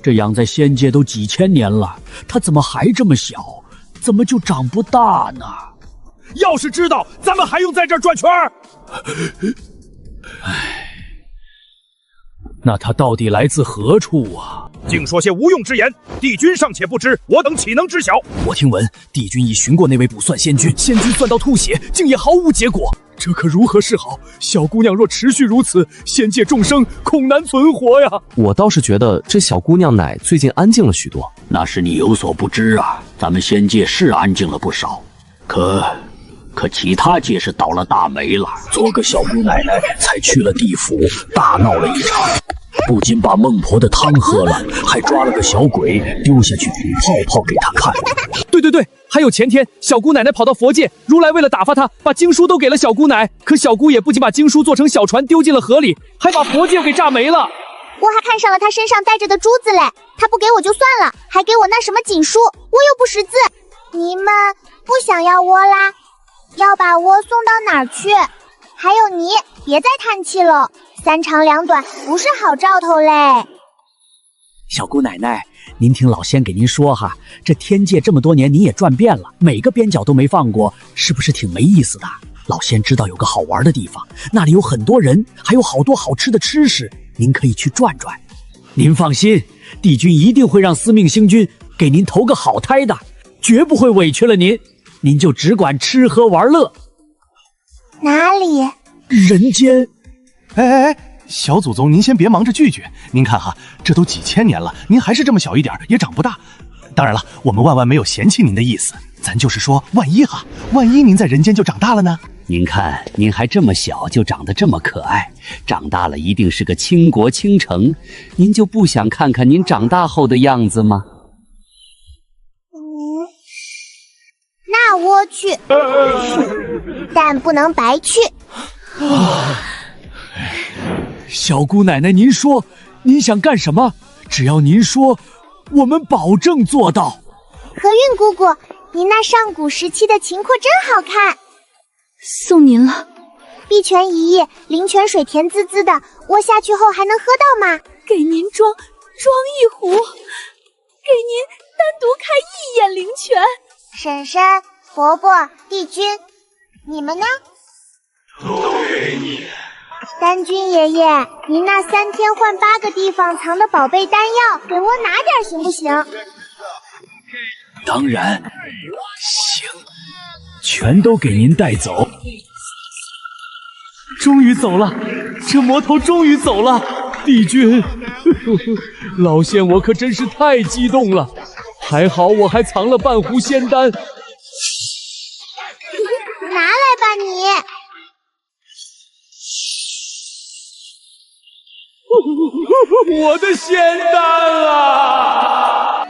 这养在仙界都几千年了，它怎么还这么小？怎么就长不大呢？要是知道，咱们还用在这儿转圈儿？那它到底来自何处啊？净说些无用之言，帝君尚且不知，我等岂能知晓？我听闻帝君已寻过那位卜算仙君，仙君算到吐血，竟也毫无结果。这可如何是好？小姑娘若持续如此，仙界众生恐难存活呀！我倒是觉得这小姑娘奶最近安静了许多。那是你有所不知啊，咱们仙界是安静了不少，可其他界是倒了大霉了。昨个小姑奶奶才去了地府，大闹了一场，不仅把孟婆的汤喝了，还抓了个小鬼丢下去煮泡泡给她看。对，还有前天小姑奶奶跑到佛界，如来为了打发她，把经书都给了小姑奶，可小姑也不仅把经书做成小船丢进了河里，还把佛界给炸没了。我还看上了她身上戴着的珠子嘞，她不给我就算了，还给我那什么锦书，我又不识字。你们不想要窝啦？要把窝送到哪儿去？还有你，别再叹气了，三长两短不是好兆头嘞。小姑奶奶，您听老仙给您说哈，这天界这么多年您也转遍了，每个边角都没放过，是不是挺没意思的？老仙知道有个好玩的地方，那里有很多人，还有好多好吃的吃食，您可以去转转。您放心，帝君一定会让司命星君给您投个好胎的，绝不会委屈了您，您就只管吃喝玩乐。哪里？人间。哎，小祖宗您先别忙着拒绝，您看哈，这都几千年了，您还是这么小一点，也长不大。当然了，我们万万没有嫌弃您的意思，咱就是说万一您在人间就长大了呢？您看您还这么小就长得这么可爱，长大了一定是个倾国倾城，您就不想看看您长大后的样子吗？那我去，但不能白去。小姑奶奶，您说您想干什么？只要您说，我们保证做到。何韵姑姑，您那上古时期的琴廓真好看。送您了。碧泉一夜，灵泉水甜滋滋的，我下去后还能喝到吗？给您装一壶，给您单独开一眼灵泉。婶婶、伯伯、帝君，你们呢？都给你。丹君爷爷，您那3天换8个地方藏的宝贝丹药，给我拿点行不行？当然行，全都给您带走。终于走了，这魔头终于走了，帝君，老仙我可真是太激动了，还好我还藏了半壶仙丹。拿来吧你。我的仙丹啊！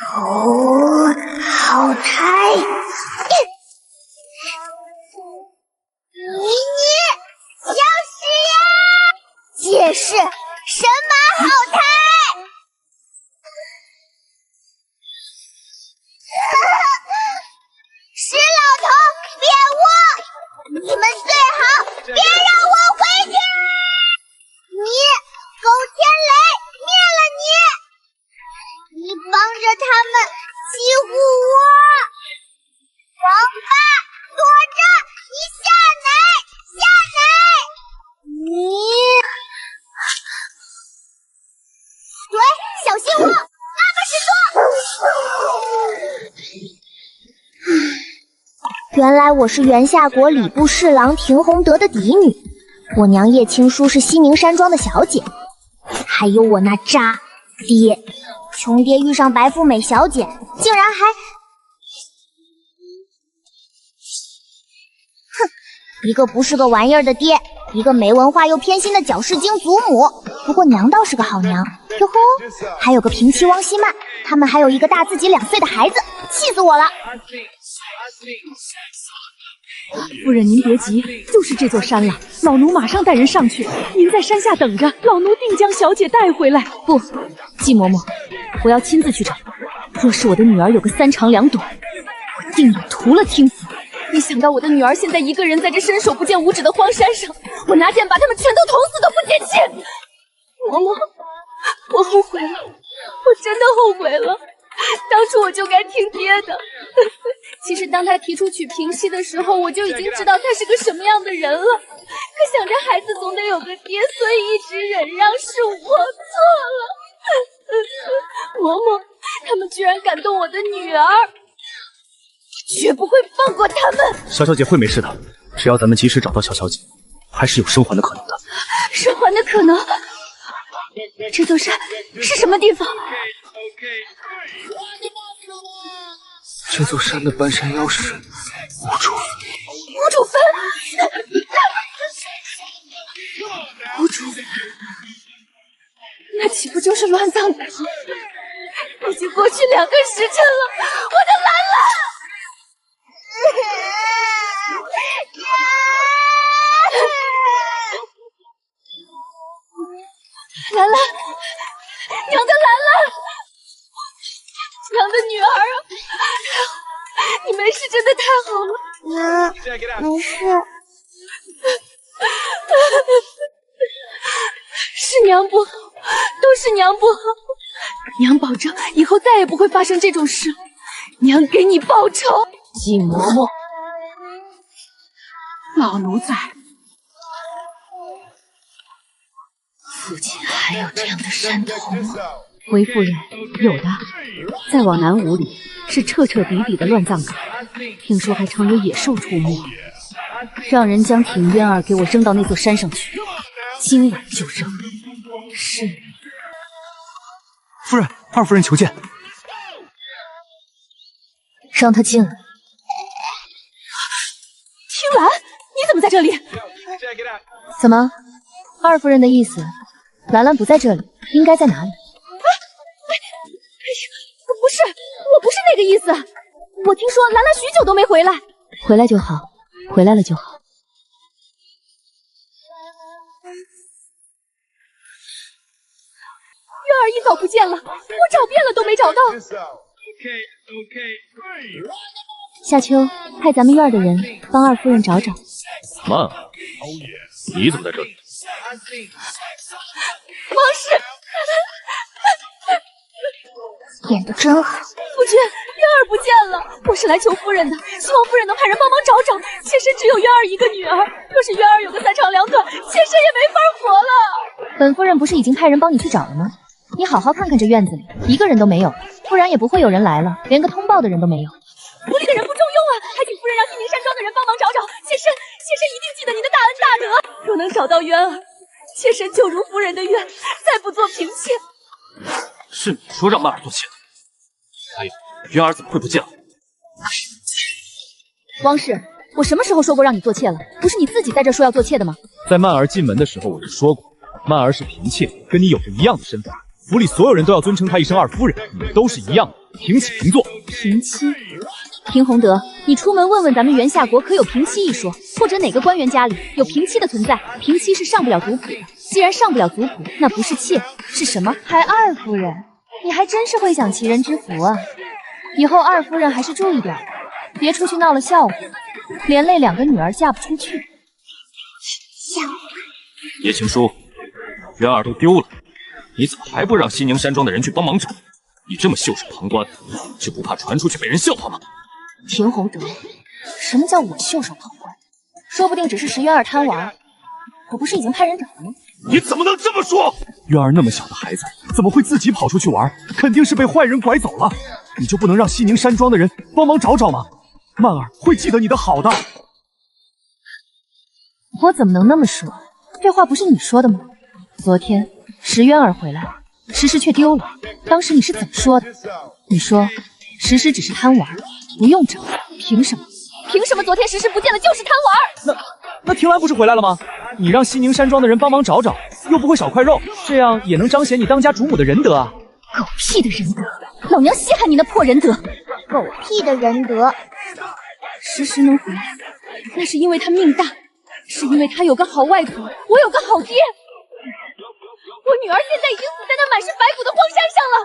头好抬，你要死呀！解释什么好抬？石老头，别窝！你们最好别让我回去！你狗天雷，灭了你！你帮着他们欺负我！王八，躲着！你下来，下来！你，对，小心我！那么是原来我是元夏国礼部侍郎廷洪德的嫡女，我娘叶青书是西明山庄的小姐，还有我那渣爹，穷爹遇上白富美小姐，竟然还……哼，一个不是个玩意儿的爹，一个没文化又偏心的矫饰精祖母。不过娘倒是个好娘，哟吼，还有个平妻汪希曼，他们还有一个大自己2岁的孩子，气死我了！夫人您别急，就是这座山了，老奴马上带人上去，您在山下等着，老奴定将小姐带回来。不，季嬷嬷，我要亲自去找，若是我的女儿有个3长2短，我定要屠了听府。一想到我的女儿现在一个人在这伸手不见五指的荒山上，我拿剑把他们全都捅死都不解气。嬷嬷，我后悔了，我真的后悔了。当初我就该听爹的。其实当他提出娶平西的时候，我就已经知道他是个什么样的人了。可想着孩子总得有个爹，所以一直忍让，是我错了。嬷嬷，他们居然敢动我的女儿，绝不会放过他们。小小姐会没事的，只要咱们及时找到小小姐，还是有生还的可能的。生还的可能？这座山是什么地方？这座山的半山腰是无主坟。无主坟？无主坟？那岂不就是乱葬岗？已经过去2个时辰了，我的兰兰！兰兰，娘的兰兰，娘的女儿啊！你没事，真的太好了。娘，没事。是娘不好，都是娘不好。娘保证以后再也不会发生这种事。娘给你报仇。季嬷嬷，老奴在。附近还有这样的山头吗？回夫人，有的。再往南5里是彻彻底底的乱葬岗，听说还常有野兽出没。让人将挺渊儿给我扔到那座山上去，今晚就扔。是。夫人，二夫人求见。让他进来。青兰，你怎么在这里？怎么？二夫人的意思，兰兰不在这里，应该在哪里？不是，我不是那个意思。我听说兰兰许久都没回来。回来就好，回来了就好。月儿一早不见了，我找遍了都没找到。夏秋，派咱们院的人帮二夫人找找。曼儿，你怎么在这里？王氏，演得真好。夫君，渊儿不见了，我是来求夫人的，希望夫人能派人帮忙找找。妾身只有渊儿一个女儿，若是渊儿有个3长2短，妾身也没法活了。本夫人不是已经派人帮你去找了吗？你好好看看这院子里，一个人都没有，不然也不会有人来了，连个通报的人都没有。府里的人不中用啊，还请夫人让西宁山庄的人帮忙找找。妾身一定记得您的大恩大德。若能找到渊儿，妾身就如夫人的愿，再不做嫔妾。是你说让曼儿做妾的。还有，渊儿怎么会不见了？汪氏，我什么时候说过让你做妾了？不是你自己在这说要做妾的吗？在曼儿进门的时候我就说过，曼儿是嫔妾，跟你有着一样的身份。府里所有人都要尊称她一声二夫人，你们都是一样的，平起平坐。平妻，平洪德，你出门问问咱们元夏国可有平妻一说，或者哪个官员家里有平妻的存在？平妻是上不了族谱的，既然上不了族谱，那不是妾是什么？还二夫人，你还真是会享齐人之福啊！以后二夫人还是注意点，别出去闹了笑话，连累2个女儿嫁不出去。笑话。叶青书，渊儿都丢了，你怎么还不让西宁山庄的人去帮忙找？你这么袖手旁观，就不怕传出去被人笑话吗？平洪德，什么叫我袖手旁观？说不定只是石渊儿贪玩，我不是已经派人找了吗？你怎么能这么说？渊儿那么小的孩子，怎么会自己跑出去玩？肯定是被坏人拐走了。你就不能让西宁山庄的人帮忙找找吗？曼儿会记得你的好的。我怎么能那么说？这话不是你说的吗？昨天石渊儿回来，石石却丢了。当时你是怎么说的？你说石石只是贪玩，不用找。凭什么？凭什么昨天石石不见了就是贪玩？那婷兰不是回来了吗？你让西宁山庄的人帮忙找找，又不会少块肉，这样也能彰显你当家主母的仁德啊！狗屁的仁德，老娘稀罕你那破仁德！狗屁的仁德！石石能回来，那是因为他命大，是因为他有个好外婆，我有个好爹。我女儿现在已经死在那满是白骨的荒山上了。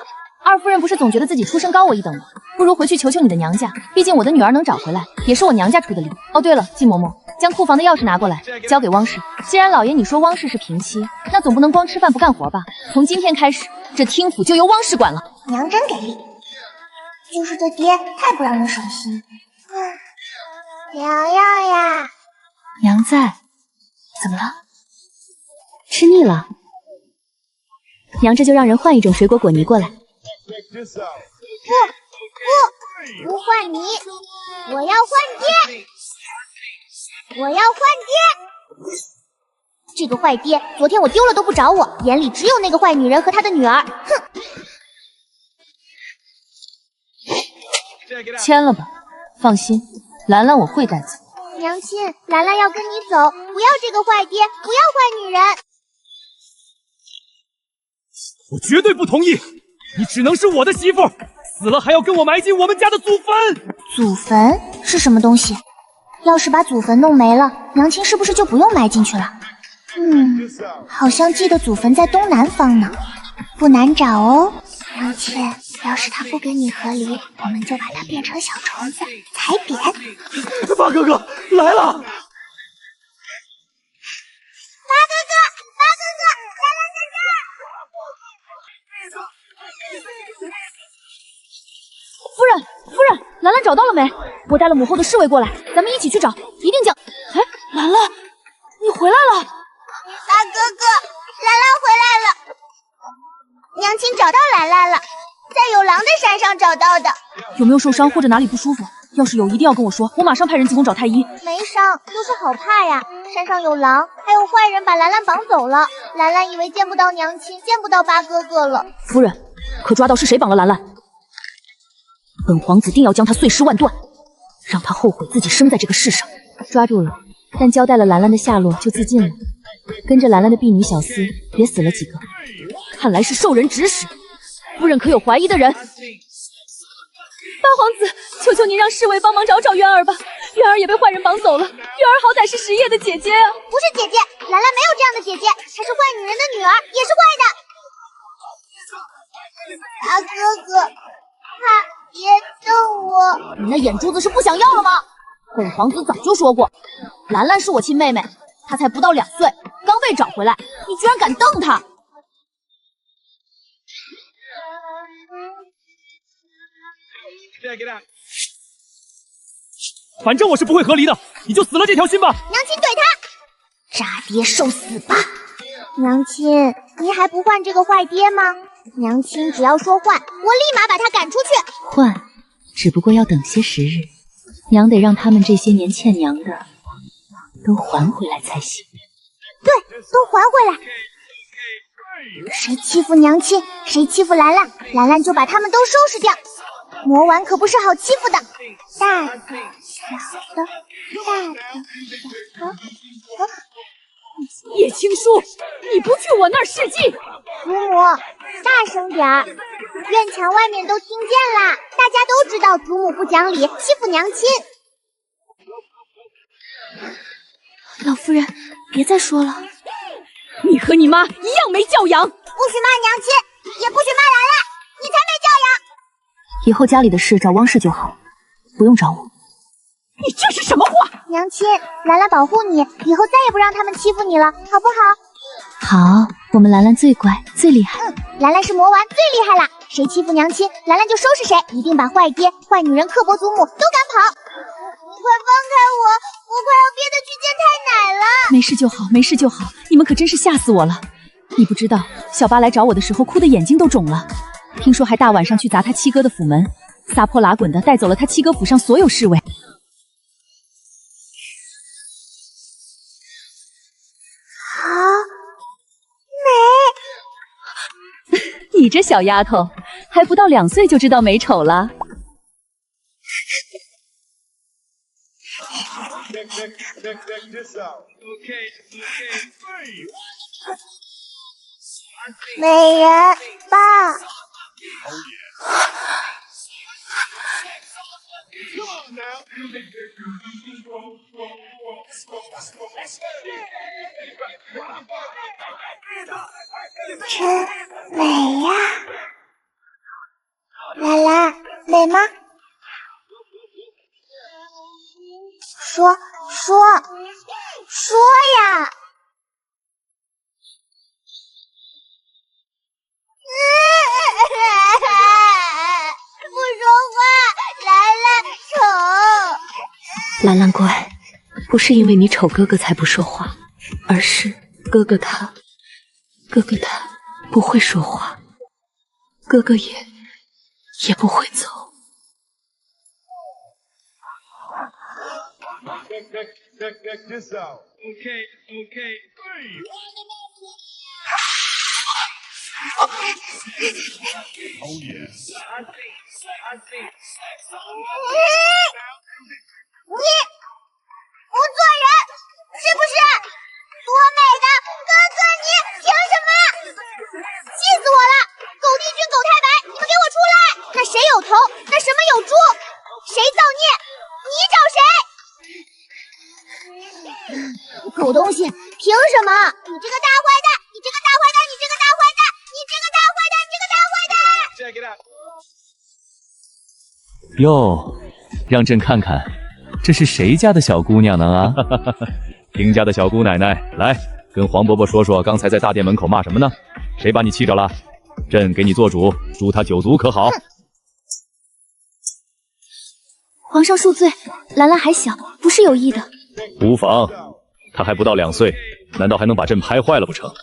二夫人不是总觉得自己出身高我一等吗？不如回去求求你的娘家，毕竟我的女儿能找回来，也是我娘家出的力。哦，对了，季嬷嬷，将库房的钥匙拿过来，交给汪氏。既然老爷你说汪氏是平妻，那总不能光吃饭不干活吧？从今天开始，这听府就由汪氏管了。娘真给力，就是这爹太不让人省心。娘娘呀，娘在，怎么了？吃腻了？娘这就让人换一种水果果泥过来。不换泥，我要换爹，我要换爹。这个坏爹，昨天我丢了都不找我，眼里只有那个坏女人和她的女儿。哼！签了吧，放心，兰兰我会带走。娘亲，兰兰要跟你走，不要这个坏爹，不要坏女人。我绝对不同意！你只能是我的媳妇，死了还要跟我埋进我们家的祖坟。祖坟是什么东西？要是把祖坟弄没了，娘亲是不是就不用埋进去了？好像记得祖坟在东南方呢，不难找哦。娘亲，要是他不跟你和离，我们就把它变成小虫子，踩扁。八哥哥来了！八哥哥，兰兰在这儿！夫人，兰兰找到了没？我带了母后的侍卫过来，咱们一起去找，一定将……哎，兰兰，你回来了！八哥哥，兰兰回来了。娘亲找到兰兰了，在有狼的山上找到的。有没有受伤或者哪里不舒服？要是有，一定要跟我说，我马上派人急宫找太医。没伤，就是好怕呀。山上有狼，还有坏人把兰兰绑走了。兰兰以为见不到娘亲，见不到八哥哥了。夫人，可抓到是谁绑了兰兰？本皇子定要将他碎尸万段，让他后悔自己生在这个世上。抓住了，但交代了兰兰的下落就自尽了。跟着兰兰的婢女小厮也死了几个，看来是受人指使。夫人可有怀疑的人？八皇子，求求您让侍卫帮忙找找渊儿吧。渊儿也被坏人绑走了，渊儿好歹是石叶的姐姐啊。不是姐姐，兰兰没有这样的姐姐，她是坏女人的女儿，也是坏的。八哥哥，别动我！你那眼珠子是不想要了吗？本皇子早就说过，兰兰是我亲妹妹，她才不到2岁，刚被找回来，你居然敢瞪她！反正我是不会和离的，你就死了这条心吧。娘亲怼他，渣爹受死吧！娘亲，你还不换这个坏爹吗？娘亲只要说换，我立马把他赶出去。换，只不过要等些时日，娘得让他们这些年欠娘的都还回来才行。对，都还回来。谁欺负娘亲，谁欺负兰兰，兰兰就把他们都收拾掉。魔丸可不是好欺负的，大的、小的，大的、小的。叶青书，你不去我那儿示计！祖母，大声点儿，院墙外面都听见啦，大家都知道祖母不讲理，欺负娘亲。老夫人，别再说了，你和你妈一样没教养。不许骂娘亲，也不许骂兰兰，你才没教养。以后家里的事找汪氏就好，不用找我。你这是什么话？娘亲，兰兰保护你，以后再也不让他们欺负你了，好不好？好，我们兰兰最乖最厉害。兰兰是魔丸，最厉害了。谁欺负娘亲，兰兰就收拾谁，一定把坏爹、坏女人、刻薄祖母都赶跑。你快放开我快要憋得去见太奶了。没事就好，没事就好。你们可真是吓死我了。你不知道，小八来找我的时候，哭得眼睛都肿了。听说还大晚上去砸他七哥的府门，撒泼拉滚的带走了他七哥府上所有侍卫。好美！你这小丫头，还不到2岁就知道美丑了。美人爸。真美呀！兰兰，美吗？不说话，兰兰丑。兰兰乖，不是因为你丑哥哥才不说话，而是哥哥他不会说话，哥哥也不会走。你不做人是不是？多美的哥哥你凭什么？气死我了！狗地君狗太白，你们给我出来！那谁有头？那什么有猪？谁造孽？你找谁？狗东西，凭什么？你这个大坏蛋！你这个大坏蛋！你这个大坏蛋！你这个大坏蛋！你这个大坏蛋！哟，让朕看看，这是谁家的小姑娘呢啊？丁家的小姑奶奶，来跟黄伯伯说说，刚才在大殿门口骂什么呢？谁把你气着了？朕给你做主，诛他9族，可好？皇上恕罪，兰兰还小，不是有意的。无妨，她还不到2岁，难道还能把朕拍坏了不成？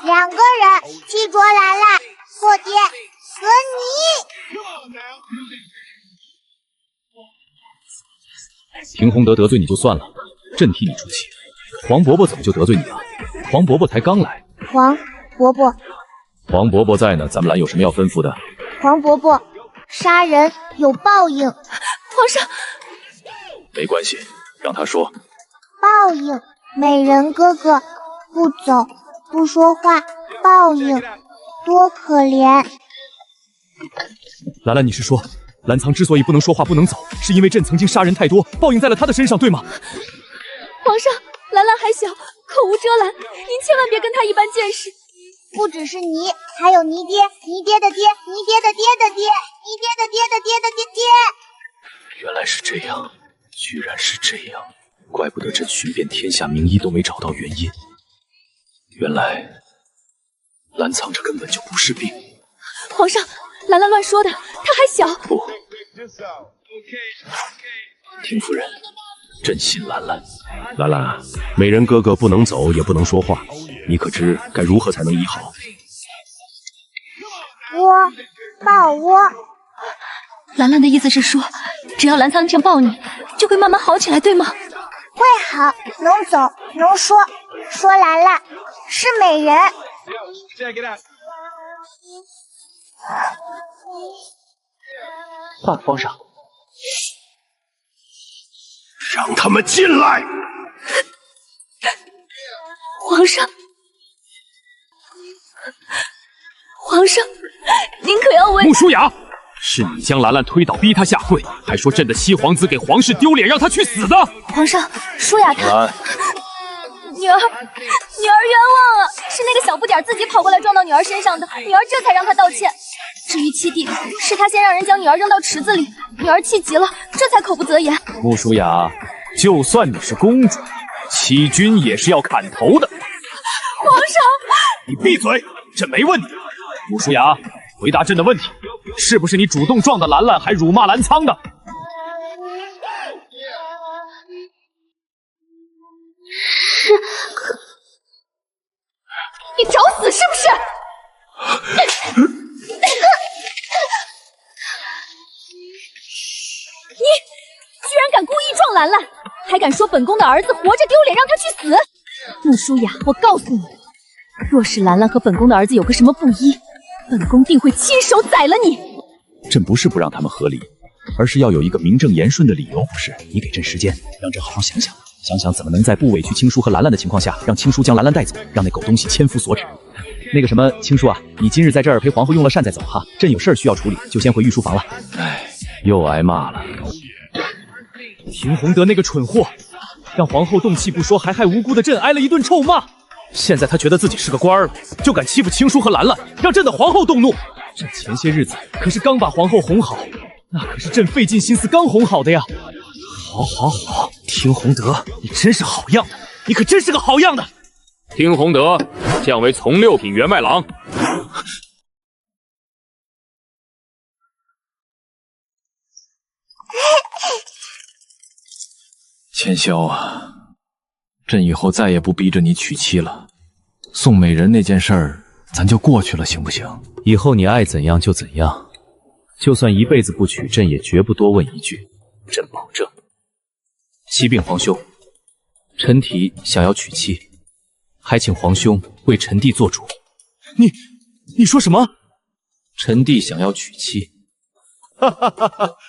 两个人气着兰兰，破爹和你。廷洪德得罪你就算了，朕替你出气。黄伯伯怎么就得罪你了？黄伯伯才刚来。黄伯伯在呢，咱们兰有什么要吩咐的？黄伯伯，杀人有报应。皇上，没关系，让他说。报应，美人哥哥不走不说话，报应多可怜。兰兰，你是说兰藏之所以不能说话不能走，是因为朕曾经杀人太多，报应在了他的身上，对吗？皇上，兰兰还小，口无遮拦，您千万别跟他一般见识。不只是你，还有你爹，你爹的爹，你爹的爹的爹，你爹的爹的爹的爹爹。原来是这样，居然是这样，怪不得朕寻遍天下名医都没找到原因。原来兰藏这根本就不是病。皇上，兰兰乱说的，她还小。不，廷夫人，朕信兰兰。兰兰啊，美人哥哥不能走，也不能说话，你可知该如何才能医好？抱窝。兰兰的意思是说，只要兰藏这样抱你，就会慢慢好起来，对吗？会好，能走，能说。说兰兰是美人。皇上，让他们进来！皇上，您可要为……穆舒雅，是你将兰兰推倒，逼她下跪，还说朕的七皇子给皇室丢脸，让她去死的。皇上，舒雅她女儿冤枉啊！是那个小不点自己跑过来撞到女儿身上的，女儿这才让她道歉。至于七弟，是他先让人将女儿扔到池子里，女儿气急了，这才口不择言。穆舒雅，就算你是公主，欺君也是要砍头的。皇上，你闭嘴，朕没问你。穆舒雅，回答朕的问题，是不是你主动撞的兰兰，还辱骂兰仓的？是，你找死是不是？你居然敢故意撞兰兰，还敢说本宫的儿子活着丢脸，让他去死！穆舒雅，我告诉你，若是兰兰和本宫的儿子有个什么不依，本宫定会亲手宰了你。朕不是不让他们和离，而是要有一个名正言顺的理由，不是？你给朕时间，让朕好好想想，想想怎么能在不委屈青叔和兰兰的情况下，让青叔将兰兰带走，让那狗东西千夫所指。那个什么，青叔啊，你今日在这儿陪皇后用了膳再走哈，朕有事儿需要处理，就先回御书房了。唉，又挨骂了。廷洪德那个蠢货，让皇后动气不说，还害无辜的朕挨了一顿臭骂。现在他觉得自己是个官儿了，就敢欺负青叔和兰兰，让朕的皇后动怒。朕前些日子可是刚把皇后哄好，那可是朕费尽心思刚哄好的呀。好，听洪德，你真是好样的，你可真是个好样的。听洪德，降为从六品员外郎。千霄啊，朕以后再也不逼着你娶妻了。宋美人那件事儿，咱就过去了，行不行？以后你爱怎样就怎样，就算一辈子不娶，朕也绝不多问一句，朕保证。启禀皇兄，臣提想要娶妻，还请皇兄为臣弟做主。你说什么？臣弟想要娶妻。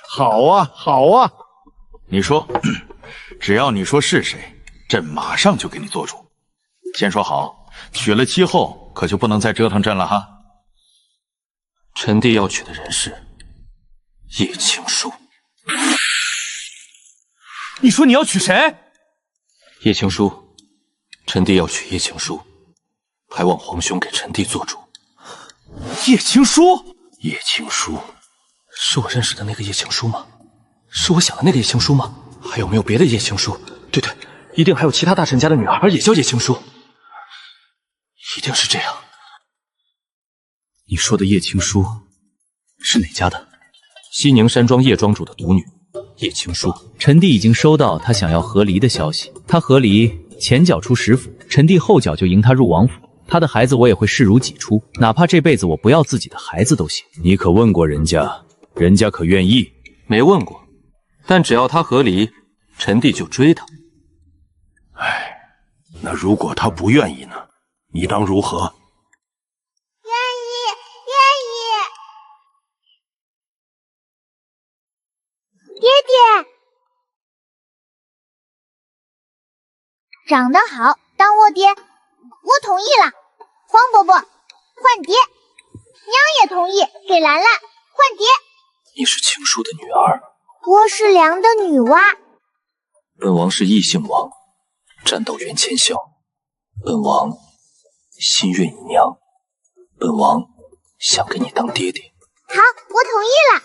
好啊，好啊！你说，只要你说是谁，朕马上就给你做主。先说好，娶了妻后可就不能再折腾朕了哈。臣弟要娶的人是叶青书。你说你要娶谁？叶青书，臣弟要娶叶青书，还望皇兄给臣弟做主。叶青书？叶青书，是我认识的那个叶青书吗？是我想的那个叶青书吗？还有没有别的叶青书？对，一定还有其他大臣家的女儿也叫叶青书，一定是这样。你说的叶青书是哪家的？西宁山庄叶庄主的独女叶青书。臣弟已经收到他想要和离的消息，他和离前脚出食府，臣弟后脚就迎他入王府。他的孩子我也会视如己出，哪怕这辈子我不要自己的孩子都行。你可问过人家，人家可愿意？没问过，但只要他和离，臣弟就追他。哎，那如果他不愿意呢？你当如何？愿意。爹爹，长得好，当我爹，我同意了。黄伯伯换爹，娘也同意给兰兰换爹。你是青书的女儿，我是良的女娲。本王是异姓王，战斗袁千霄。本王心愿已娘，本王想给你当爹爹。好，我同意了。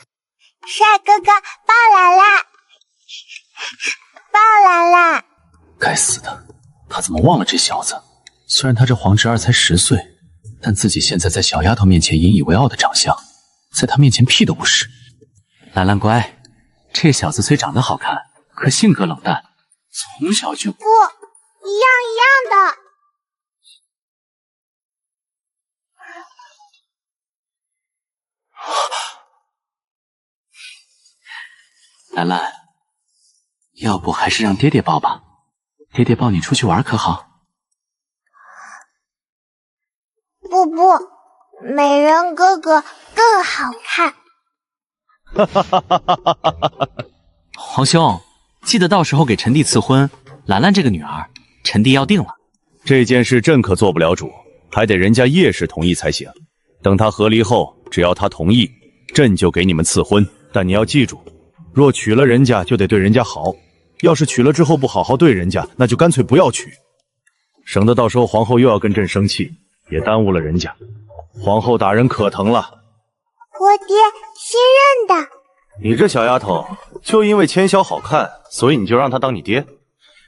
帅哥哥，抱兰兰，抱兰兰。该死的，他怎么忘了这小子？虽然他这皇侄儿才10岁，但自己现在在小丫头面前引以为傲的长相，在他面前屁都不是。兰兰乖，这小子虽长得好看，可性格冷淡，从小就……不，一样的。兰兰，要不还是让爹爹抱吧，爹爹抱你出去玩可好？不，美人哥哥更好看。皇兄，记得到时候给臣弟赐婚，兰兰这个女儿，臣弟要定了。这件事朕可做不了主，还得人家叶氏同意才行。等他和离后，只要他同意，朕就给你们赐婚。但你要记住，若娶了人家，就得对人家好；要是娶了之后不好好对人家，那就干脆不要娶，省得到时候皇后又要跟朕生气，也耽误了人家。皇后大人可疼了。我爹新认的。你这小丫头，就因为千霄好看，所以你就让他当你爹？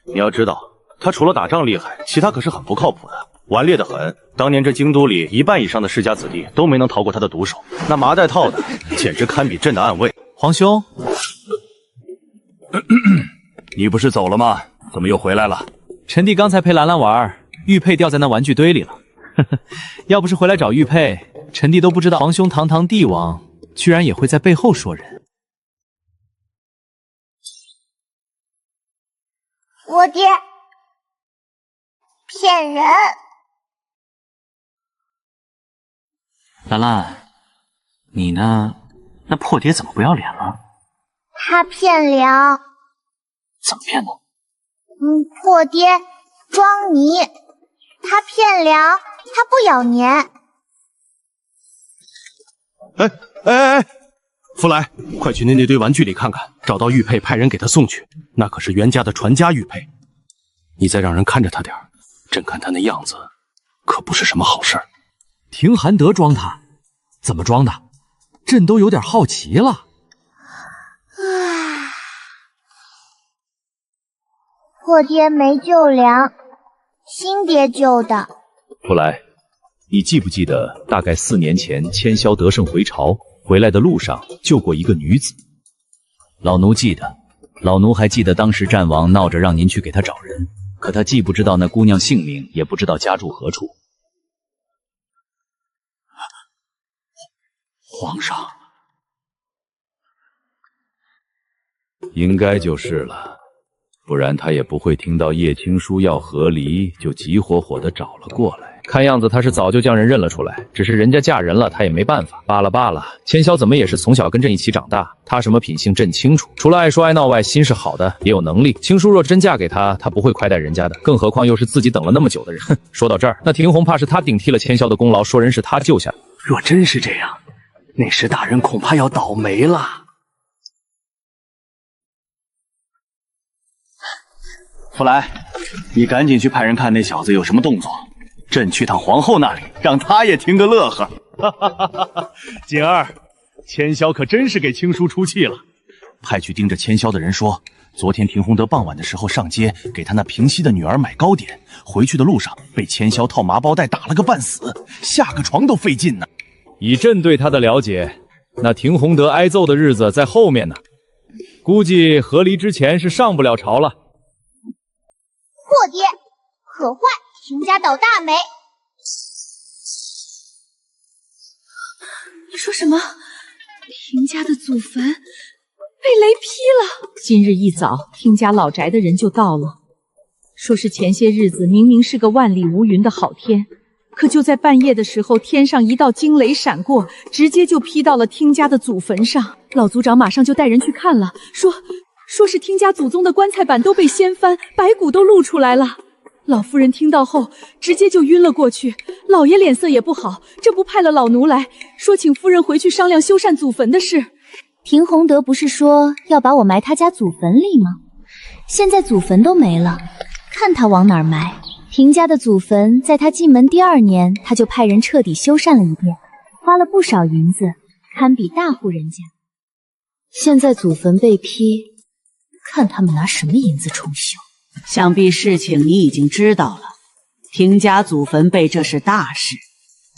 你要知道，他除了打仗厉害，其他可是很不靠谱的，顽劣得很。当年这京都里1半以上的世家子弟都没能逃过他的毒手，那麻袋套的简直堪比朕的暗卫。皇兄，你不是走了吗？怎么又回来了？臣弟刚才陪兰兰玩，玉佩掉在那玩具堆里了。要不是回来找玉佩，臣弟都不知道皇兄堂堂帝王居然也会在背后说人。我爹骗人。兰兰，你呢？那破爹怎么不要脸了？他骗粮。怎么骗的？破爹装泥，他骗粮，他不咬年。哎，福来，快去那堆玩具里看看，找到玉佩，派人给他送去。那可是袁家的传家玉佩，你再让人看着他点儿，朕看他那样子，可不是什么好事儿。廷含德装他，怎么装的？朕都有点好奇了。破爹没救粮，新爹救的。福来，你记不记得大概4年前千霄得胜回朝，回来的路上救过一个女子？老奴记得，老奴还记得当时战王闹着让您去给他找人，可他既不知道那姑娘姓名，也不知道家住何处。皇上，应该就是了，不然他也不会听到叶青书要和离，就急火火的找了过来。看样子他是早就将人认了出来，只是人家嫁人了，他也没办法。罢了罢了，千霄怎么也是从小跟朕一起长大，他什么品性朕清楚，除了爱说爱闹外，心是好的，也有能力。青书若真嫁给他，他不会亏待人家的，更何况又是自己等了那么久的人。哼，说到这儿，那廷红怕是他顶替了千霄的功劳，说人是他救下的。若真是这样，那时大人恐怕要倒霉了。福来，你赶紧去派人看那小子有什么动作。朕去趟皇后那里，让她也听个乐呵。锦儿，千霄可真是给青叔出气了。派去盯着千霄的人说，昨天廷洪德傍晚的时候上街给他那平西的女儿买糕点，回去的路上被千霄套麻包带打了个半死，下个床都费劲呢。以朕对他的了解，那廷洪德挨揍的日子在后面呢，估计和离之前是上不了朝了。破爹，可坏！廷家倒大霉！你说什么？廷家的祖坟被雷劈了？今日一早，廷家老宅的人就到了，说是前些日子明明是个万里无云的好天，可就在半夜的时候，天上一道惊雷闪过，直接就劈到了廷家的祖坟上。老族长马上就带人去看了，说是廷家祖宗的棺材板都被掀翻，白骨都露出来了。老夫人听到后，直接就晕了过去。老爷脸色也不好，这不派了老奴来，说请夫人回去商量修缮祖坟的事。廷洪德不是说要把我埋他家祖坟里吗？现在祖坟都没了，看他往哪儿埋。廷家的祖坟在他进门第2年，他就派人彻底修缮了一遍，花了不少银子，堪比大户人家。现在祖坟被劈，看他们拿什么银子重修。想必事情你已经知道了，廷家祖坟被这是大事。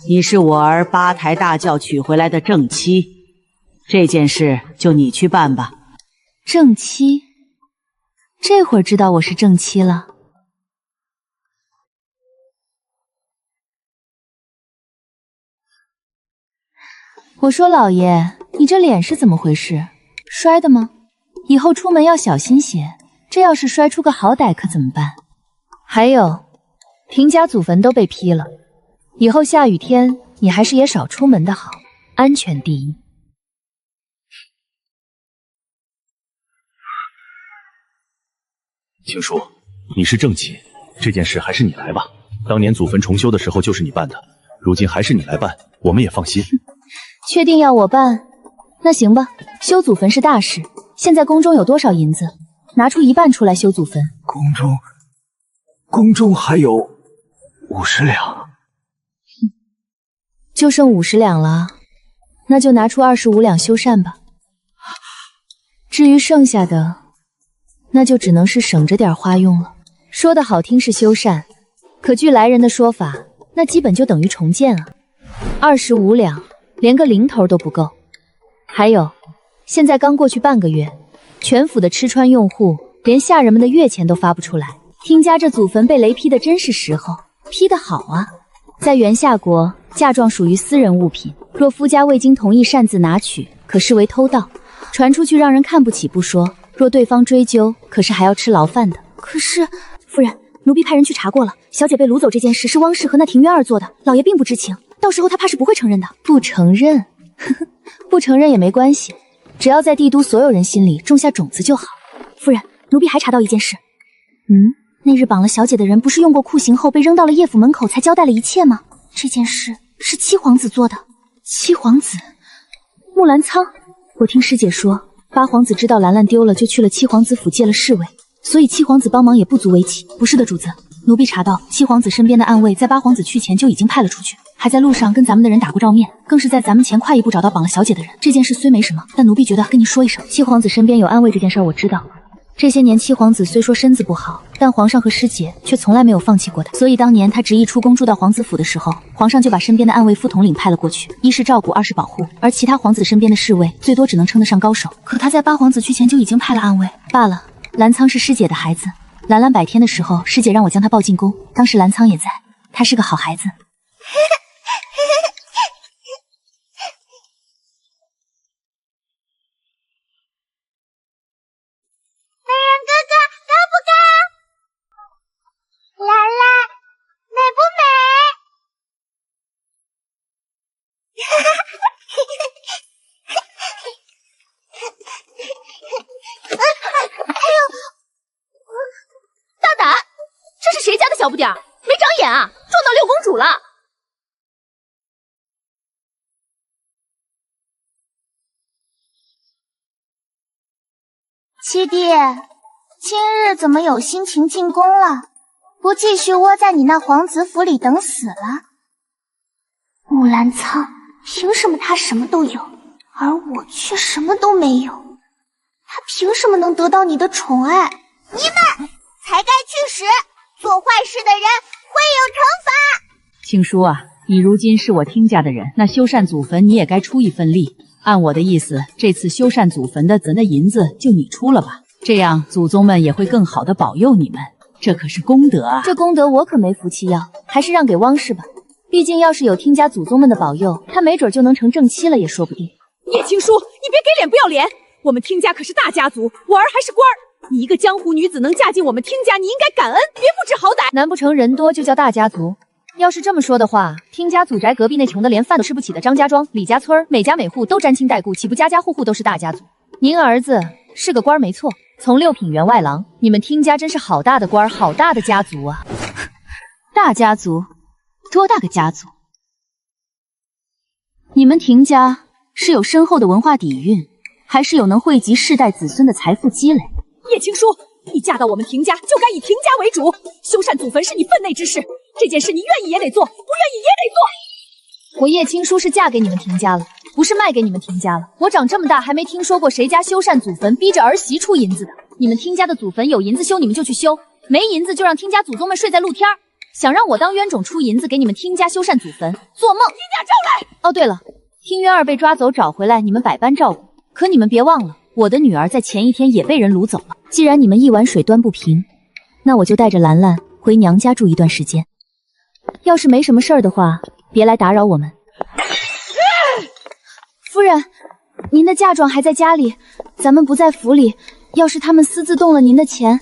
你是我儿八抬大轿娶回来的正妻，这件事就你去办吧。正妻？这会儿知道我是正妻了。我说老爷，你这脸是怎么回事？摔的吗？以后出门要小心些。这要是摔出个好歹可怎么办？还有，廷家祖坟都被劈了，以后下雨天你还是也少出门的好，安全第一。青叔，你是正妻，这件事还是你来吧。当年祖坟重修的时候就是你办的，如今还是你来办，我们也放心。确定要我办？那行吧，修祖坟是大事，现在宫中有多少银子？拿出1半出来修祖坟。宫中还有50两，就剩50两了，那就拿出25两修缮吧。至于剩下的，那就只能是省着点花用了。说的好听是修缮，可据来人的说法，那基本就等于重建啊。25两，连个零头都不够。还有，现在刚过去半个月。全府的吃穿用户，连下人们的月钱都发不出来。廷家这祖坟被雷劈的真是时候，劈得好啊！在元夏国，嫁妆属于私人物品，若夫家未经同意擅自拿取，可视为偷盗，传出去让人看不起不说，若对方追究，可是还要吃牢饭的。可是，夫人，奴婢派人去查过了，小姐被掳走这件事是汪氏和那庭渊儿做的，老爷并不知情，到时候他怕是不会承认的。不承认？呵呵，不承认也没关系。只要在帝都所有人心里种下种子就好。夫人，奴婢还查到一件事。那日绑了小姐的人不是用过酷刑后被扔到了叶府门口才交代了一切吗？这件事是七皇子做的。七皇子？木兰苍？我听师姐说，八皇子知道兰兰丢了就去了七皇子府借了侍卫，所以七皇子帮忙也不足为奇。不是的，主子，奴婢查到七皇子身边的暗卫在八皇子去前就已经派了出去，还在路上跟咱们的人打过照面，更是在咱们前快一步找到绑了小姐的人。这件事虽没什么，但奴婢觉得跟你说一声，七皇子身边有暗卫这件事我知道，这些年七皇子虽说身子不好，但皇上和师姐却从来没有放弃过他。所以当年他执意出宫住到皇子府的时候，皇上就把身边的暗卫副统领派了过去，一是照顾，二是保护。而其他皇子身边的侍卫最多只能称得上高手。可他在八皇子去前就已经派了暗卫。罢了，澜苍是师姐的孩子，兰兰百天的时候，师姐让我将他抱进宫，当时澜苍也在，他是个好孩子。兰兰，美不美？大胆！这是谁家的小不点儿？没长眼啊！撞到六公主了！七弟，今日怎么有心情进宫了？不继续窝在你那皇子府里等死了？木兰苍，凭什么他什么都有，而我却什么都没有？他凭什么能得到你的宠爱？你们才该去死！做坏事的人会有惩罚。青叔啊，你如今是我听家的人，那修缮祖坟你也该出一份力。按我的意思，这次修缮祖坟的那银子就你出了吧，这样祖宗们也会更好的保佑你们。这可是功德啊！这功德我可没福气要，还是让给汪氏吧。毕竟要是有听家祖宗们的保佑，他没准就能成正妻了，也说不定。叶青书，你别给脸不要脸！我们听家可是大家族，我儿还是官儿。你一个江湖女子能嫁进我们听家，你应该感恩，别不知好歹。难不成人多就叫大家族？要是这么说的话，听家祖宅隔壁那穷的连饭都吃不起的张家庄、李家村，每家每户都沾亲带故，岂不家家户户都是大家族？您儿子是个官没错，从六品员外郎，你们听家真是好大的官，好大的家族啊！大家族？多大个家族？你们听家是有深厚的文化底蕴，还是有能惠及世代子孙的财富积累？叶青书，你嫁到我们庭家，就该以庭家为主，修缮祖坟是你分内之事，这件事你愿意也得做，不愿意也得做。我叶青书是嫁给你们庭家了，不是卖给你们庭家了。我长这么大还没听说过谁家修缮祖坟逼着儿媳出银子的。你们听家的祖坟有银子修，你们就去修；没银子就让听家祖宗们睡在露天儿。想让我当冤种出银子给你们听家修缮祖坟，做梦！听家招来！哦，对了，听渊儿被抓走找回来，你们百般照顾，可你们别忘了，我的女儿在前一天也被人掳走了。既然你们一碗水端不平，那我就带着兰兰回娘家住一段时间。要是没什么事儿的话，别来打扰我们。夫人，您的嫁妆还在家里，咱们不在府里。要是他们私自动了您的钱，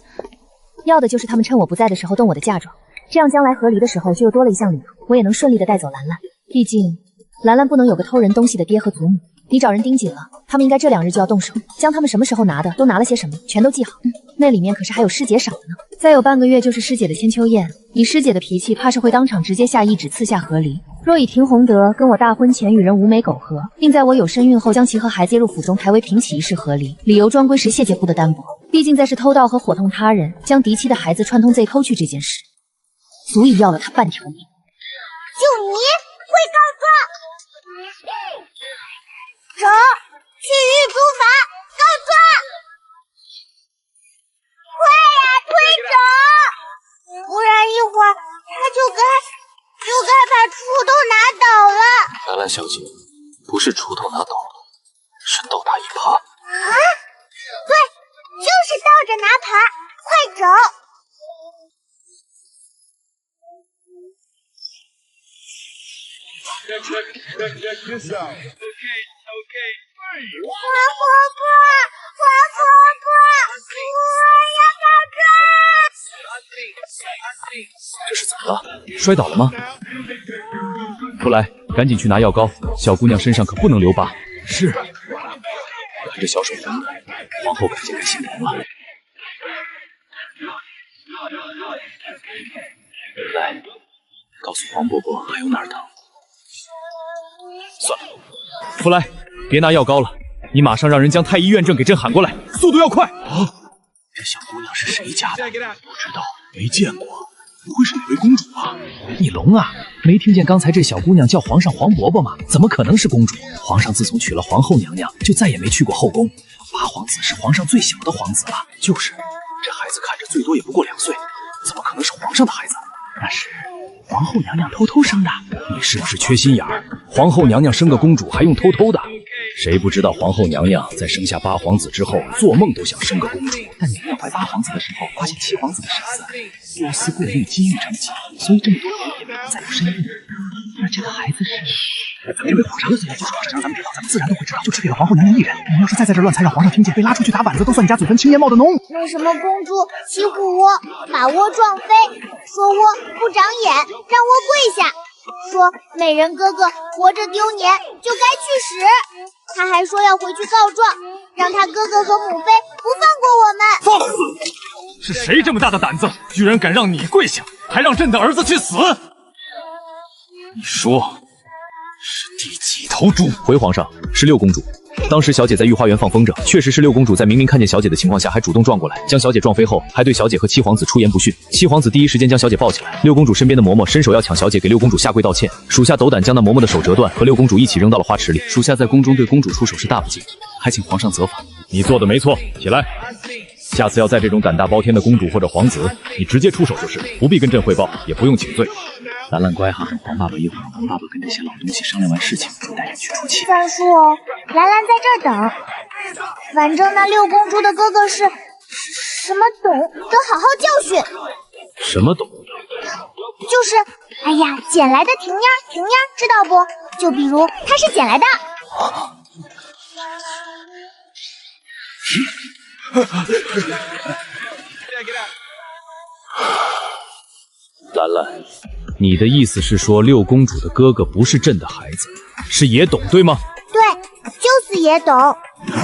要的就是他们趁我不在的时候动我的嫁妆，这样将来和离的时候就又多了一项礼物，我也能顺利的带走兰兰。毕竟兰兰不能有个偷人东西的爹和祖母。你找人盯紧了，他们应该这2日就要动手，将他们什么时候拿的，都拿了些什么，全都记好。那里面可是还有师姐赏的呢。再有半个月就是师姐的千秋宴，以师姐的脾气，怕是会当场直接下懿旨赐下和离。若以廷洪德跟我大婚前与人无美苟合，并在我有身孕后将其和孩子接入府中，抬为平起一事和离，理由专归谁谢节不得担保。毕竟在是偷盗和伙同他人将嫡妻的孩子串通贼偷去这件事，足以要了他半条命。就你会告状？走，去狱卒法告状！快呀，推走！不然一会儿他就该把锄头拿倒了。兰兰小姐，不是锄头拿倒了，是倒打一耙。啊？对，就是倒着拿耙，快走！黄婆婆，我要告状！这是怎么了？摔倒了吗？出来，赶紧去拿药膏，小姑娘身上可不能留疤。是。看这小手疼的，皇后可见该心疼了。来，告诉黄伯伯还有哪儿疼。算了，福来，别拿药膏了，你马上让人将太医院正给朕喊过来，速度要快。啊，这小姑娘是谁家的？不知道，没见过，不会是哪位公主吧？你聋啊？没听见刚才这小姑娘叫皇上黄伯伯吗？怎么可能是公主？皇上自从娶了皇后娘娘，就再也没去过后宫，八皇子是皇上最小的皇子了。就是，这孩子看着最多也不过2岁，怎么可能是皇上的孩子？那是皇后娘娘偷偷生的。你是不是缺心眼儿？皇后娘娘生个公主还用偷偷的？谁不知道皇后娘娘在生下八皇子之后，做梦都想生个公主。但娘娘怀八皇子的时候，发现7皇子的身子多思过虑，积郁成疾，所以这么多年也没有再有身孕。而这个孩子是……咱们这位皇上，就是皇上让咱们知道，咱们自然都会知道，就只给了皇后娘娘一人。你要是再在这乱猜，让皇上听见，被拉出去打板子，都算你家祖坟青烟冒的浓。为什么公主欺负我，把窝撞飞，说我不长眼，让我跪下，说美人哥哥活着丢脸就该去死。他还说要回去告状，让他哥哥和母妃不放过我们。放肆！是谁这么大的胆子，居然敢让你跪下，还让朕的儿子去死？你说是第几头猪？回皇上，是6公主。当时小姐在御花园放风筝，确实是6公主在明明看见小姐的情况下，还主动撞过来，将小姐撞飞后，还对小姐和7皇子出言不逊。7皇子第一时间将小姐抱起来，6公主身边的嬷嬷伸手要抢小姐，给6公主下跪道歉。属下斗胆将那嬷嬷的手折断，和6公主一起扔到了花池里。属下在宫中对公主出手是大不敬，还请皇上责罚。你做的没错，起来。下次要在这种胆大包天的公主或者皇子，你直接出手就是，不必跟朕汇报，也不用请罪。兰兰乖哈，黄爸爸一会儿，黄爸爸跟这些老东西商量完事情，带人去出气。算数哦，兰兰在这儿等。反正那6公主的哥哥是什么董，得好好教训。什么董？就是，哎呀，捡来的婷妮儿，知道不？就比如她是捡来的。兰兰，你的意思是说6公主的哥哥不是朕的孩子，是野董对吗？对，就是野董。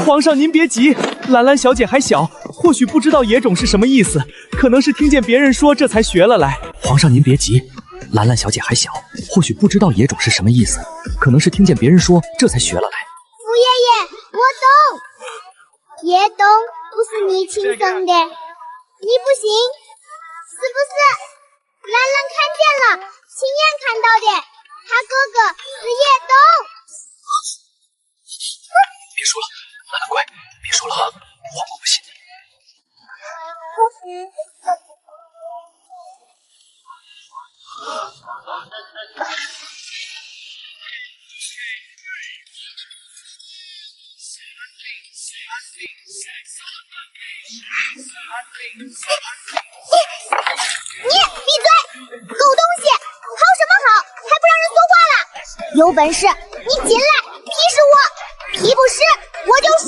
皇上您别急，兰兰小姐还小，或许不知道野种是什么意思，可能是听见别人说这才学了来。皇上您别急，兰兰小姐还小，或许不知道野种是什么意思，可能是听见别人说这才学了来。福爷爷，我懂，野董不是你亲生的，你不行，是不是？兰兰看见了，亲眼看到的，他哥哥是野董。别说了，兰兰乖，别说了啊，皇伯不信你。你闭嘴，狗东西，好什么好，还不让人说话了？有本事你进来劈死我，劈不死我就说。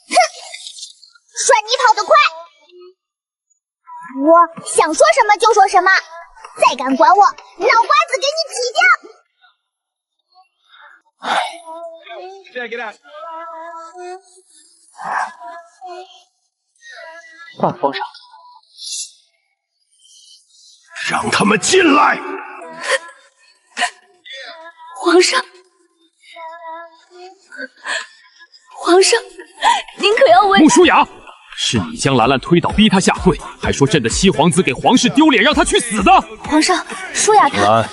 哼，算你跑得快，我想说什么就说什么，再敢管我，脑瓜子给你劈掉。皇上，让他们进来。皇上，您可要为穆舒雅，是你将兰兰推倒，逼她下跪，还说朕的7皇子给皇室丢脸，让她去死的。皇上，舒雅她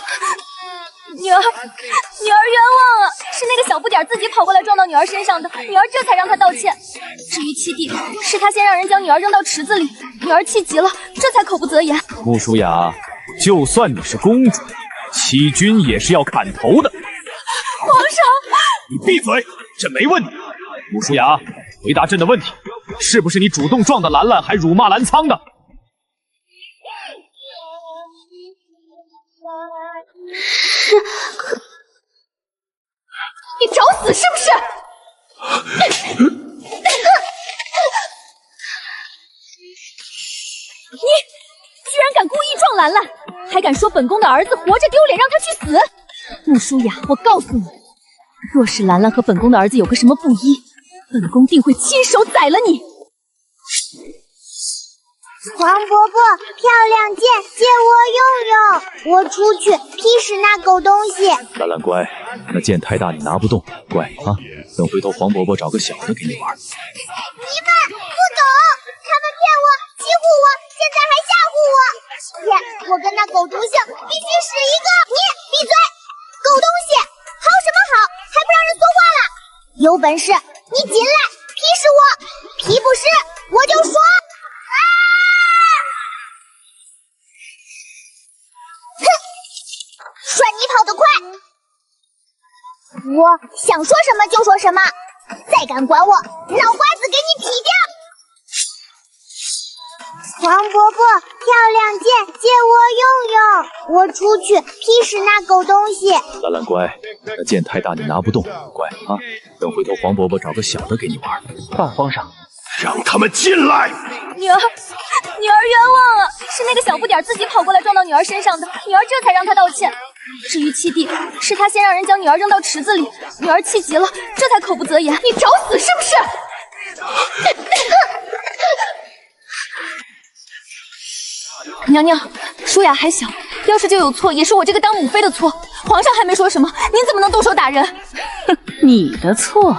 女儿冤枉啊！是那个小不点自己跑过来撞到女儿身上的，女儿这才让他道歉。至于七弟，是他先让人将女儿扔到池子里，女儿气急了，这才口不择言。穆舒雅，就算你是公主，欺君也是要砍头的。皇上，你闭嘴，朕没问你。穆舒雅，回答朕的问题，是不是你主动撞的兰兰，还辱骂澜沧的？是，你找死是不是？你居然敢故意撞兰兰，还敢说本宫的儿子活着丢脸，让他去死！穆舒雅，我告诉你，若是兰兰和本宫的儿子有个什么不依，本宫定会亲手宰了你。黄伯伯，漂亮剑借我用用，我出去劈死那狗东西。兰兰乖，那剑太大你拿不动，乖啊，等回头黄伯伯找个小的给你玩。你们不懂，他们骗我，欺负我，现在还吓唬我。天，我跟那狗毒性必须使一个！你闭嘴，狗东西，好什么好？本事，你进来劈死我！劈不死我就说啊！哼，算你跑得快，我想说什么就说什么，再敢管我，脑瓜子给你劈掉！黄伯伯，漂亮剑借我用用，我出去劈死那狗东西。兰兰乖，那剑太大你拿不动，乖啊。等回头黄伯伯找个小的给你玩。爸，皇上，让他们进来！女儿冤枉啊！是那个小不点自己跑过来撞到女儿身上的，女儿这才让他道歉。至于七弟，是他先让人将女儿扔到池子里，女儿气急了，这才口不择言。你找死是不是？娘娘，舒雅还小，要是就有错，也是我这个当母妃的错。皇上还没说什么，您怎么能动手打人？你的错，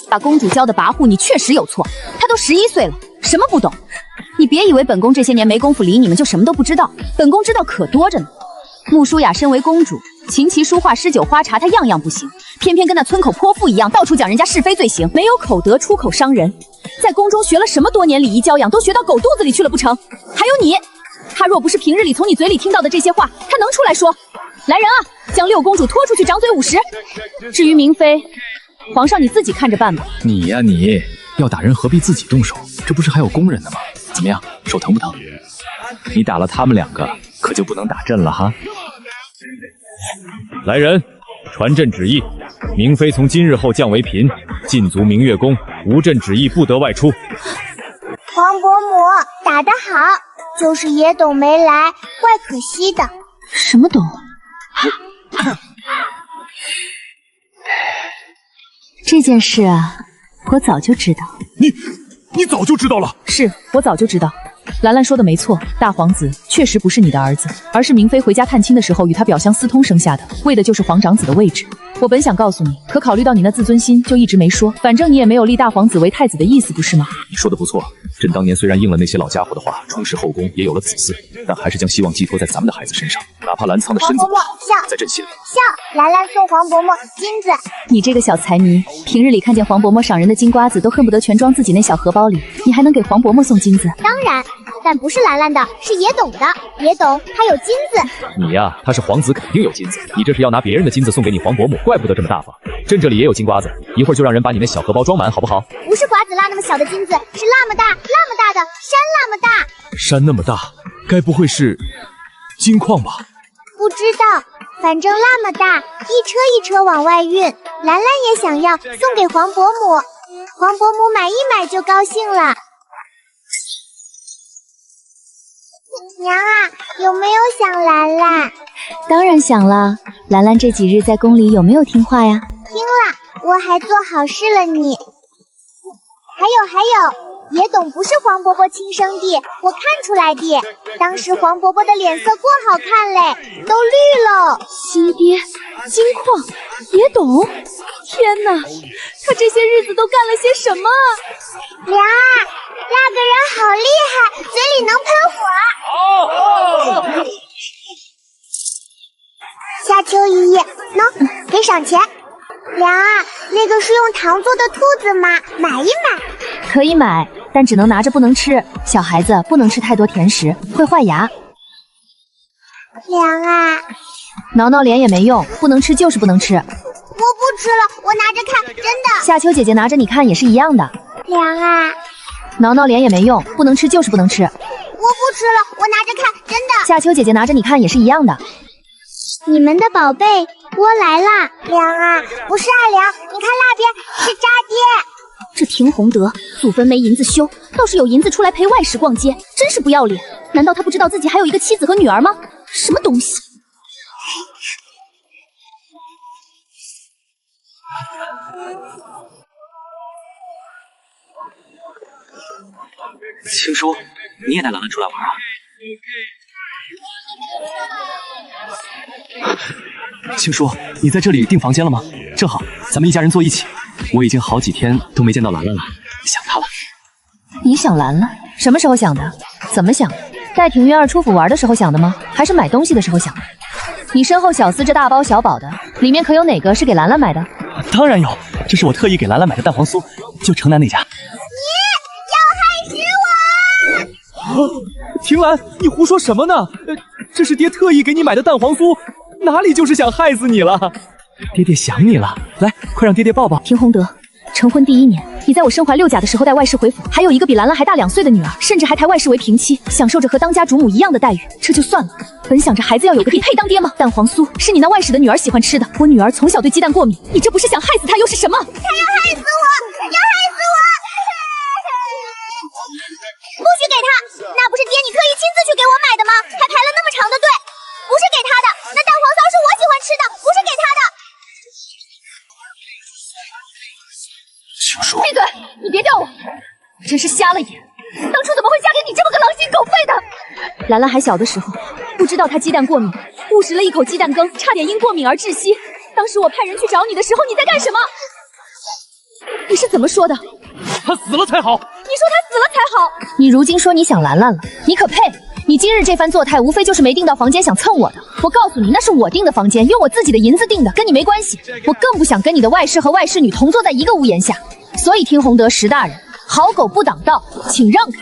把公主教的跋扈，你确实有错。她都11岁了，什么不懂？你别以为本宫这些年没工夫理你们就什么都不知道，本宫知道可多着呢。穆舒雅身为公主，琴棋书画诗酒花茶她样样不行，偏偏跟那村口泼妇一样，到处讲人家是非罪行，没有口德出口伤人。在宫中学了什么多年礼仪教养，都学到狗肚子里去了不成？还有你，她若不是平日里从你嘴里听到的这些话，她能出来说？来人啊，将六公主拖出去掌嘴50。至于明妃，皇上你自己看着办吧。你呀你，要打人何必自己动手？这不是还有工人呢吗？怎么样，手疼不疼？你打了他们2个，可就不能打朕了哈。来人，传朕旨意，明妃从今日后降为嫔，禁足明月宫，无朕旨意不得外出。黄伯母打得好，就是野董没来，怪可惜的。什么董？这件事啊，我早就知道。你早就知道了？是我早就知道。兰兰说的没错，大皇子确实不是你的儿子，而是明妃回家探亲的时候与他表相私通生下的，为的就是皇长子的位置。我本想告诉你，可考虑到你那自尊心，就一直没说。反正你也没有立大皇子为太子的意思，不是吗？你说的不错，朕当年虽然应了那些老家伙的话，充实后宫，也有了子嗣，但还是将希望寄托在咱们的孩子身上，哪怕兰苍的身子在朕心里。笑，兰兰送黄伯母金子。你这个小财迷，平日里看见黄伯母赏人的金瓜子，都恨不得全装自己那小荷包里，你还能给黄伯母送金子？当然，但不是兰兰的，是野董的。野董他有金子。你呀，他是皇子，肯定有金子。你这是要拿别人的金子送给你黄伯母，怪不得这么大方。朕这里也有金瓜子，一会儿就让人把你那小荷包装满，好不好？不是瓜子蜡那么小的金子，是那么大那么大的山那么大。山那么大，该不会是金矿吧？不知道，反正那么大，一车一车往外运。兰兰也想要，送给黄伯母。黄伯母买一买就高兴了。娘啊，有没有想兰兰？当然想了。兰兰这几日在宫里有没有听话呀？听了，我还做好事了你。还有，野董不是黄伯伯亲生的，我看出来的。当时黄伯伯的脸色过好看嘞，都绿了。亲爹，金矿，野董，天哪，他这些日子都干了些什么？娘啊，那个人好厉害，嘴里能喷火。夏秋姨，喏，给赏钱。娘啊，那个是用糖做的兔子吗？买一买。可以买，但只能拿着不能吃。小孩子不能吃太多甜食，会坏牙。娘啊，挠挠脸也没用，不能吃就是不能吃。我不吃了，我拿着看，真的。夏秋姐姐拿着你看也是一样的。娘啊，挠挠脸也没用，不能吃就是不能吃。我不吃了，我拿着看，真的。夏秋姐姐拿着你看也是一样的。你们的宝贝波来啦！娘啊，不是二娘，你看那边是渣爹。这田宏德祖坟没银子修，倒是有银子出来陪外室逛街，真是不要脸！难道他不知道自己还有一个妻子和女儿吗？什么东西！青叔，你也带兰兰出来玩啊？青叔，你在这里订房间了吗？正好，咱们一家人坐一起。我已经好几天都没见到兰兰了，想她了。你想兰兰？什么时候想的？怎么想？带庭月儿出府玩的时候想的吗？还是买东西的时候想的？你身后小厮这大包小宝的，里面可有哪个是给兰兰买的？当然有，这是我特意给兰兰买的蛋黄酥，就城南那家。你要害死我！婷兰，你胡说什么呢？这是爹特意给你买的蛋黄酥，哪里就是想害死你了？爹爹想你了，来，快让爹爹抱抱。田宏德，成婚第1年，你在我身怀6甲的时候带外室回府，还有一个比兰兰还大2岁的女儿，甚至还抬外室为平妻，享受着和当家主母一样的待遇。这就算了，本想着孩子要有个你配当爹吗？蛋黄酥是你那外室的女儿喜欢吃的，我女儿从小对鸡蛋过敏，你这不是想害死她又是什么？他要害死我！要害死我！不许给他！那不是爹你特意亲自去给我买的吗？还排了那么长的队，不是给他的。那蛋黄酥是我喜欢吃的，不是给他的。青叔，闭嘴！你别叫我！我真是瞎了眼，当初怎么会嫁给你这么个狼心狗肺的？兰兰还小的时候，不知道她鸡蛋过敏，误食了一口鸡蛋羹，差点因过敏而窒息。当时我派人去找你的时候，你在干什么？你是怎么说的？他死了才好。你说他死了才好？你如今说你想兰兰了，你可配？你今日这番作态，无非就是没订到房间想蹭我的。我告诉你，那是我订的房间，用我自己的银子订的，跟你没关系。我更不想跟你的外室和外室女同坐在一个屋檐下。所以听洪德石大人，好狗不挡道，请让开。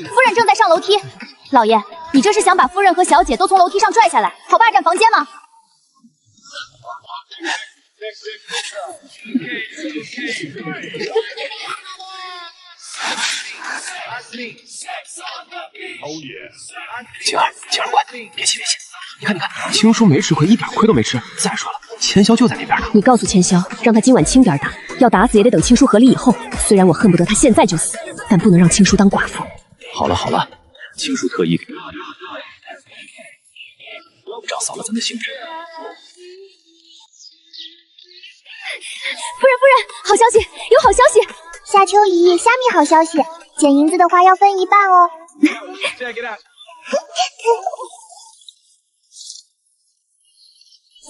夫人正在上楼梯，老爷，你这是想把夫人和小姐都从楼梯上拽下来，好霸占房间吗？晴儿乖，别急。你看，青叔没吃亏，一点亏都没吃。再说了，千霄就在那边呢。你告诉千霄，让他今晚轻点打，要打死也得等青叔和离以后。虽然我恨不得他现在就死，但不能让青叔当寡妇。好了，青叔特意给长扫了咱的兴致。夫人，好消息，有好消息！夏秋姨，虾米好消息，捡银子的话要分1半哦。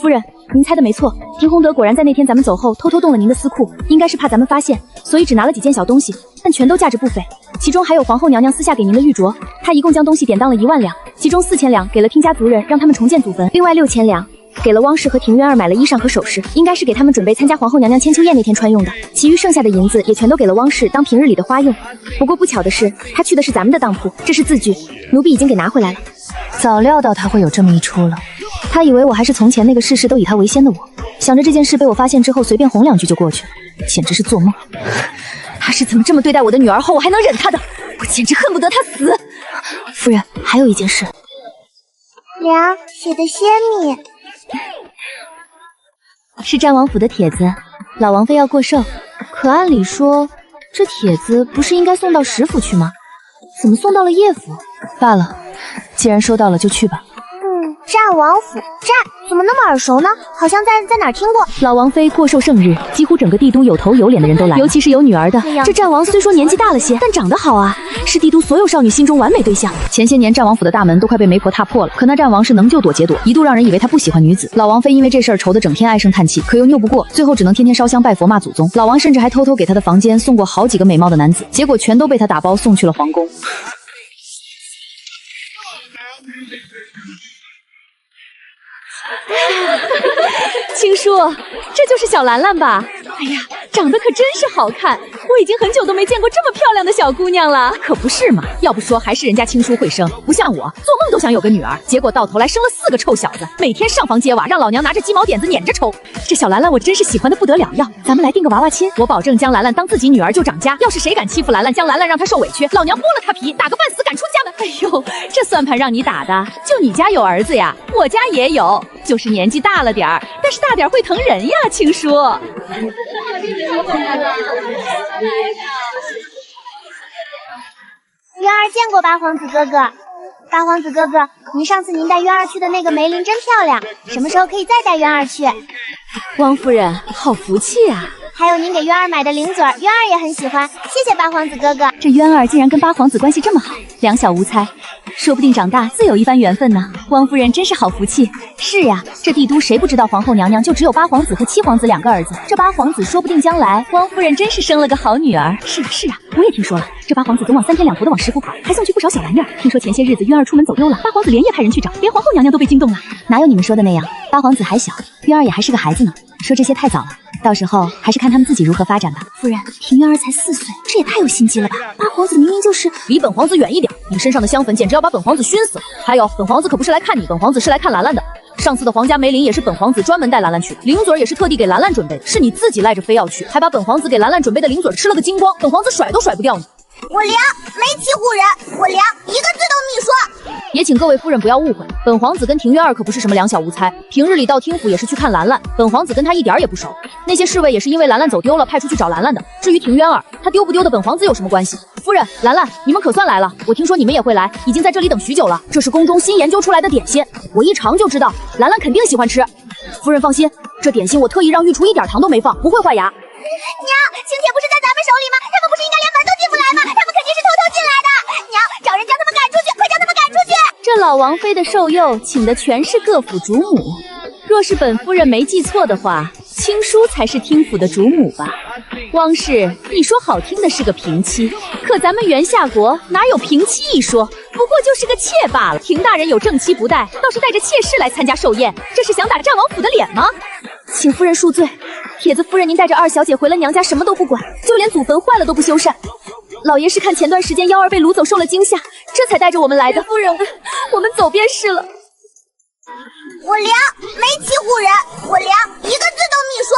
夫人，您猜的没错，田洪德果然在那天咱们走后偷偷动了您的私库，应该是怕咱们发现，所以只拿了几件小东西，但全都价值不菲，其中还有皇后娘娘私下给您的玉镯，他一共将东西典当了1万两，其中4000两给了听家族人，让他们重建祖坟，另外6000两给了汪氏和庭渊儿买了衣裳和首饰，应该是给他们准备参加皇后娘娘千秋宴那天穿用的，其余剩下的银子也全都给了汪氏当平日里的花用。不过不巧的是，他去的是咱们的当铺，这是字据，奴婢已经给拿回来了。早料到他会有这么一出了。他以为我还是从前那个事事都以他为先的我，想着这件事被我发现之后随便哄2句就过去了，简直是做梦。他是怎么这么对待我的女儿后，我还能忍他的？我简直恨不得他死。夫人，还有一件事。娘写的仙米，是战王府的帖子，老王妃要过寿，可按理说这帖子不是应该送到石府去吗？怎么送到了叶府？罢了，既然收到了就去吧。战王府，怎么那么耳熟呢？好像在哪儿听过。老王妃过寿盛日，几乎整个帝都有头有脸的人都来，尤其是有女儿的。这战王虽说年纪大了些，但长得好啊，是帝都所有少女心中完美对象。前些年战王府的大门都快被媒婆踏破了，可那战王是能救躲劫躲，一度让人以为他不喜欢女子。老王妃因为这事儿愁得整天唉声叹气，可又拗不过，最后只能天天烧香拜佛骂祖宗。老王甚至还偷偷给他的房间送过好几个美貌的男子，结果全都被他打包送去了皇宫。青叔，这就是小兰兰吧？哎呀，长得可真是好看，我已经很久都没见过这么漂亮的小姑娘了。可不是嘛，要不说还是人家青叔会生，不像我，做梦都想有个女儿，结果到头来生了4个臭小子，每天上房揭瓦，让老娘拿着鸡毛撿子撵着抽。这小兰兰我真是喜欢的不得了，要咱们来定个娃娃亲，我保证将兰兰当自己女儿就长家。要是谁敢欺负兰兰，将兰兰让她受委屈，老娘剥了她皮，打个半死赶出家门。哎呦，这算盘让你打的，就你家有儿子呀？我家也有，就是年纪大了点儿，但是大点会疼人呀，青叔。渊儿见过八皇子哥哥。八皇子哥哥，上次您带渊儿去的那个梅林真漂亮，什么时候可以再带渊儿去？汪夫人，好福气啊！还有您给渊儿买的零嘴，渊儿也很喜欢，谢谢八皇子哥哥。这渊儿竟然跟八皇子关系这么好，两小无猜。说不定长大自有一番缘分呢。汪夫人真是好福气。是呀，这帝都谁不知道皇后娘娘就只有八皇子和七皇子2个儿子？这八皇子说不定将来汪夫人真是生了个好女儿。是啊是啊，我也听说了，这八皇子总往3天2头的往石府跑，还送去不少小玩意儿。听说前些日子渊儿出门走丢了，八皇子连夜派人去找，连皇后娘娘都被惊动了。哪有你们说的那样？八皇子还小，渊儿也还是个孩子呢。说这些太早了，到时候还是看他们自己如何发展吧。夫人，庭渊儿才4岁，这也太有心机了吧？八皇子明明就是离本皇子远一点，你身上的香粉简直要把本皇子熏死了。还有，本皇子可不是来看你，本皇子是来看兰兰的。上次的皇家梅林也是本皇子专门带兰兰去，零嘴也是特地给兰兰准备，是你自己赖着非要去，还把本皇子给兰兰准备的零嘴吃了个精光，本皇子甩都甩不掉你。我凉，没欺负人，我凉，一个字都没说。也请各位夫人不要误会，本皇子跟庭渊儿可不是什么两小无猜，平日里到听府也是去看兰兰，本皇子跟他一点也不熟。那些侍卫也是因为兰兰走丢了派出去找兰兰的。至于庭渊儿，他丢不丢的本皇子有什么关系？夫人，兰兰，你们可算来了，我听说你们也会来，已经在这里等许久了。这是宫中新研究出来的点心，我一尝就知道兰兰肯定喜欢吃。夫人放心，这点心我特意让御厨一点糖都没放，不会坏牙。娘，请帖不是在咱们手里吗？他们不是应该连门都进不来吗？他们肯定是偷偷进来的。娘，找人将他们赶出去，快将他们赶出去！这老王妃的寿佑请的全是各府主母，若是本夫人没记错的话，青叔才是听府的主母吧？汪氏，你说好听的是个平妻，可咱们元夏国哪有平妻一说？不过就是个妾罢了。廷大人有正妻不带，倒是带着妾室来参加寿宴，这是想打战王府的脸吗？请夫人恕罪，帖子夫人您带着二小姐回了娘家，什么都不管，就连祖坟坏了都不修缮。老爷是看前段时间幺儿被掳走受了惊吓，这才带着我们来的。夫人，我们走便是了。我凉，没欺负人，我凉，一个字都没说。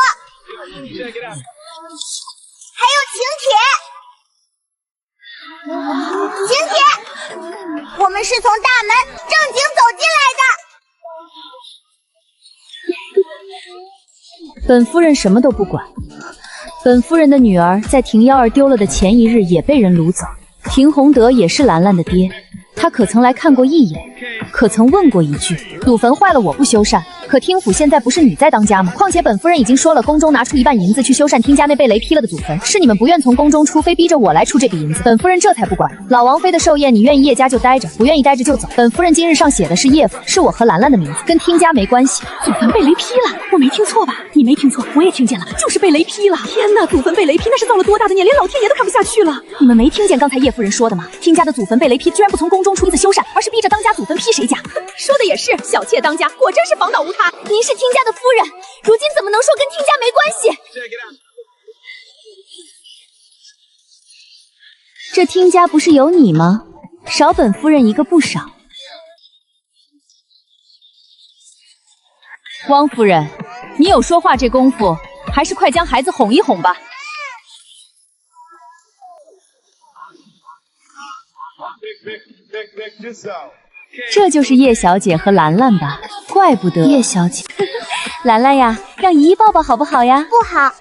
还有请帖，请帖，我们是从大门正经走进来的。本夫人什么都不管。本夫人的女儿在庭幺儿丢了的前一日也被人掳走，庭宏德也是兰兰的爹，他可曾来看过一眼，可曾问过一句，祖坟坏了我不修缮，可听府现在不是你在当家吗？况且本夫人已经说了，宫中拿出1半银子去修缮听家那被雷劈了的祖坟，是你们不愿从宫中出，非逼着我来出这笔银子，本夫人这才不管。老王妃的寿宴，你愿意叶家就待着，不愿意待着就走。本夫人今日上写的是叶府，是我和兰兰的名字，跟听家没关系。祖坟被雷劈了，我没听错吧？你没听错，我也听见了，就是被雷劈了。天哪，祖坟被雷劈，那是造了多大的孽，连老天爷都看不下去了。你们没听见刚才叶夫人说的吗？听家的祖坟被雷劈，居然不从宫中出一次修缮，而是逼着当家祖坟劈谁家？说的也是，小妾当家，果真是房倒无塌。您是听家的夫人，如今怎么能说跟听家没关系？这听家不是有你吗？少本夫人一个不少。汪夫人，你有说话这功夫，还是快将孩子哄一哄吧。这就是叶小姐和兰兰吧？怪不得叶小姐。兰兰呀，让姨姨抱抱好不好呀？不好。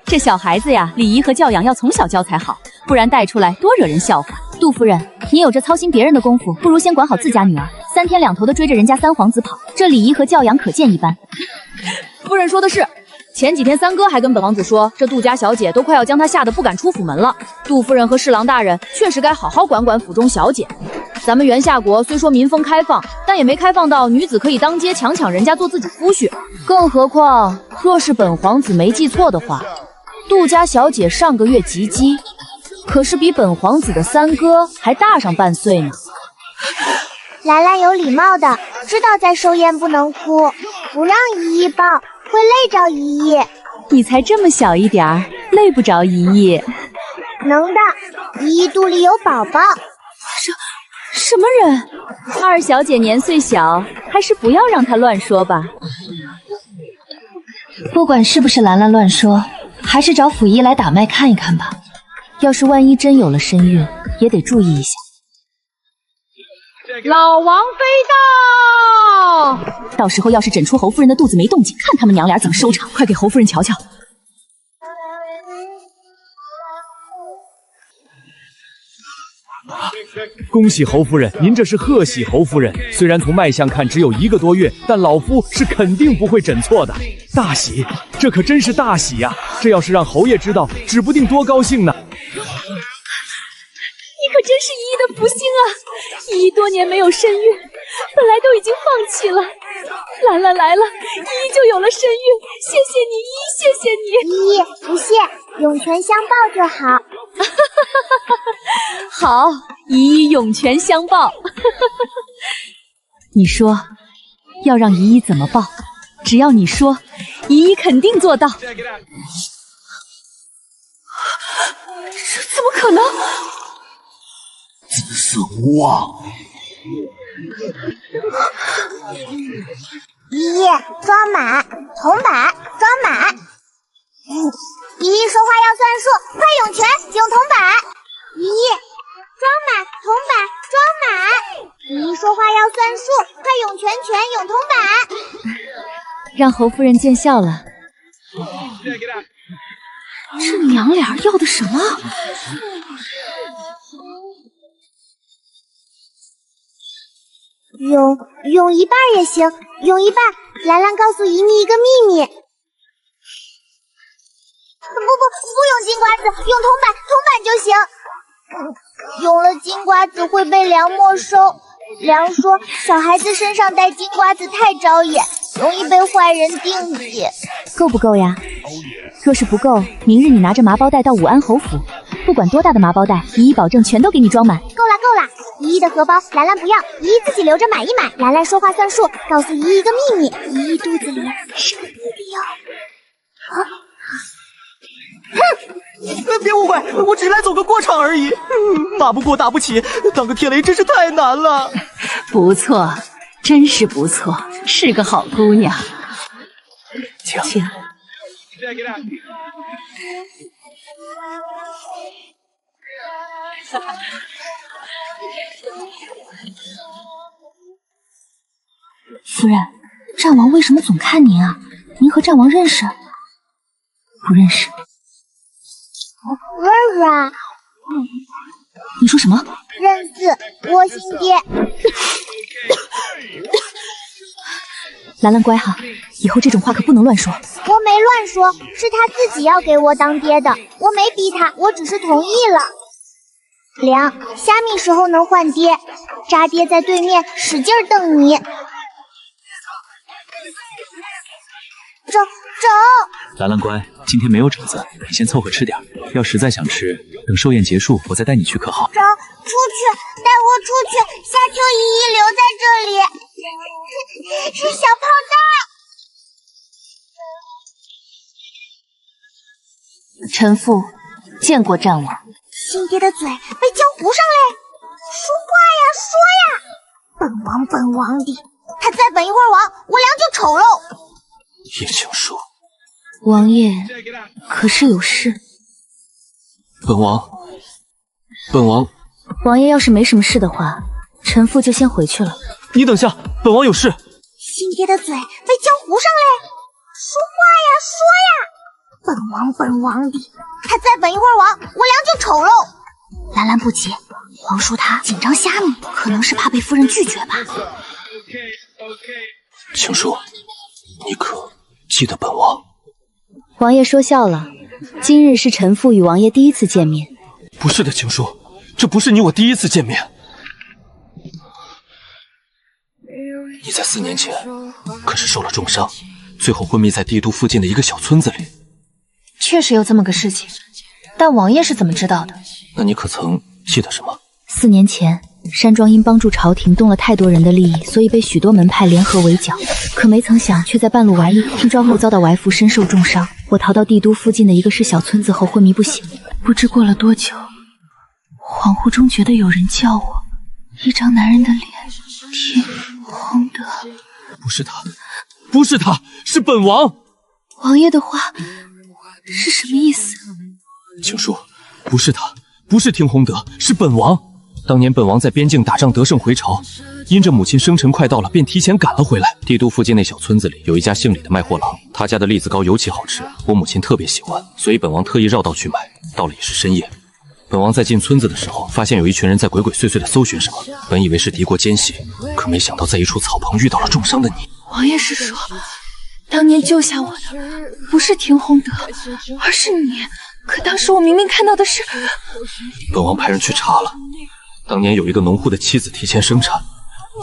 这小孩子呀，礼仪和教养要从小教才好，不然带出来多惹人笑话。杜夫人，你有这操心别人的功夫，不如先管好自家女儿，3天2头的追着人家3皇子跑，这礼仪和教养可见一斑。夫人说的是。前几天三哥还跟本王子说，这杜家小姐都快要将他吓得不敢出府门了。杜夫人和侍郎大人确实该好好管管府中小姐。咱们元夏国虽说民风开放，但也没开放到女子可以当街强人家做自己夫婿。更何况，若是本皇子没记错的话，杜家小姐上个月及笄，可是比本皇子的三哥还大上半岁呢。兰兰有礼貌的，知道在寿宴不能哭，不让姨姨抱，会累着姨姨。你才这么小一点儿，累不着姨姨。能的，姨姨肚里有宝宝。什么人？二小姐年岁小，还是不要让她乱说吧。不管是不是兰兰乱说，还是找府医来打脉看一看吧。要是万一真有了身孕，也得注意一下。老王妃到！到时候要是诊出侯夫人的肚子没动静，看他们娘俩怎么收场。快给侯夫人瞧瞧。恭喜侯夫人，您这是贺喜侯夫人。虽然从脉象看只有1个多月，但老夫是肯定不会诊错的。大喜，这可真是大喜呀！这要是让侯爷知道，指不定多高兴呢。你可真是依依的福星啊！依依多年没有身孕，本来都已经放弃了。兰兰来了，依依就有了身孕。谢谢你，依依，谢谢你。依依，不谢，涌泉相报就好。好，依依涌泉相报。你说要让依依怎么报？只要你说，依依肯定做到。这怎么可能？姿色无望。依依，装满，铜板，装满。依依说话要算数，快涌泉，涌铜板。依依，装满，铜板，装满。依依说话要算数，快涌泉，涌铜板。让侯夫人见笑了。这娘俩要的什么？涌一半也行，涌一半。兰兰告诉依依一个秘密。不用金瓜子，用铜板就行。用了金瓜子会被梁没收。梁说小孩子身上带金瓜子太招眼，容易被坏人定计。够不够呀？若是不够，明日你拿着麻包袋到武安侯府，不管多大的麻包袋，依依保证全都给你装满。够了，依依的荷包兰兰不要，依依自己留着买一买。兰兰说话算数，告诉依依一个秘密，依依肚子里是个弟弟哟。哼！别误会，我只是来走个过场而已。骂不过打不起，当个天雷真是太难了。不错，真是不错，是个好姑娘。请。夫人，战王为什么总看您啊？您和战王认识？不认识。认识啊。你说什么？认识，我亲爹。兰兰乖哈，以后这种话可不能乱说。我没乱说，是他自己要给我当爹的，我没逼他，我只是同意了。梁，虾米时候能换爹？渣爹在对面使劲瞪你。走。兰兰乖，今天没有肘子，你先凑合吃点。要实在想吃，等寿宴结束，我再带你去可好？走，出去，带我出去。夏秋依依留在这里，是小炮弹。臣妇见过战王。亲爹的嘴被浇糊上嘞！说话呀，说呀！本王的，他再本一会儿王，我梁就丑喽。叶青书，王爷可是有事？本王，王爷要是没什么事的话，臣妇就先回去了。你等下，本王有事。亲爹的嘴被浇糊上嘞！说话呀，说呀！本王的，他再本一会儿王，我梁就丑喽。兰兰不急，皇叔他紧张虾米，可能是怕被夫人拒绝吧。青书，你可记得本王？王爷说笑了，今日是臣妇与王爷第一次见面。不是的，青书，这不是你我第一次见面。你在4年前可是受了重伤，最后昏迷在帝都附近的一个小村子里。确实有这么个事情，但王爷是怎么知道的？那你可曾记得什么？4年前，山庄因帮助朝廷动了太多人的利益，所以被许多门派联合围剿。可没曾想，却在半路玩役，听招后遭到埋伏，身受重伤。我逃到帝都附近的一个市小村子后昏迷不醒。不知过了多久，恍惚中觉得有人叫我，一张男人的脸，天洪德。不是他，是本王。王爷的话是什么意思？青书，不是他，不是听洪德，是本王。当年本王在边境打仗得胜回朝，因着母亲生辰快到了，便提前赶了回来。帝都附近那小村子里有一家姓李的卖货郎，他家的栗子糕尤其好吃，我母亲特别喜欢，所以本王特意绕道去买。到了也是深夜，本王在进村子的时候，发现有一群人在鬼鬼祟祟的搜寻什么，本以为是敌国奸细，可没想到在一处草棚遇到了重伤的你。王爷是说，当年救下我的不是听洪德，而是你。可当时我明明看到的是……本王派人去查了，当年有一个农户的妻子提前生产，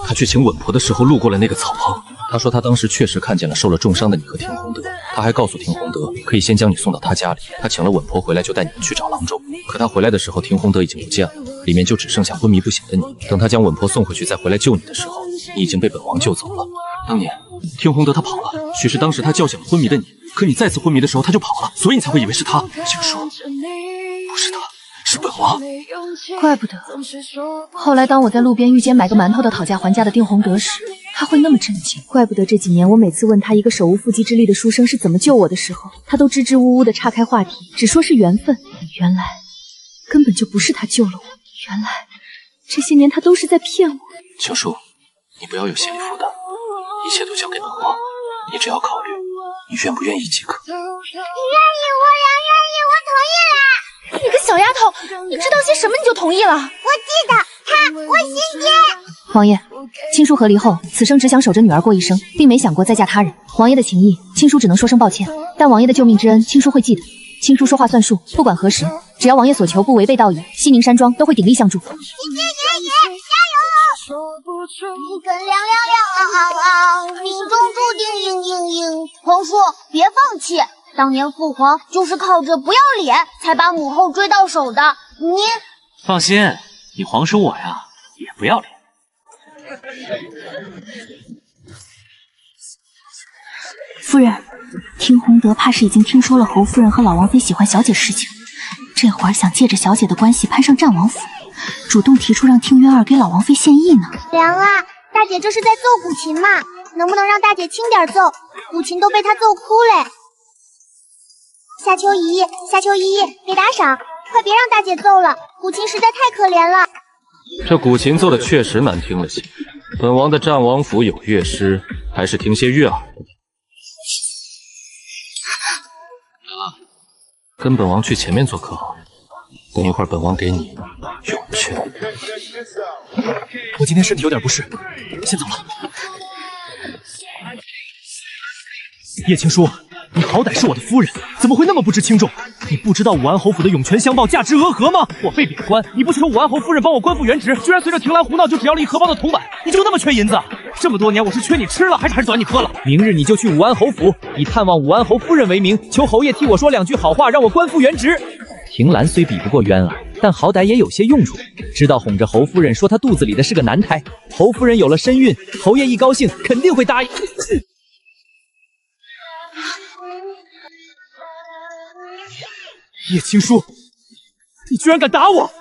他去请稳婆的时候路过了那个草棚。他说他当时确实看见了受了重伤的你和田宏德，他还告诉田宏德可以先将你送到他家里，他请了稳婆回来就带你们去找郎中。可他回来的时候，田宏德已经不见了，里面就只剩下昏迷不醒的你。等他将稳婆送回去再回来救你的时候，你已经被本王救走了。当年田宏德他跑了，许是当时他叫醒了昏迷的你，可你再次昏迷的时候他就跑了，所以你才会以为是他。请说，不是他，是本王。怪不得后来当我在路边遇见买个馒头的讨价还价的丁宏德时，他会那么震惊。怪不得这几年我每次问他一个手无缚鸡之力的书生是怎么救我的时候，他都支支吾吾的岔开话题，只说是缘分。原来根本就不是他救了我，原来这些年他都是在骗我。青叔，你不要有心理负担，一切都交给本王，你只要考虑你愿不愿意即可。愿意，我愿意，我同意了。你个小丫头，你知道些什么你就同意了？我记得他，我心结。王爷，青叔和离后，此生只想守着女儿过一生，并没想过再嫁他人。王爷的情谊，青叔只能说声抱歉，但王爷的救命之恩，青叔会记得。青叔说话算数，不管何时，只要王爷所求不违背道义，西宁山庄都会鼎力相助。爷，加油！一根亮亮亮，命中注定嘤嘤嘤。皇叔，别放弃，当年父皇就是靠着不要脸才把母后追到手的。你放心，你皇叔我呀也不要脸。夫人，听洪德怕是已经听说了侯夫人和老王妃喜欢小姐事情，这会儿想借着小姐的关系攀上战王府，主动提出让听渊儿给老王妃献艺呢。凉啊，大姐这是在揍古琴嘛？能不能让大姐轻点揍？古琴都被她揍哭嘞。夏秋姨，夏秋姨，给打赏，快别让大姐揍了，古琴实在太可怜了。这古琴奏的确实难听了些，本王的战王府有乐师，还是听些悦耳的。跟本王去前面做客好，等一会儿本王给你涌泉。我今天身体有点不适，先走了。叶青书，你好歹是我的夫人，怎么会那么不知轻重？你不知道武安侯府的涌泉相报价值鹅合吗？我被贬官，你不求武安侯夫人帮我官复原职，居然随着庭兰胡闹就只要了一荷包的铜板，你就那么缺银子？这么多年我是缺你吃了，还是短你喝了？明日你就去武安侯府，以探望武安侯夫人为名，求侯爷替我说两句好话，让我官复原职。庭兰虽比不过渊儿，但好歹也有些用处，知道哄着侯夫人说她肚子里的是个男胎。侯夫人有了身孕，侯爷一高兴肯定会答应。叶青书，你居然敢打我！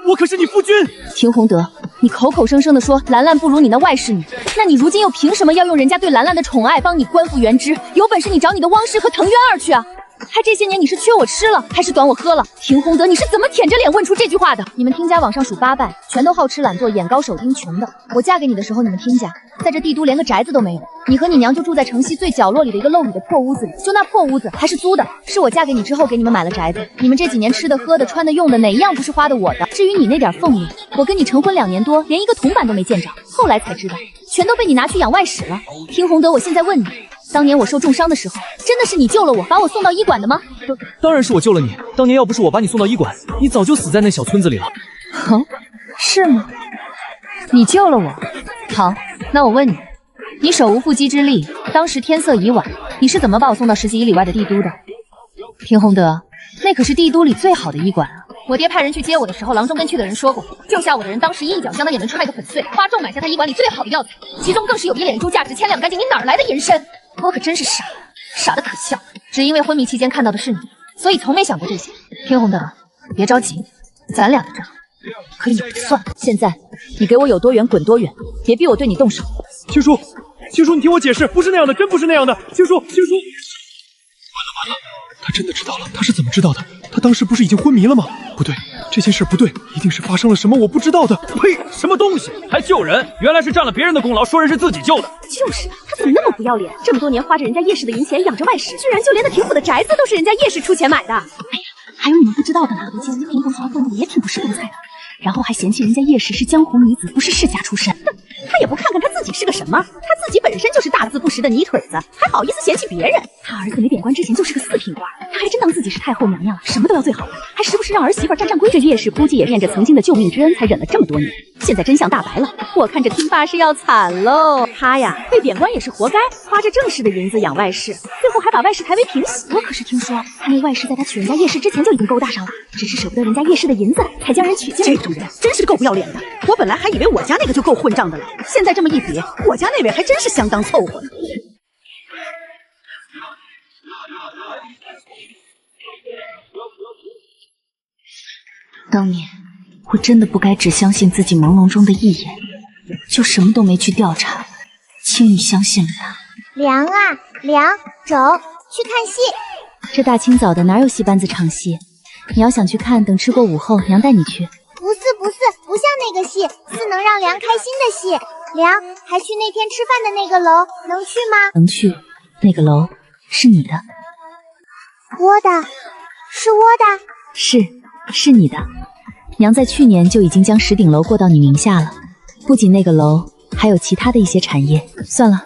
我可是你夫君。秦洪德，你口口声声的说兰兰不如你那外室女，那你如今又凭什么要用人家对兰兰的宠爱帮你官复原职？有本事你找你的汪氏和藤渊儿去啊！还这些年你是缺我吃了，还是短我喝了？秦洪德，你是怎么舔着脸问出这句话的？你们听家往上数8败，全都好吃懒做、眼高手低、穷的。我嫁给你的时候，你们听家在这帝都连个宅子都没有，你和你娘就住在城西最角落里的一个漏雨的破屋子里，就那破屋子还是租的，是我嫁给你之后给你们买了宅子。你们这几年吃的、喝的、穿的、用的，哪一样不是花的我的？至于你那点俸禄，我跟你成婚2年多，连一个铜板都没见着，后来才知道，全都被你拿去养外使了。听洪德，我现在问你，当年我受重伤的时候，真的是你救了我，把我送到医馆的吗？当然是我救了你。当年要不是我把你送到医馆，你早就死在那小村子里了。是吗？你救了我。好，那我问你，你手无缚鸡之力，当时天色已晚，你是怎么把我送到10几里外的帝都的？听洪德，那可是帝都里最好的医馆啊！我爹派人去接我的时候，郎中跟去的人说过，救下我的人当时一脚将他眼睛踹个粉碎，花重买下他医馆里最好的药材，其中更是有1脸珠价值千两干净，你哪来的银身？我可真是傻，傻得可笑。只因为昏迷期间看到的是你，所以从没想过这些。听洪德，别着急，咱俩的账可以有的算。现在你给我有多远滚多远，别逼我对你动手。青叔，青叔，你听我解释，不是那样的，真不是那样的。青叔，青叔，完了，他真的知道了，他是怎么知道的？他当时不是已经昏迷了吗？不对，这件事不对，一定是发生了什么我不知道的。呸！什么东西，还救人？原来是占了别人的功劳，说人是自己救的。就是他怎么那么不要脸？这么多年花着人家叶氏的银钱养着外室，居然就连那廷府的宅子都是人家叶氏出钱买的。哎呀，还有你们不知道的呢，以前廷府家父母也挺不识东菜的，然后还嫌弃人家叶氏是江湖女子，不是世家出身。他也不看看他自己是个什么，他自己本身就是大字不识的泥腿子，还好意思嫌弃别人。他儿子没贬官之前就是个四品官，他还真当自己是太后娘娘了，什么都要最好的，还时不时让儿媳妇站规矩。这叶氏估计也念着曾经的救命之恩，才忍了这么多年。现在真相大白了，我看这听爸是要惨喽。他呀，被贬官也是活该，花着正室的银子养外室，最后还把外室抬为平喜。我可是听说，他那外室在他娶人家叶氏之前就已经勾搭上了，只是舍不得人家叶氏的银子，才将人娶进来。这种人真是够不要脸的。我本来还以为我家那个就够混账的了，现在这么一比，我家那位还真是相当凑合呢。当年我真的不该只相信自己朦胧中的一眼，就什么都没去调查，轻易相信了他。凉啊凉，走，去看戏。这大清早的哪有戏班子唱戏？你要想去看，等吃过午后，娘带你去。不像那个戏，是能让凉开心的戏。凉，还去那天吃饭的那个楼，能去吗？能去，那个楼是你的。我的，是我的，是你的。娘在去年就已经将10顶楼过到你名下了，不仅那个楼，还有其他的一些产业。算了，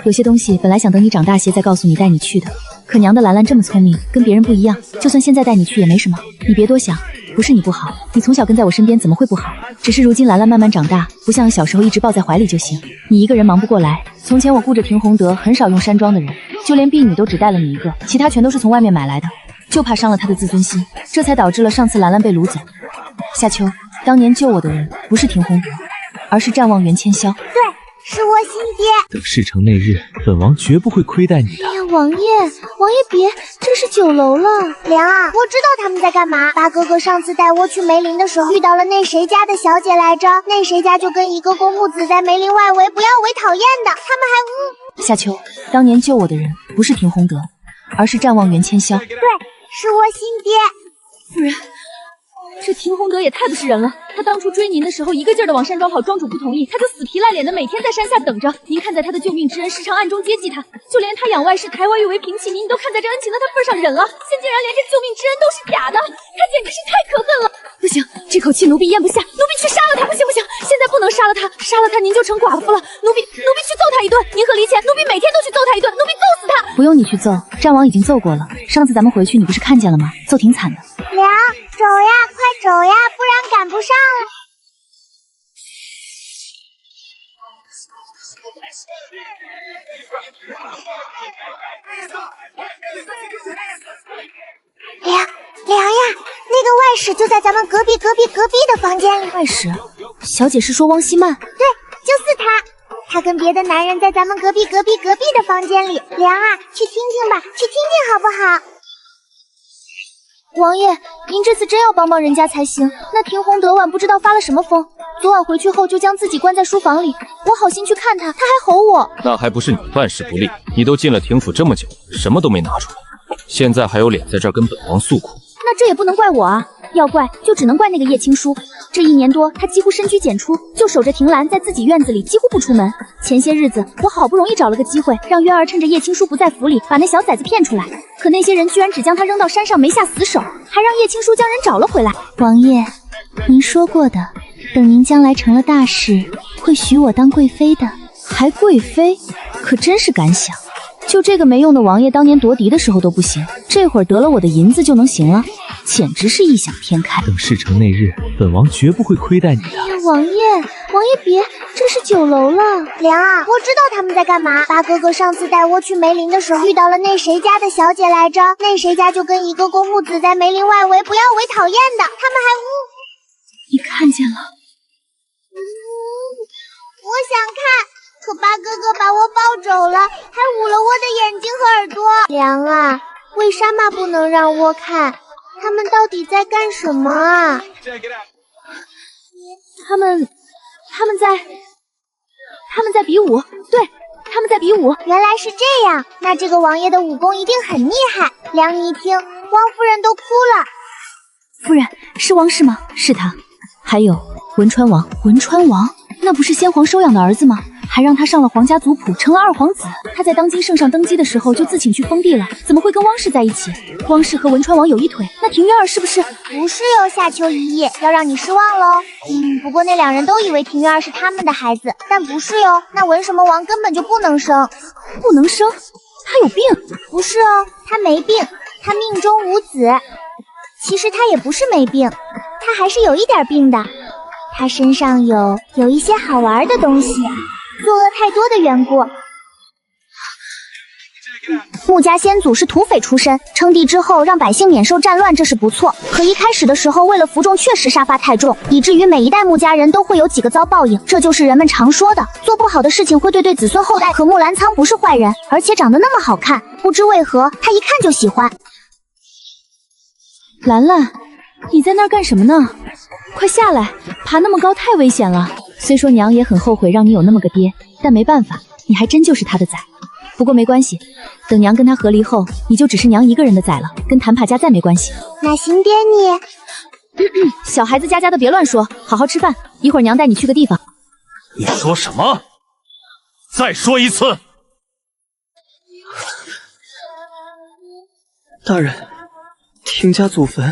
有些东西本来想等你长大些再告诉你带你去的，可娘的兰兰这么聪明，跟别人不一样，就算现在带你去也没什么。你别多想，不是你不好，你从小跟在我身边怎么会不好？只是如今兰兰慢慢长大，不像小时候一直抱在怀里就行。你一个人忙不过来，从前我顾着廷宏德很少用山庄的人，就连婢女都只带了你一个，其他全都是从外面买来的，就怕伤了他的自尊心，这才导致了上次兰兰被掳走。夏秋，当年救我的人不是廷宏德，而是战望袁千霄。对，是我亲爹。等事成那日，本王绝不会亏待你的。哎呀，王爷别，这是酒楼了。凉啊，我知道他们在干嘛。八哥哥上次带我去梅林的时候，遇到了那谁家的小姐来着，那谁家就跟一个公墓子在梅林外围不要为讨厌的，他们还夏秋，当年救我的人不是廷宏德，而是战望袁千霄。对，是我亲爹。夫人，这廷宏德也太不是人了。他当初追您的时候，一个劲儿的往山庄跑，庄主不同意，他就死皮赖脸的每天在山下等着。您看在他的救命之恩，时常暗中接济他，就连他养外室抬外玉为平妻，您都看在这恩情的他份上忍了，现竟然连这救命之恩都是假的，他简直是太可恨了！不行，这口气奴婢咽不下，奴婢去杀了他！不行，现在不能杀了他，杀了他您就成寡妇了。奴婢去揍他一顿，您和黎前，奴婢每天都去揍他一顿，奴婢揍死他！不用你去揍，战王已经揍过了。上次咱们回去你不是看见了吗？揍挺惨的。凉，走呀，快走呀，不然赶不上了。凉呀，那个外室就在咱们隔壁的房间里。外室？小姐是说汪希曼？对，就是她。她跟别的男人在咱们隔壁的房间里。凉啊，去听听吧，去听听好不好？王爷，您这次真要帮人家才行。那廷宏德晚不知道发了什么疯，昨晚回去后就将自己关在书房里，我好心去看他，他还吼我。那还不是你办事不力？你都进了廷府这么久，什么都没拿出来，现在还有脸在这儿跟本王诉苦？那这也不能怪我啊，要怪就只能怪那个叶青书。这1年多，他几乎深居简出，就守着庭兰，在自己院子里几乎不出门。前些日子，我好不容易找了个机会，让渊儿趁着叶青书不在府里，把那小崽子骗出来。可那些人居然只将他扔到山上，没下死手，还让叶青书将人找了回来。王爷，您说过的，等您将来成了大事，会许我当贵妃的。还贵妃？可真是敢想！就这个没用的王爷，当年夺嫡的时候都不行，这会儿得了我的银子就能行了，简直是异想天开。等事成那日，本王绝不会亏待你的。哎呀，王爷别，这是酒楼了。凉啊，我知道他们在干嘛。八哥哥上次带我去梅林的时候，遇到了那谁家的小姐来着，那谁家就跟一个公墓子在梅林外围不要为讨厌的，他们还你看见了？我想看。可八哥哥把我抱走了，还捂了我的眼睛和耳朵。凉啊，为啥嘛不能让我看？他们到底在干什么啊？他们在比武，对，他们在比武。原来是这样，那这个王爷的武功一定很厉害。凉你一听，汪夫人都哭了。夫人，是汪氏吗？是他。还有文川王，那不是先皇收养的儿子吗？还让他上了皇家族谱，成了2皇子。他在当今圣上登基的时候就自请去封地了，怎么会跟汪氏在一起？汪氏和文川王有一腿，那庭渊儿是不是？不是哟，夏秋姨，要让你失望喽。不过那2人都以为庭院儿是他们的孩子，但不是哟。那文什么王根本就不能生，不能生？他有病？不是哦，他没病，他命中无子。其实他也不是没病，他还是有一点病的。他身上有一些好玩的东西，作恶太多的缘故。穆家先祖是土匪出身，称帝之后让百姓免受战乱，这是不错。可一开始的时候，为了服众确实杀伐太重，以至于每一代穆家人都会有几个遭报应，这就是人们常说的做不好的事情会对子孙后代。可木兰苍不是坏人，而且长得那么好看，不知为何他一看就喜欢。兰兰，你在那儿干什么呢？快下来，爬那么高太危险了。虽说娘也很后悔让你有那么个爹，但没办法，你还真就是他的崽。不过没关系，等娘跟他和离后，你就只是娘一个人的崽了，跟谭帕家再没关系。那行爹你。小孩子家的别乱说，好好吃饭，一会儿娘带你去个地方。你说什么？再说一次！大人，庭家祖坟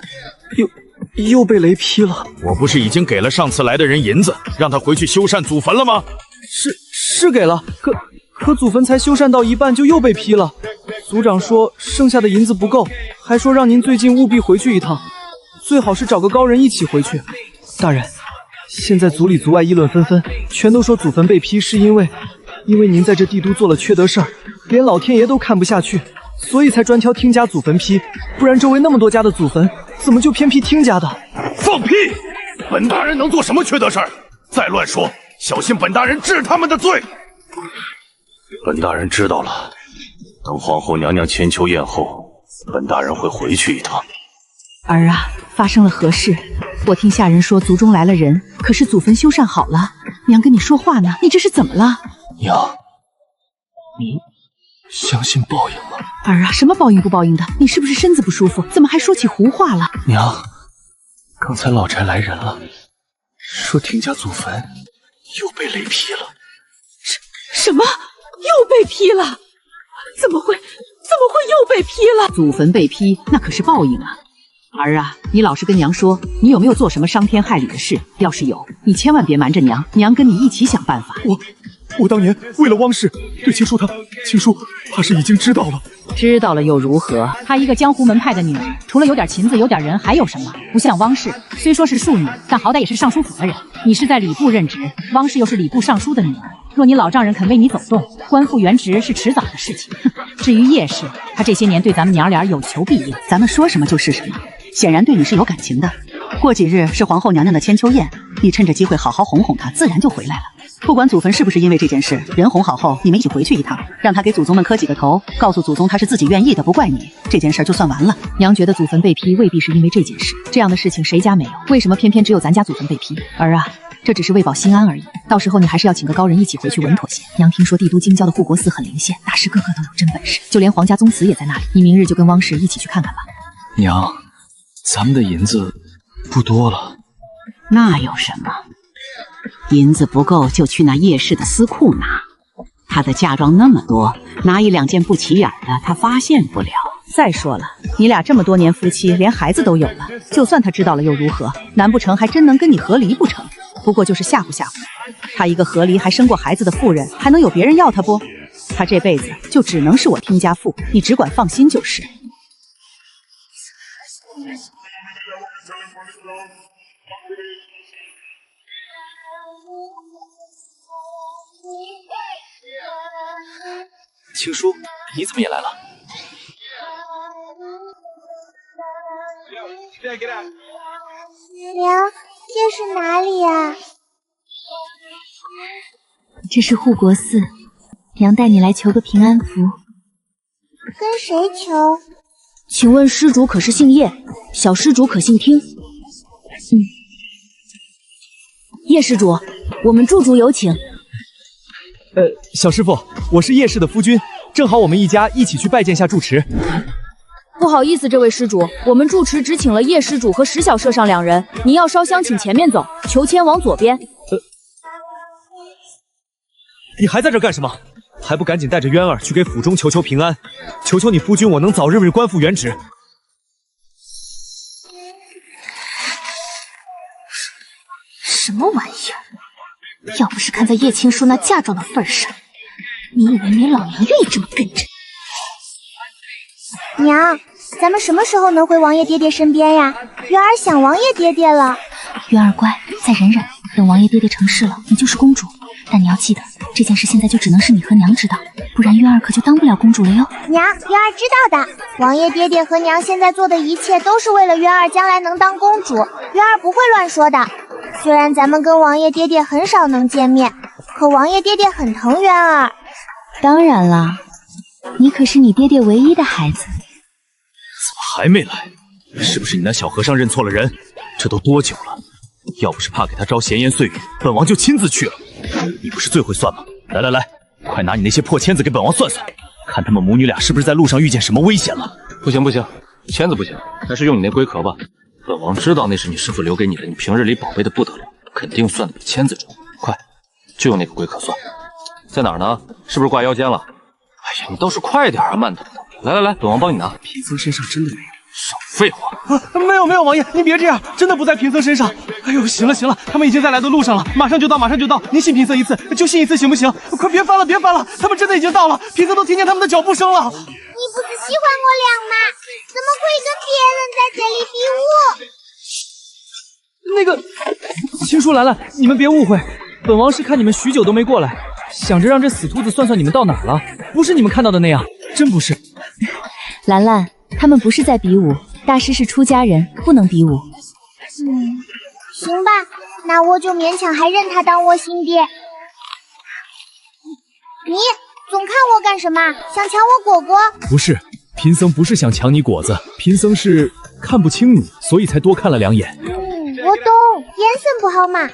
又被雷劈了。我不是已经给了上次来的人银子，让他回去修缮祖坟了吗？是给了，可祖坟才修缮到一半就又被劈了。族长说剩下的银子不够，还说让您最近务必回去一趟，最好是找个高人一起回去。大人，现在族里族外议论纷纷，全都说祖坟被劈是因为您在这帝都做了缺德事儿，连老天爷都看不下去，所以才专挑听家祖坟劈，不然周围那么多家的祖坟，怎么就偏劈听家的？放屁！本大人能做什么缺德事儿？再乱说，小心本大人治他们的罪。本大人知道了，等皇后娘娘千秋宴后，本大人会回去一趟。儿啊，发生了何事？我听下人说族中来了人，可是祖坟修缮好了。娘跟你说话呢，你这是怎么了？娘，你相信报应吗？儿啊，什么报应不报应的？你是不是身子不舒服？怎么还说起胡话了？娘，刚才老宅来人了，说庭家祖坟又被雷劈了。什么？又被劈了？怎么会又被劈了？祖坟被劈，那可是报应啊！儿啊，你老实跟娘说，你有没有做什么伤天害理的事？要是有，你千万别瞒着娘，娘跟你一起想办法。我当年为了汪氏对青叔青叔怕是已经知道了。知道了又如何？她一个江湖门派的女儿，除了有点琴子有点人，还有什么？不像汪氏，虽说是庶女，但好歹也是尚书府的人。你是在礼部任职，汪氏又是礼部尚书的女儿。若你老丈人肯为你走动，官复原职是迟早的事情。至于叶氏，她这些年对咱们娘俩有求必应，咱们说什么就是什么。显然对你是有感情的。过几日是皇后娘娘的千秋宴，你趁着机会好好哄哄她，自然就回来了。不管祖坟是不是因为这件事，人哄好后，你们一起回去一趟，让她给祖宗们磕几个头，告诉祖宗她是自己愿意的，不怪你，这件事就算完了。娘觉得祖坟被劈未必是因为这件事，这样的事情谁家没有？为什么偏偏只有咱家祖坟被劈？儿啊，这只是为保心安而已，到时候你还是要请个高人一起回去稳妥些。娘听说帝都京郊的护国寺很灵现，大师个个都有真本事，就连皇家宗祠也在那里。你明日就跟汪氏一起去看看吧。娘，咱们的银子不多了。那有什么？银子不够就去那叶氏的私库拿。她的嫁妆那么多，拿一两件不起眼的，她发现不了。再说了，你俩这么多年夫妻，连孩子都有了，就算他知道了又如何？难不成还真能跟你和离不成？不过就是吓唬吓唬。他一个和离还生过孩子的妇人，还能有别人要他不？他这辈子就只能是我听家妇，你只管放心就是。青叔，你怎么也来了？娘，这是哪里呀？这是护国寺，娘带你来求个平安符。跟谁求？请问施主可是姓叶，小施主可姓听？叶施主，我们驻足有请。小师傅，我是叶氏的夫君，正好我们一家一起去拜见下住持。不好意思，这位施主，我们住持只请了叶施主和石小舍上2人，您要烧香请前面走，求签往左边。你还在这干什么？还不赶紧带着渊儿去给府中求求平安，求求你夫君我能早日官复原职。什么玩意儿？要不是看在叶青书那嫁妆的份上，你以为你老娘愿意这么跟着你？娘，咱们什么时候能回王爷爹爹身边呀？月儿想王爷爹爹了。月儿乖，再忍忍，等王爷爹爹成事了，你就是公主。但你要记得，这件事现在就只能是你和娘知道，不然月儿可就当不了公主了哟。娘，月儿知道的。王爷爹爹和娘现在做的一切都是为了月儿将来能当公主，月儿不会乱说的。虽然咱们跟王爷爹爹很少能见面，可王爷爹爹很疼月儿。当然啦，你可是你爹爹唯一的孩子。怎么还没来？是不是你那小和尚认错了人？这都多久了？要不是怕给他招闲言碎语，本王就亲自去了。你不是最会算吗？来来来，快拿你那些破签子给本王算算，看他们母女俩是不是在路上遇见什么危险了。不行不行，签子不行，还是用你那龟壳吧。本王知道那是你师父留给你的，你平日里宝贝的不得了，肯定算得比签子重。快，就用那个龟壳算。在哪儿呢？是不是挂腰间了？哎呀，你倒是快点啊，慢腾腾。来来来，本王帮你拿。贫僧身上真的没有。少废话！没有，王爷，您别这样，真的不在贫僧身上。哎呦，行了，他们已经在来的路上了，马上就到。您信贫僧一次，就信一次，行不行？快别翻了，他们真的已经到了，贫僧都听见他们的脚步声了。你不是喜欢我俩吗？怎么会跟别人在这里比武？那个，青叔兰兰，你们别误会，本王是看你们许久都没过来，想着让这死秃子算算你们到哪儿了，不是你们看到的那样，真不是。兰兰，他们不是在比武，大师是出家人，不能比武。行吧，那我就勉强还认他当我亲爹。你总看我干什么？想抢我果果？不是，贫僧不是想抢你果子，贫僧是看不清你，所以才多看了2眼。我懂，颜色不好嘛。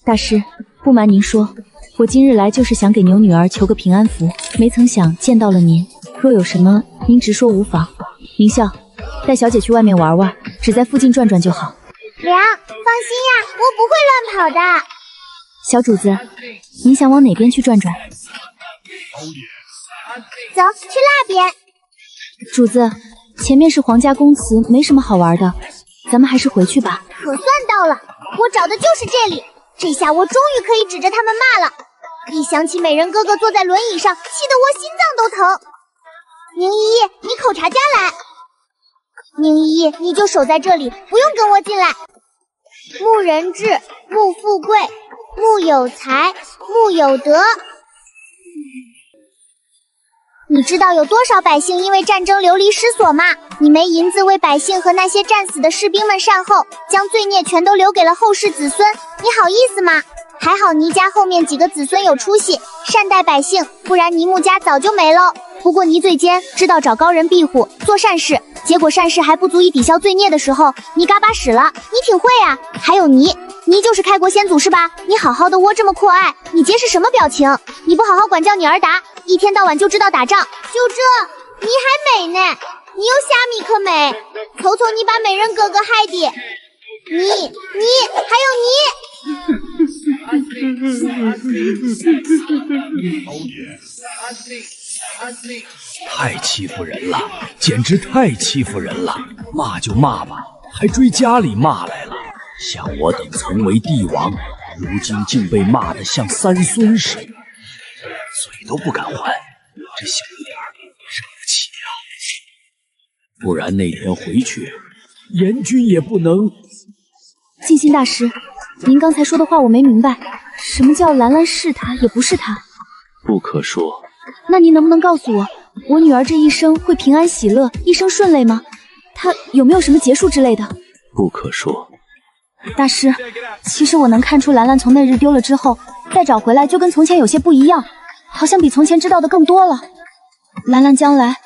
大师，不瞒您说，我今日来就是想给牛女儿求个平安符，没曾想见到了您。若有什么，您直说无妨。明孝，带小姐去外面玩玩，只在附近转转就好。娘，放心呀，我不会乱跑的。小主子，您想往哪边去转转？走，去那边。主子，前面是皇家公祠，没什么好玩的，咱们还是回去吧。可算到了，我找的就是这里。这下我终于可以指着他们骂了。一想起美人哥哥坐在轮椅上，气得我心脏都疼。宁依依，你口查家来。宁依依，你就守在这里，不用跟我进来。慕人志，慕富贵，慕有才，慕有德。你知道有多少百姓因为战争流离失所吗？你没银子为百姓和那些战死的士兵们善后，将罪孽全都留给了后世子孙，你好意思吗？还好倪家后面几个子孙有出息，善待百姓，不然倪木家早就没了。不过倪最奸，知道找高人庇护，做善事，结果善事还不足以抵消罪孽的时候，你嘎巴使了，你挺会啊。还有倪就是开国先祖是吧？你好好的窝这么阔爱，你姐是什么表情？你不好好管教你儿达，一天到晚就知道打仗，就这，你还美呢？你有虾米可美？瞅瞅你把美人哥哥害的，你还有你。太欺负人了，简直太欺负人了！骂就骂吧，还追家里骂来了。像我等曾为帝王，如今竟被骂得像三孙似的，嘴都不敢还。这小不点儿惹不起啊！不然那天回去，严君也不能。静心大师，您刚才说的话我没明白，什么叫兰兰是他也不是他？不可说。那您能不能告诉我，我女儿这一生会平安喜乐，一生顺利吗？她有没有什么劫数之类的？不可说。大师，其实我能看出兰兰从那日丢了之后，再找回来就跟从前有些不一样，好像比从前知道的更多了。兰兰将来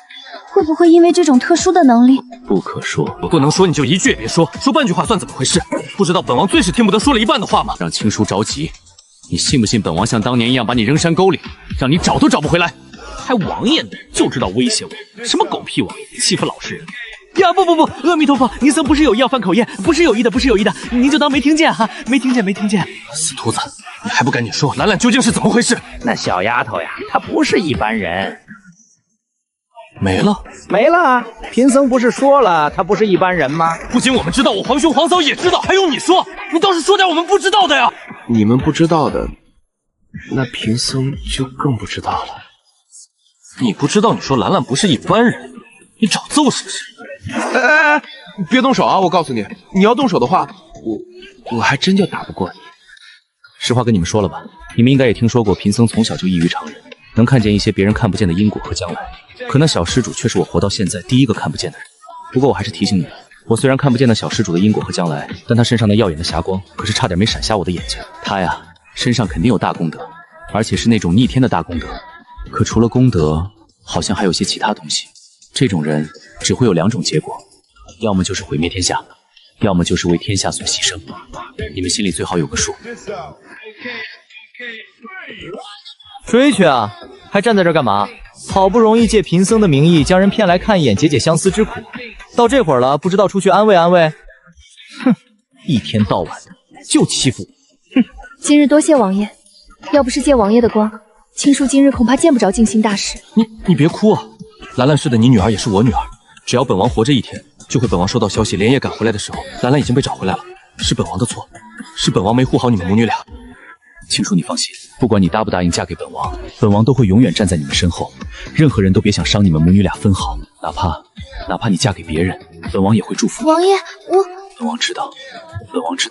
会不会因为这种特殊的能力？不可说。我不能说你就一句也别说，说半句话算怎么回事？不知道本王最是听不得说了一半的话吗？让青叔着急，你信不信本王像当年一样把你扔山沟里，让你找都找不回来？还王爷呢，就知道威胁我，什么狗屁王爷，欺负老实人！呀，不，阿弥陀佛，尼僧不是有意要犯口业，不是有意的，您就当没听见哈，没听见。死秃子，你还不赶紧说，兰兰究竟是怎么回事？那小丫头呀，她不是一般人。没了，没了。贫僧不是说了，她不是一般人吗？不仅我们知道，我皇兄皇嫂也知道，还用你说？你倒是说点我们不知道的呀！你们不知道的，那贫僧就更不知道了。你不知道，你说兰兰不是一般人，你找揍是不是？哎，别动手啊！我告诉你，你要动手的话，我还真就打不过你。实话跟你们说了吧，你们应该也听说过，贫僧从小就异于常人，能看见一些别人看不见的因果和将来。可那小施主却是我活到现在第一个看不见的人。不过我还是提醒你们，我虽然看不见那小施主的因果和将来，但他身上那耀眼的霞光，可是差点没闪瞎我的眼睛。他呀，身上肯定有大功德，而且是那种逆天的大功德。可除了功德，好像还有些其他东西。这种人只会有两种结果，要么就是毁灭天下，要么就是为天下所牺牲。你们心里最好有个数。追去啊！还站在这干嘛？好不容易借贫僧的名义将人骗来看一眼，解解相思之苦，到这会儿了，不知道出去安慰安慰？哼，一天到晚的就欺负我。今日多谢王爷，要不是借王爷的光，青叔今日恐怕见不着静心大师。你别哭啊！兰兰是的，你女儿也是我女儿，只要本王活着一天，就会本王收到消息连夜赶回来的时候，兰兰已经被找回来了，是本王的错，是本王没护好你们母女俩。青叔，你放心，不管你答不答应嫁给本王，本王都会永远站在你们身后。任何人都别想伤你们母女俩分毫，哪怕你嫁给别人，本王也会祝福你。王爷，本王知道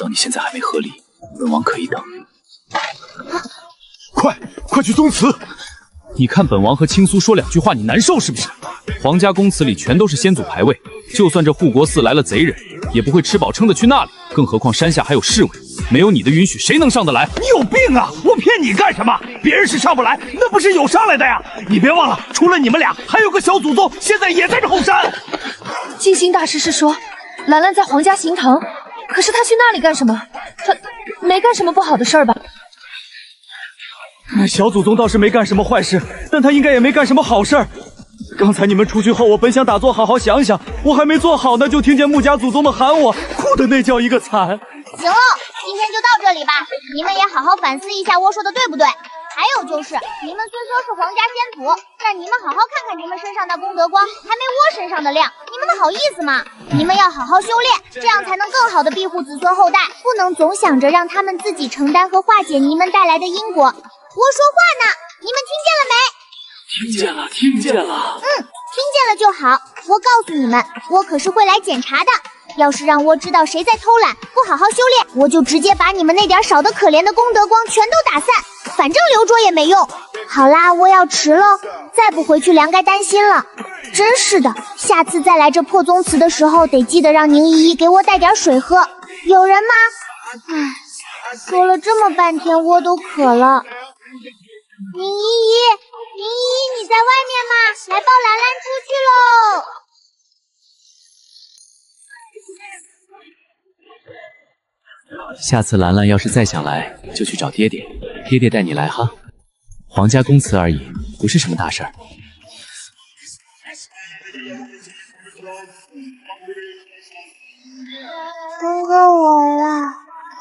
你现在还没合理，本王可以等。快去宗祠！你看本王和青苏说两句话，你难受是不是？皇家宫祠里全都是先祖牌位，就算这护国寺来了贼人，也不会吃饱撑的去那里。更何况山下还有侍卫，没有你的允许，谁能上得来？你有病啊！我骗你干什么？别人是上不来，那不是有上来的呀！你别忘了，除了你们俩，还有个小祖宗，现在也在这后山。静心大师是说，兰兰在皇家行藤，可是她去那里干什么？她没干什么不好的事儿吧？小祖宗倒是没干什么坏事，但他应该也没干什么好事儿。刚才你们出去后，我本想打坐好好想想，我还没做好呢，就听见穆家祖宗们喊我，哭的那叫一个惨。行了，今天就到这里吧，你们也好好反思一下我说的对不对。还有就是，你们虽说是皇家先祖，但你们好好看看你们身上的功德光，还没我身上的亮，你们的好意思吗？你们要好好修炼，这样才能更好的庇护子孙后代，不能总想着让他们自己承担和化解你们带来的因果。我说话呢，你们听见了没？听见了。听见了就好。我告诉你们，我可是会来检查的。要是让我知道谁在偷懒，不好好修炼，我就直接把你们那点少得可怜的功德光全都打散，反正留着也没用。好啦，我要迟了，再不回去凉该担心了。真是的，下次再来这破宗祠的时候，得记得让宁依依给我带点水喝。有人吗？唉，说了这么半天，我都渴了。宁依依，你在外面吗？来抱兰兰出去喽！下次兰兰要是再想来，就去找爹爹，爹爹带你来哈。皇家宫祠而已，不是什么大事儿。哥哥我了。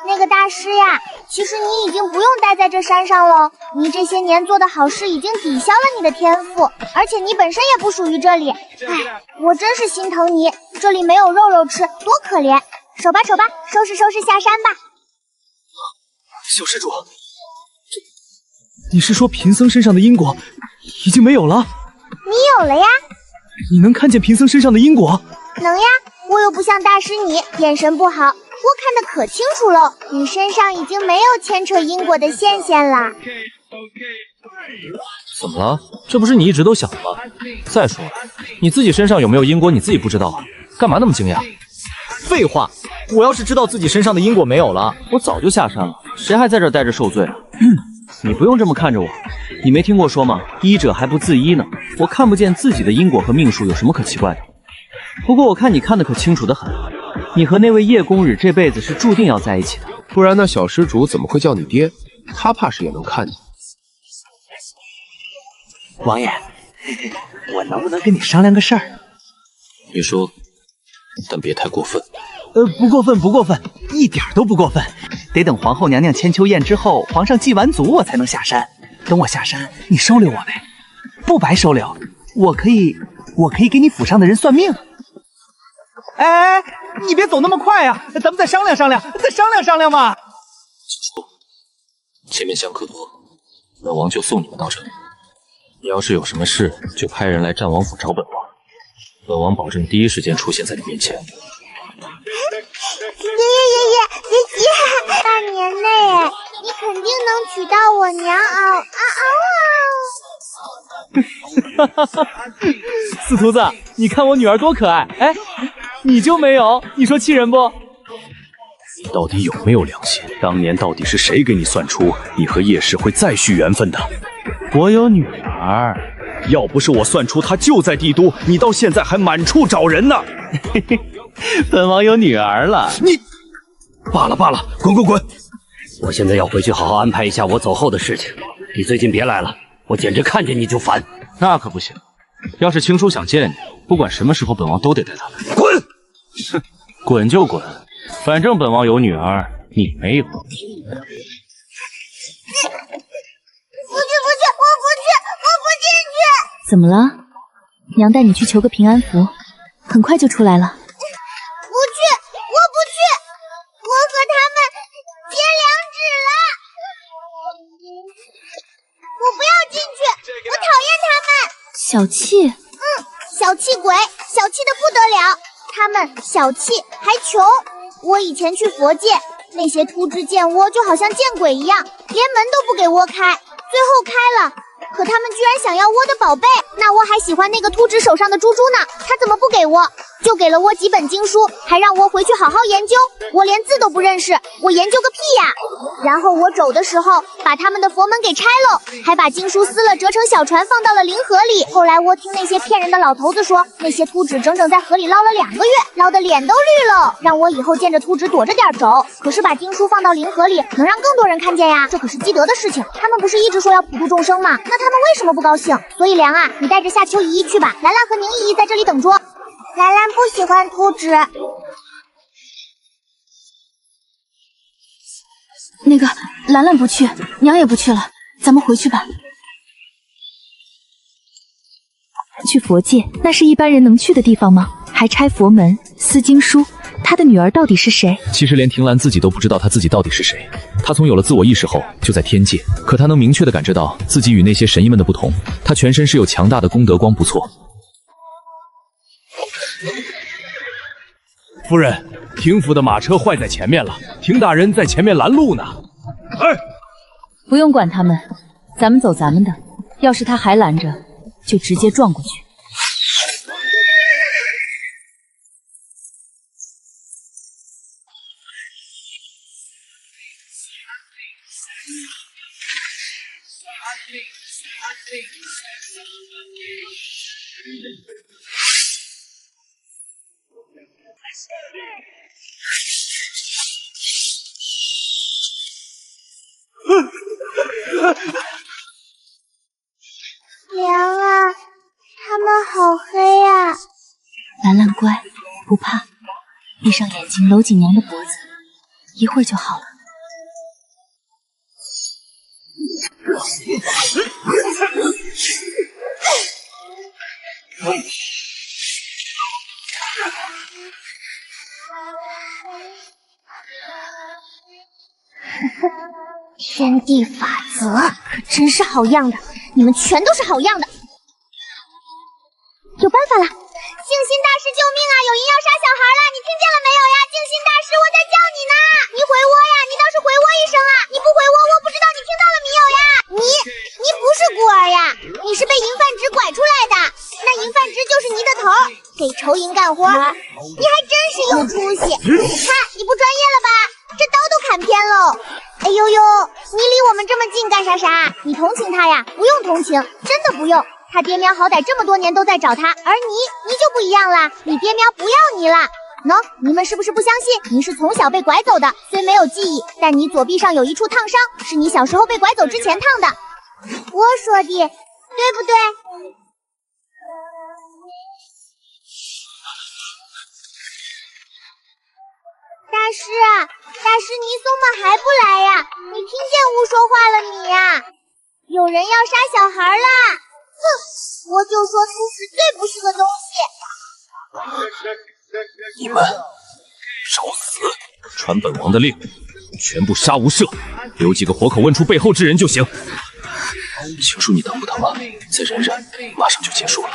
那个大师呀，其实你已经不用待在这山上了，你这些年做的好事已经抵消了你的天赋，而且你本身也不属于这里。唉，我真是心疼你，这里没有肉肉吃，多可怜。手吧，收拾收拾下山吧。小施主，你是说贫僧身上的因果已经没有了？你有了呀？你能看见贫僧身上的因果？能呀，我又不像大师你眼神不好，我看得可清楚了，你身上已经没有牵扯因果的线了。怎么了？这不是你一直都想的吗？再说了，你自己身上有没有因果你自己不知道啊？干嘛那么惊讶？废话，我要是知道自己身上的因果没有了，我早就下山了，谁还在这待着受罪啊？你不用这么看着我，你没听过说吗？医者还不自医呢。我看不见自己的因果和命数有什么可奇怪的。不过我看你看得可清楚得很，你和那位叶公日这辈子是注定要在一起的。不然那小施主怎么会叫你爹？他怕是也能看见。王爷，我能不能跟你商量个事儿？你说，但别太过分。不过分，不过分，一点都不过分。得等皇后娘娘千秋宴之后，皇上祭完祖，我才能下山。等我下山，你收留我呗。不白收留，我可以给你府上的人算命。哎，你别走那么快呀，咱们再商量商量，再商量商量嘛。青叔，前面香客多，本王就送你们到这里。你要是有什么事，就派人来战王府找本王，本王保证第一时间出现在你面前。爷爷，大年嘞，你肯定能娶到我娘嗷四徒子，你看我女儿多可爱，哎，你就没有？你说气人不？你到底有没有良心？当年到底是谁给你算出你和叶氏会再续缘分的？我有女儿，要不是我算出她就在帝都，你到现在还满处找人呢。嘿嘿，本王有女儿了。你罢了罢了，滚滚滚！我现在要回去好好安排一下我走后的事情。你最近别来了，我简直看见你就烦。那可不行，要是青叔想见你，不管什么时候，本王都得带他来。滚！哼，滚就滚，反正本王有女儿，你没有。不去，我不进去。怎么了？娘带你去求个平安符，很快就出来了。我不去，我和他们结良知了。我不要进去，我讨厌他们。小气？小气鬼，小气的不得了。他们小气还穷。我以前去佛界，那些秃枝贱窝就好像见鬼一样，连门都不给窝开，最后开了。可他们居然想要窝的宝贝，那窝还喜欢那个秃枝手上的珠珠呢，他怎么不给窝？就给了我几本经书，还让我回去好好研究。我连字都不认识，我研究个屁呀！然后我走的时候，把他们的佛门给拆了，还把经书撕了折成小船放到了灵河里。后来我听那些骗人的老头子说，那些秃纸整整在河里捞了2个月，捞的脸都绿了，让我以后见着秃纸躲着点走。可是把经书放到灵河里，能让更多人看见呀，这可是积德的事情。他们不是一直说要普度众生吗？那他们为什么不高兴？所以凉啊，你带着夏秋姨姨去吧，兰兰和宁姨姨在这里等着。兰兰不喜欢秃纸。那个兰兰不去，娘也不去了，咱们回去吧。去佛界，那是一般人能去的地方吗？还拆佛门、撕经书，他的女儿到底是谁？其实连庭兰自己都不知道她自己到底是谁。她从有了自我意识后就在天界，可她能明确地感知到自己与那些神医们的不同。她全身是有强大的功德光，不错。夫人，廷府的马车坏在前面了，廷大人在前面拦路呢。哎，不用管他们，咱们走咱们的。要是他还拦着，就直接撞过去。凉啊，他们好黑啊。兰兰乖，不怕，闭上眼睛，搂紧娘的脖子，一会儿就好了。天地法则可真是好样的，你们全都是好样的。有办法了，静心大师救命啊！有人要杀小孩了，你听见了没有呀？静心大师，我在叫你呢，你回窝呀！你倒是回我一声啊！你不回窝，我不知道你听到了没有呀？你不是孤儿呀，你是被银范直拐出来的，那银范直就是你的头，给仇银干活，你还真是有出息。看，你不专业了吧？这刀都砍偏喽！哎呦呦，你离我们这么近干啥？你同情他呀？不用同情，真的不用。他爹喵好歹这么多年都在找他，而你就不一样啦，你爹喵不要你啦。喏，你们是不是不相信？你是从小被拐走的，虽没有记忆，但你左臂上有一处烫伤，是你小时候被拐走之前烫的。我说的，对不对？大师，尼松们还不来呀？你听见巫说话了你呀？有人要杀小孩啦！哼，我就说苏轼最不是个东西。你们找死！传本王的令，全部杀无赦，留几个活口问出背后之人就行。情书你疼不疼啊？再忍忍，马上就结束了。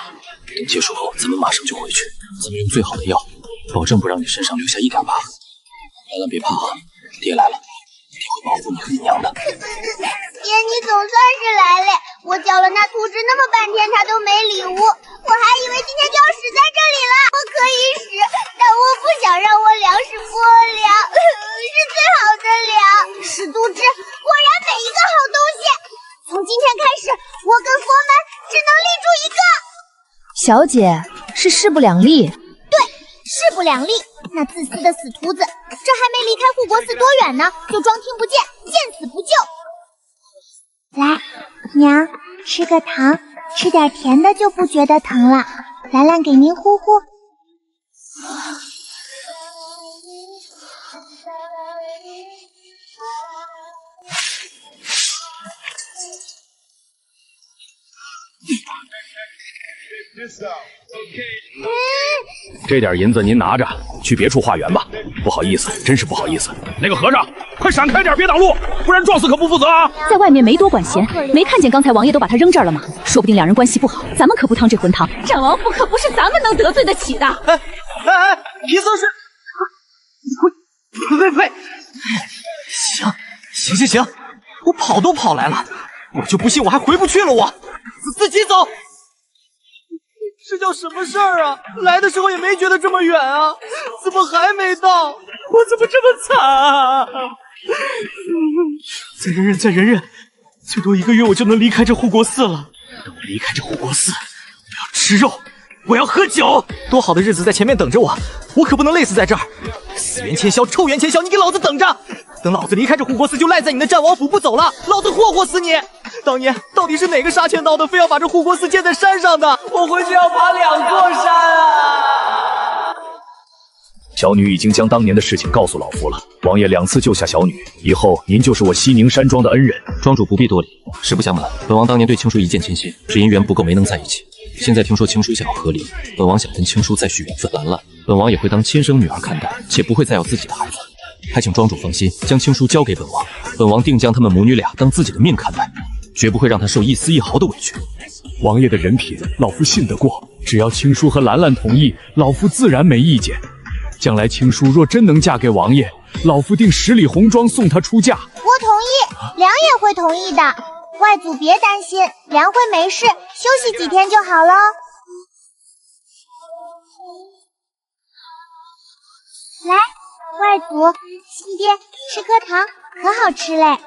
等结束后，咱们马上就回去。咱们用最好的药，保证不让你身上留下一点疤痕。兰兰别怕啊，爹来了，爹会保护你和你娘的。爹，你总算是来了！我叫了那图纸那么半天，他都没理我，我还以为今天就要死在这里了。我可以死，但我不想让我粮食破粮，是最好的粮。使都知，果然每一个好东西。从今天开始，我跟佛门只能立住一个。小姐是势不两立。对，势不两立。那自私的死犊子，这还没离开护国寺多远呢，就装听不见，见死不救。来，娘，吃个糖，吃点甜的就不觉得疼了。兰兰给您呼呼。这点银子您拿着，去别处化缘吧。不好意思，真是不好意思。那个和尚，快闪开点，别挡路，不然撞死可不负责啊！在外面没多管闲，没看见刚才王爷都把他扔这儿了吗？说不定两人关系不好，咱们可不趟这浑汤。战王府可不是咱们能得罪得起的。皮僧是，呸！行，我跑都跑来了，我就不信我还回不去了，我自己走。这叫什么事儿啊？来的时候也没觉得这么远啊，怎么还没到？我怎么这么惨啊？再忍忍，最多1个月我就能离开这护国寺了。等我离开这护国寺，我要吃肉，我要喝酒，多好的日子在前面等着我，我可不能累死在这儿。死袁千霄，臭袁千霄，你给老子等着！等老子离开这护国寺，就赖在你的战王府不走了，老子霍霍死你！当年到底是哪个杀千刀的，非要把这护国寺建在山上的？我回去要爬2座山啊！小女已经将当年的事情告诉老夫了，王爷2次救下小女，以后您就是我西宁山庄的恩人。庄主不必多礼，实不相瞒，本王当年对青书一见倾心，只因缘不够没能在一起。现在听说青书想要和离，本王想跟青书再续缘分。兰兰，本王也会当亲生女儿看待，且不会再要自己的孩子。还请庄主放心，将青书交给本王，本王定将他们母女俩当自己的命看待，绝不会让她受一丝一毫的委屈。王爷的人品，老夫信得过，只要青书和兰兰同意，老夫自然没意见。将来青书若真能嫁给王爷，老夫定10里红妆送她出嫁。我同意，娘也会同意的。外祖别担心，娘会没事，休息几天就好了。来，外祖，亲爹，吃颗糖，可好吃嘞。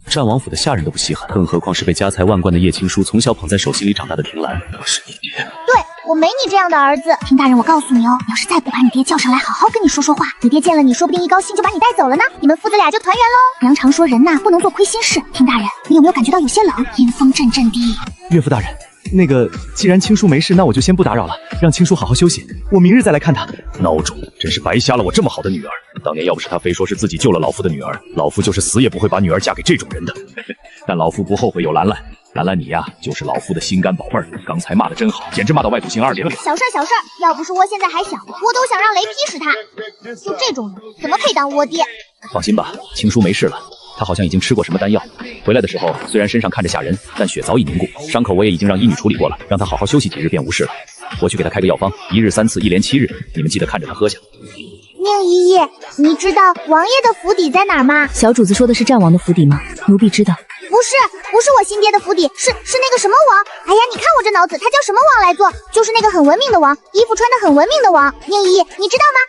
战王府的下人都不稀罕，更何况是被家财万贯的叶青书从小捧在手心里长大的婷兰。我是你爹。对，我没你这样的儿子。婷大人，我告诉你哦，要是再不把你爹叫上来，好好跟你说说话，你爹见了你，说不定一高兴就把你带走了呢。你们父子俩就团圆喽。娘常说人呐，不能做亏心事。婷大人，你有没有感觉到有些冷？阴风阵阵的。岳父大人，那个，既然青书没事，那我就先不打扰了，让青书好好休息，我明日再来看她。孬种，真是白瞎了我这么好的女儿。当年要不是他非说是自己救了老夫的女儿，老夫就是死也不会把女儿嫁给这种人的。但老夫不后悔有兰兰，兰兰你呀，就是老夫的心肝宝贝儿。刚才骂的真好，简直骂到外祖姓2连了。小事儿，要不是窝现在还小，我都想让雷劈死他。就这种人，怎么配当窝爹？放心吧，青书没事了。他好像已经吃过什么丹药，回来的时候虽然身上看着吓人，但血早已凝固，伤口我也已经让医女处理过了，让他好好休息几日便无事了。我去给他开个药方，1日3次，1连7日，你们记得看着他喝下。宁姨姨，你知道王爷的府邸在哪儿吗？小主子说的是战王的府邸吗？奴婢知道。不是我新爹的府邸，是那个什么王。哎呀，你看我这脑子，他叫什么王来做？就是那个很文明的王，衣服穿得很文明的王。宁姨姨，你知道吗？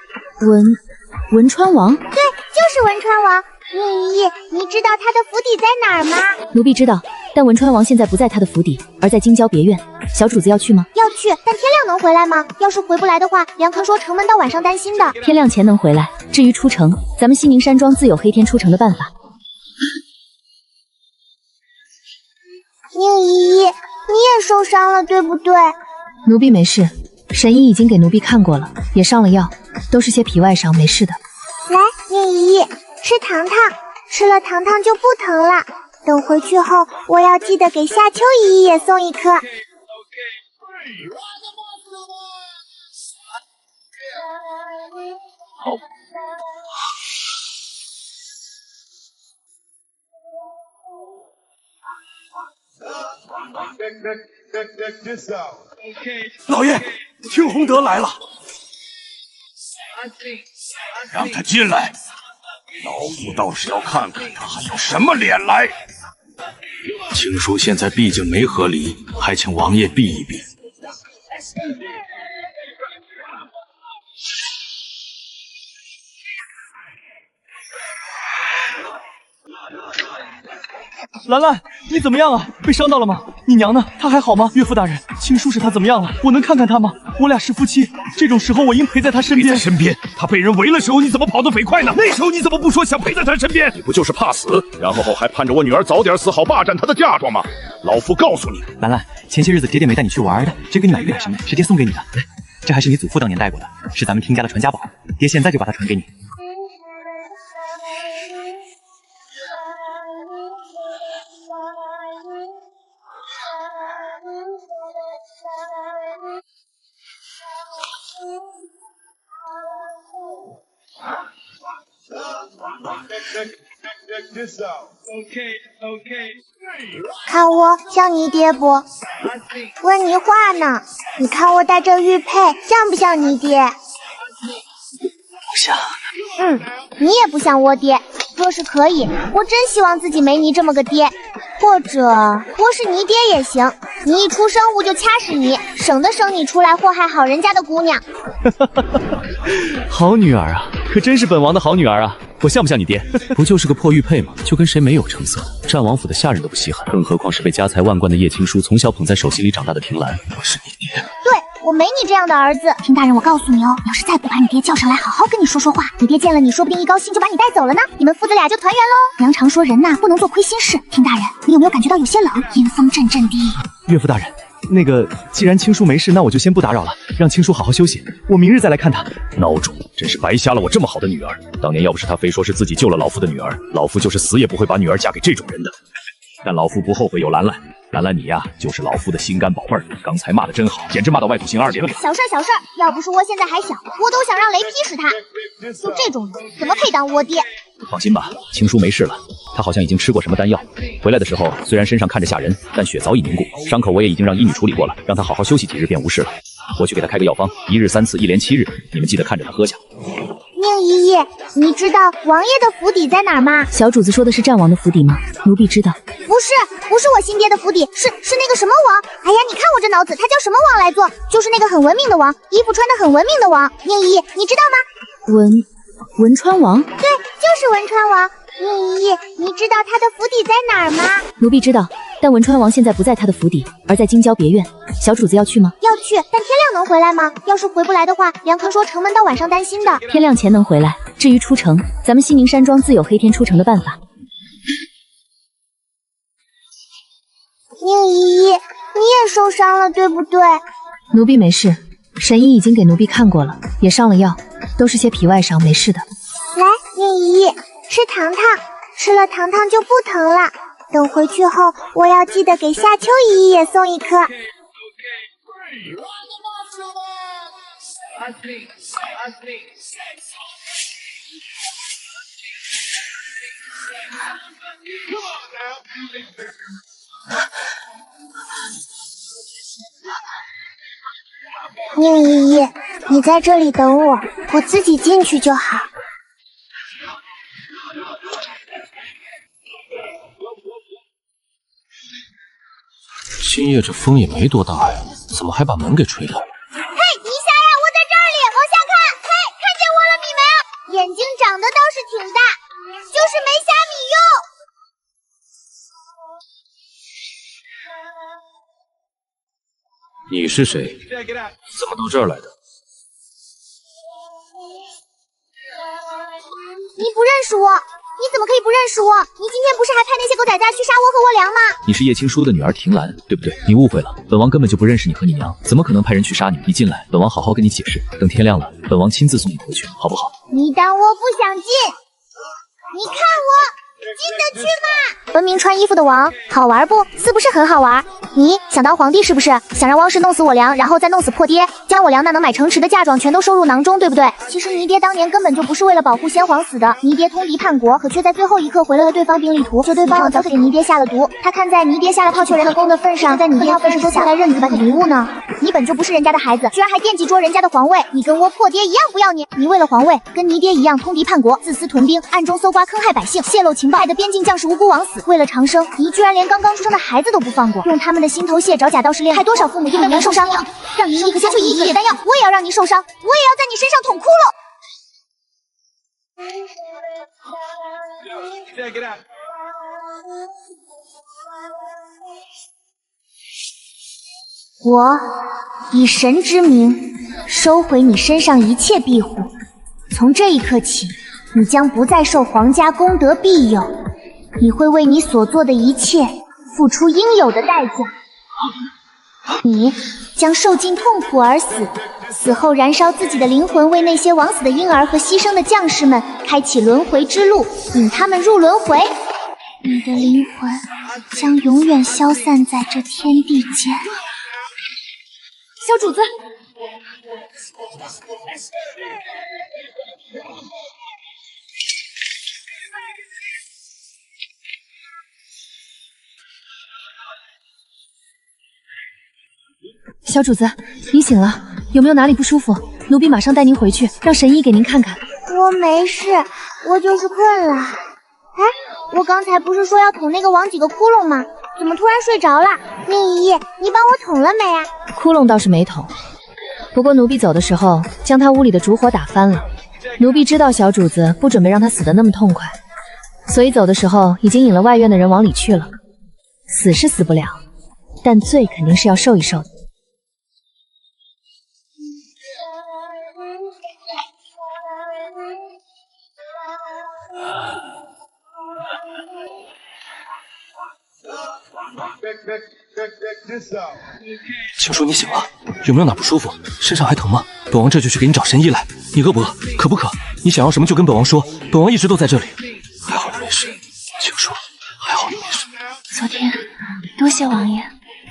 文川王？对，就是文川王。宁姨姨，你知道他的府邸在哪儿吗？奴婢知道，但文川王现在不在他的府邸，而在京郊别院。小主子要去吗？要去，但天亮能回来吗？要是回不来的话，梁科说城门到晚上担心的。天亮前能回来。至于出城，咱们西宁山庄自有黑天出城的办法。宁姨姨，你也受伤了，对不对？奴婢没事，神医已经给奴婢看过了，也上了药，都是些皮外伤，没事的。来，宁姨，吃糖糖，吃了糖糖就不疼了。等回去后，我要记得给夏秋姨也送一颗。好。老爷，听洪德来了，让他进来。老夫倒是要看看他还有什么脸来。青叔现在毕竟没和离，还请王爷避一避。兰兰，你怎么样啊？被伤到了吗？你娘呢？她还好吗？岳父大人，青叔是她怎么样了？我能看看她吗？我俩是夫妻，这种时候我应陪在她身边。陪在身边？他被人围了时候，你怎么跑得飞快呢？那时候你怎么不说想陪在他身边？你不就是怕死，然后还盼着我女儿早点死，好霸占她的嫁妆吗？老夫告诉你，兰兰，前些日子爹爹没带你去玩的，这跟你买玉还是什么？是爹送给你的。这还是你祖父当年戴过的，是咱们听家的传家宝，爹现在就把它传给你。看我像你爹不？问你话呢，你看我戴这玉佩像不像你爹？不像。你也不像我爹。若是可以，我真希望自己没你这么个爹，或者我是你爹也行。你一出生我就掐死你，省得生你出来祸害好人家的姑娘。好女儿啊，可真是本王的好女儿啊！我像不像你爹？不就是个破玉佩吗？就跟谁没有成色？战王府的下人都不稀罕，更何况是被家财万贯的叶青书从小捧在手心里长大的婷兰。我是你爹。对，我没你这样的儿子。婷大人，我告诉你哦，你要是再不把你爹叫上来，好好跟你说说话，你爹见了你说不定一高兴就把你带走了呢，你们父子俩就团圆喽。娘常说人呐不能做亏心事。婷大人，你有没有感觉到有些冷？阴风阵阵的。岳父大人，那个，既然青叔没事，那我就先不打扰了，让青叔好好休息，我明日再来看他。孬种，真是白瞎了我这么好的女儿。当年要不是他非说是自己救了老夫的女儿，老夫就是死也不会把女儿嫁给这种人的。但老夫不后悔有兰兰，兰兰你呀，就是老夫的心肝宝贝儿。刚才骂的真好，简直骂到外土星2.0。小事儿，要不是窝现在还小，我都想让雷劈死他。就这种人，怎么配当窝爹？放心吧，青叔没事了，他好像已经吃过什么丹药。回来的时候虽然身上看着吓人，但血早已凝固，伤口我也已经让医女处理过了，让他好好休息几日便无事了。我去给他开个药方，1日3次，1连7日，你们记得看着他喝下。宁姨姨，你知道王爷的府邸在哪儿吗？小主子说的是战王的府邸吗？奴婢知道。不是我新爹的府邸，是那个什么王。哎呀，你看我这脑子，他叫什么王来做？就是那个很文明的王，衣服穿得很文明的王。宁姨姨，你知道吗？文川王？对，就是文川王。宁姨姨，你知道他的府邸在哪儿吗？奴婢知道，但文川王现在不在他的府邸，而在京郊别院。小主子要去吗？要去，但天亮能回来吗？要是回不来的话，梁坤说城门到晚上担心的。天亮前能回来。至于出城，咱们西宁山庄自有黑天出城的办法。宁姨姨，你也受伤了，对不对？奴婢没事，神医已经给奴婢看过了，也上了药，都是些皮外伤，没事的。来，宁姨姨，吃糖糖，吃了糖糖就不疼了。等回去后，我要记得给夏秋姨也送一颗。宁姨姨，你在这里等我，我自己进去就好。今夜这风也没多大呀，怎么还把门给吹开了？嘿，你瞎呀！我在这里，往下看。嘿，看见我了，米梅？眼睛长得倒是挺大，就是没瞎米用。你是谁？怎么到这儿来的？你不认识我？你怎么可以不认识我？你今天不是还派那些狗崽子去杀我和我娘吗？你是叶青书的女儿婷兰，对不对？你误会了，本王根本就不认识你和你娘，怎么可能派人去杀你？你进来，本王好好跟你解释。等天亮了，本王亲自送你回去，好不好？你当我不想进？你看我进得去吗？文明穿衣服的王，好玩不？是不是很好玩？你想当皇帝是不是？想让汪氏弄死我娘，然后再弄死破爹，将我娘那能买城池的嫁妆全都收入囊中，对不对？其实倪爹当年根本就不是为了保护先皇死的，倪爹通敌叛国，可却在最后一刻毁了对方兵力图，就对方早给倪爹下了毒。他看在倪爹下了泡雀人的功的份上，在你爹份上下来认你吧，你礼物呢？你本就不是人家的孩子，居然还惦记捉人家的皇位，你跟我破爹一样不要你！你为了皇位，跟倪爹一样通敌叛国，自私屯兵，暗中搜刮坑害百姓，泄露情报，害得边境将士无辜枉死。为了长生，你居然连刚刚出生的孩子都不放过，用他们的心头血找假道士恋，害多少父母因为您受伤，让您一个接触一夜丹药，我也要让你受伤，我也要在你身上捅窟窿。我以神之名收回你身上一切庇护，从这一刻起，你将不再受皇家公德庇佑，你会为你所做的一切付出应有的代价。你将受尽痛苦而死，死后燃烧自己的灵魂，为那些枉死的婴儿和牺牲的将士们开启轮回之路，引他们入轮回。你的灵魂将永远消散在这天地间。小主子，小主子，你醒了，有没有哪里不舒服？奴婢马上带您回去，让神医给您看看。我没事，我就是困了。哎，我刚才不是说要捅那个王几个窟窿吗？怎么突然睡着了？令姨，你帮我捅了没啊？窟窿倒是没捅，不过奴婢走的时候将他屋里的烛火打翻了。奴婢知道小主子不准备让他死得那么痛快，所以走的时候已经引了外院的人往里去了。死是死不了，但罪肯定是要受一受的。青叔，你醒了，有没有哪不舒服？身上还疼吗？本王这就去给你找神医来。你饿不饿？渴不渴？你想要什么就跟本王说，本王一直都在这里。还好你没事，青叔，还好你没事。昨天多谢王爷，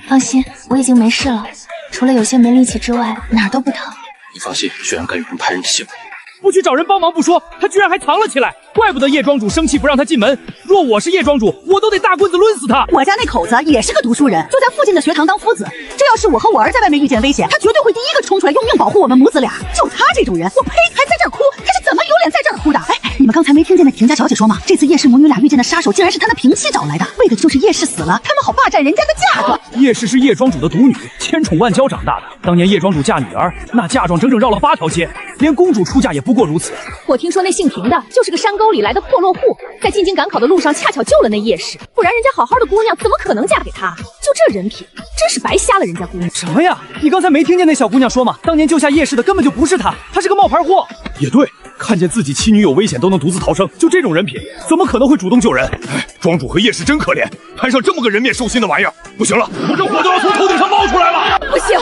放心，我已经没事了，除了有些没力气之外，哪儿都不疼。你放心，居然敢有人拍人的性命！不去找人帮忙不说，他居然还藏了起来，怪不得叶庄主生气不让他进门。若我是叶庄主，我都得大棍子抡死他。我家那口子也是个读书人，就在附近的学堂当夫子。这要是我和我儿在外面遇见危险，他绝对会第一个冲出来用命保护我们母子俩。就他这种人，我呸，还在这儿哭，他是怎么有脸在这儿哭的？哎，你们刚才没听见那婷家小姐说吗？这次叶氏母女俩遇见的杀手竟然是她的平妻找来的，为的就是叶氏死了，他们好霸占人家的嫁妆。叶氏是叶庄主的独女，千宠万娇长大的。当年叶庄主嫁女儿，那嫁妆整整绕了8条街，连公主出嫁也不过如此。我听说那姓平的就是个山沟里来的破落户，在进京赶考的路上恰巧救了那叶氏，不然人家好好的姑娘怎么可能嫁给他？就这人品，真是白瞎了人家姑娘。什么呀？你刚才没听见那小姑娘说吗？当年救下叶氏的根本就不是她，她是个冒牌货。也对，看见自己妻女有危险都能独自逃生，就这种人品，怎么可能会主动救人？哎，庄主和叶氏真可怜，摊上这么个人面兽心的玩意儿，不行了，我这火都要从头顶上冒出来了！不行，